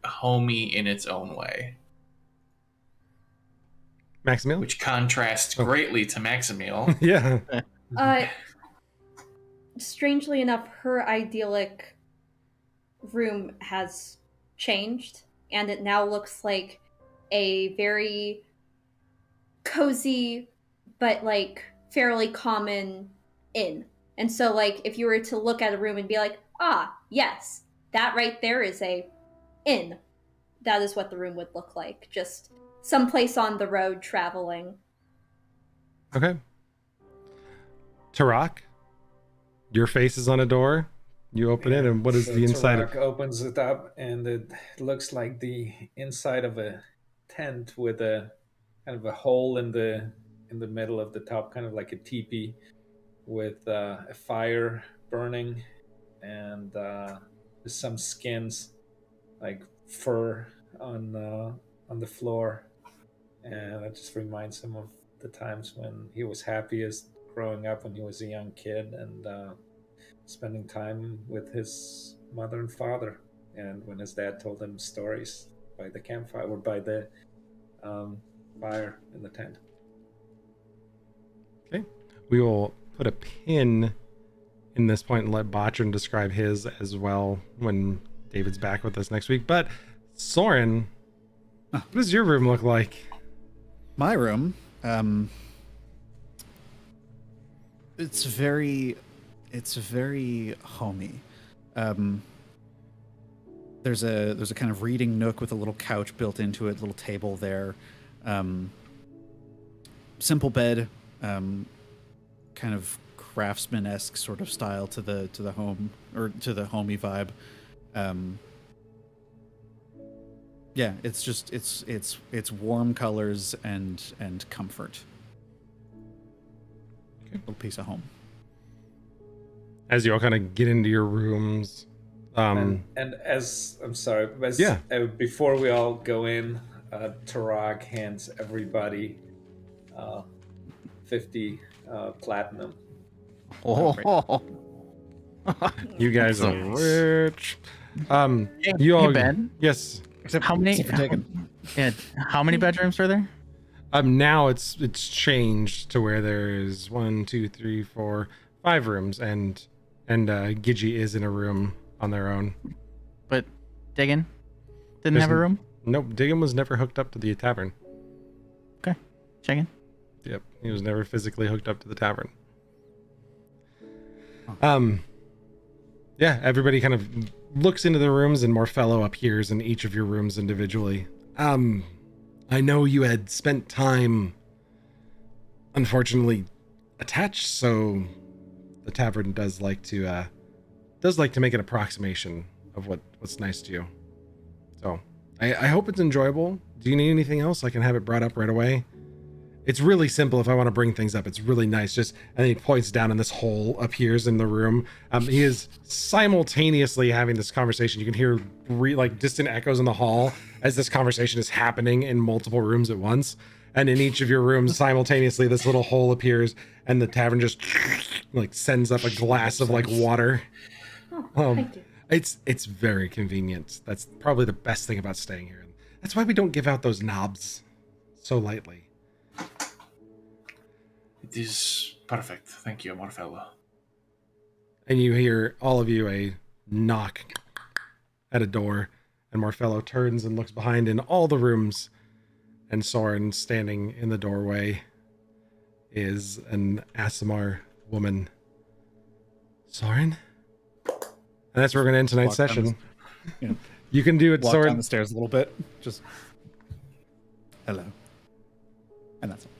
homey in its own way. Maximil? Which contrasts greatly to Maximil. Yeah. Strangely enough, her idyllic room has changed, and it now looks like a very cozy but like fairly common inn. And so like if you were to look at a room and be like, ah, yes, that right there is a inn, that is what the room would look like, just someplace on the road traveling. Okay. Tarak, your face is on a door. You open it, and what is the inside Tarak opens it up, and it looks like the inside of a tent with a kind of a hole in the middle of the top, kind of like a teepee, with a fire burning, and some skins, like fur, on the floor, and that just reminds him of the times when he was happiest growing up, when he was a young kid, and spending time with his mother and father, and when his dad told him stories by the campfire or by the fire in the tent. Okay. We will put a pin in this point and let Botrin describe his as well when David's back with us next week. But Soren, what does your room look like? My room, it's very homey. There's a kind of reading nook with a little couch built into it, little table there. Simple bed, kind of craftsman-esque sort of style to the home, or to the homey vibe. Yeah, it's just it's warm colors and comfort. Okay. Little piece of home. As you all kind of get into your rooms, and as I'm sorry, before we all go in, Tarak hands everybody 50 platinum. Oh, you guys are Nice. rich. Hey, You all, Ben. yes. Except, How many- except for taking. Yeah. How many bedrooms are there? Now it's changed to where there's 1, 2, 3, 4, 5 rooms, and Gigi is in a room on their own. But Diggin didn't There's have a room? Nope, Diggum was never hooked up to the tavern. Okay. Checking. Yep, he was never physically hooked up to the tavern. Yeah, everybody kind of looks into the rooms, and Morphello appears in each of your rooms individually. I know you had spent time, unfortunately, attached, so the tavern does like to make an approximation of what's nice to you. So I hope it's enjoyable. Do you need anything else? I can have it brought up right away. It's really simple if I want to bring things up. It's really nice. And then he points down and this hole appears in the room. He is simultaneously having this conversation. You can hear distant echoes in the hall as this conversation is happening in multiple rooms at once. And in each of your rooms simultaneously, this little hole appears and the tavern just sends up a glass of water. Thank you. It's very convenient. That's probably the best thing about staying here. That's why we don't give out those knobs so lightly. It is perfect. Thank you, Morphello. And you hear, all of you, a knock at a door, and Morphello turns and looks behind in all the rooms, and Soren, standing in the doorway, is an Aasimar woman. Soren? And that's where we're going to end tonight's session. You can do it, Walk Soren. down the stairs a little bit. Just hello. And that's all.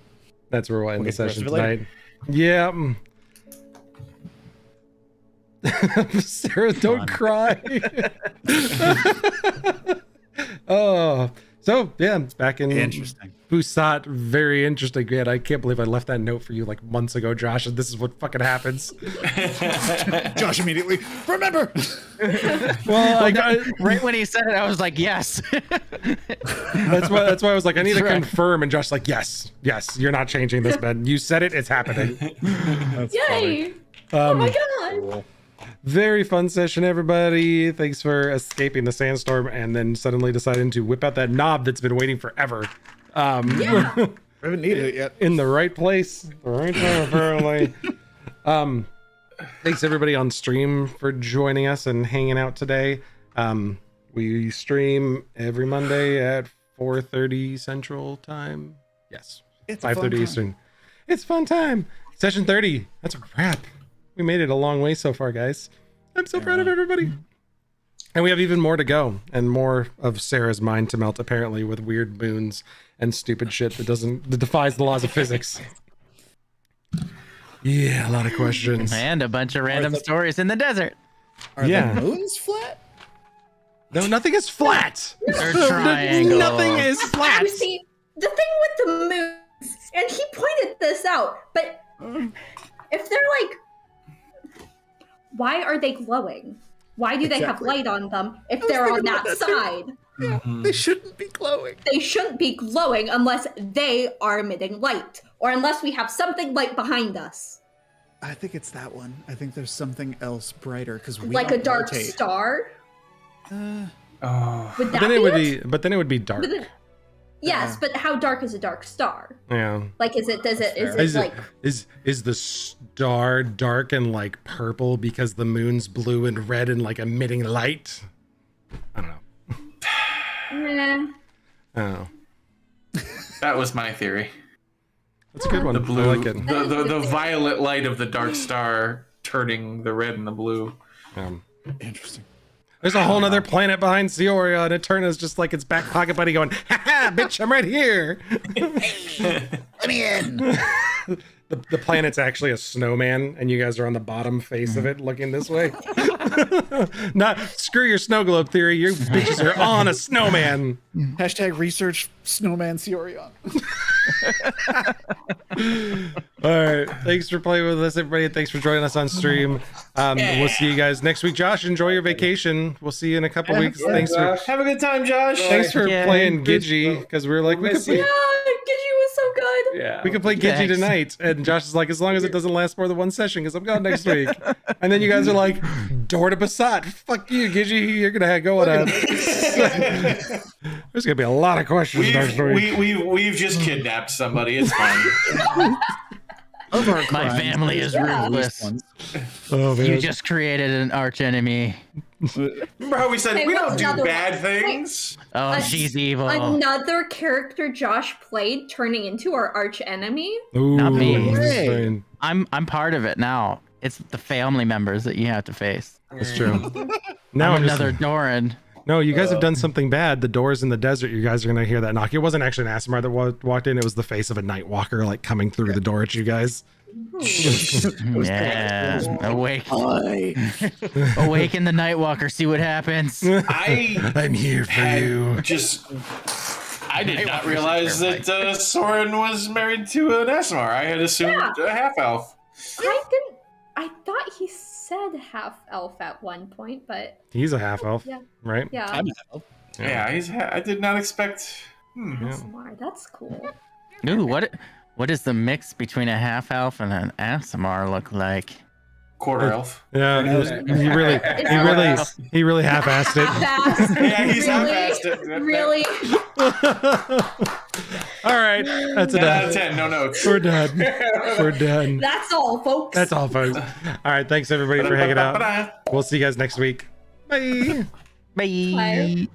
That's where we'll end the get the rest session of it later. tonight. Yeah. Sarah, don't cry. Oh, so yeah, back in Interesting. Busat, very interesting. Man, I can't believe I left that note for you months ago, Josh, and this is what fucking happens. Josh immediately, remember! Right when he said it, I was like, yes. That's why I was like, I need to confirm, and Josh's like, yes, you're not changing this, Ben. You said it, it's happening. That's Yay! funny. Oh my god! Cool. Very fun session, everybody. Thanks for escaping the sandstorm and then suddenly deciding to whip out that knob that's been waiting forever. Yeah. I haven't needed it yet. In the right place, the right time, apparently. Thanks everybody on stream for joining us and hanging out today. We stream every Monday at 4:30 Central Time. Yes, It's a fun 5:30 time. Eastern. It's fun time. Session 30. That's a wrap. We made it a long way so far, guys. I'm so proud of everybody. And we have even more to go, and more of Sarah's mind to melt, apparently, with weird moons and stupid shit that defies the laws of physics. Yeah, a lot of questions. And a bunch of random stories in the desert. Are Yeah. the moons flat? No, nothing is flat. They're triangles. Nothing is flat. You see, the thing with the moons, and he pointed this out, but if they're why are they glowing? Why do they have light on them if they're on that side? Yeah, they shouldn't be glowing. They shouldn't be glowing unless they are emitting light, or unless we have something light behind us. I think it's that one. I think there's something else brighter because we Like a don't dark rotate. star? Oh, Would that But then be it would it? but then it would be dark. Yes, but how dark is a dark star? Yeah. Is it Is the star dark and purple because the moon's blue and red and emitting light? I don't know. Oh, that was my theory. that's a good one. The blue, I like it. the violet light of the dark star turning the red and the blue. Interesting. There's a whole nother planet behind Cyorion. Eterna's just its back pocket buddy going, ha ha, bitch, I'm right here. Let me in. The planet's actually a snowman, and you guys are on the bottom face of it looking this way. Not screw your snow globe theory. You bitches are on a snowman. Hashtag research snowman Cyorion. All right. Thanks for playing with us, everybody. And thanks for joining us on stream. We'll see you guys next week. Josh, enjoy your vacation. We'll see you in a couple weeks. Thanks for Have a good time, Josh. playing Gigi, because we were like, we could play. Yeah, Gigi was so good. Yeah. We could play Gigi Thanks. tonight. And Josh is like, as long as it doesn't last more than one session, because I'm gone next week. And then you guys are like, door to Basat. Fuck you, Gigi. You're going to go on a There's gonna be a lot of questions next week. we've just kidnapped somebody. It's fine. My family is ruthless. Oh, man. You just created an arch enemy. Remember how we said Hey, we what's don't do another bad one? things? Oh, A- she's evil. Another character Josh played turning into our arch enemy. Ooh, Not me. insane. I'm part of it now. It's the family members that you have to face. That's true. Now I'm I'm just, another Doran. no, you guys have done something bad. The doors in the desert. You guys are gonna hear that knock. It wasn't actually an Asimar that walked in. It was the face of a Night Walker, like coming through the door at you guys. Yeah, awake, Hi. awaken the Nightwalker. See what happens. I'm here for you. I did not realize that Soren was married to an Asimar. I had assumed a half elf. I thought he said half elf at one point, but He's a half elf, Yeah. right? yeah. I'm an elf. Yeah, I did not expect. Asimar, that's cool. Ooh, what does the mix between a half elf and an Asimar look like? Quarter elf. Yeah, he really half-assed it. Fast. Yeah, he's really, half-assed it. Really? All right, that's 10 out enough. of 10, no notes. We're done. We're done. That's all, folks. That's all, folks. All right, thanks everybody for hanging out. We'll see you guys next week. Bye. Bye. Bye.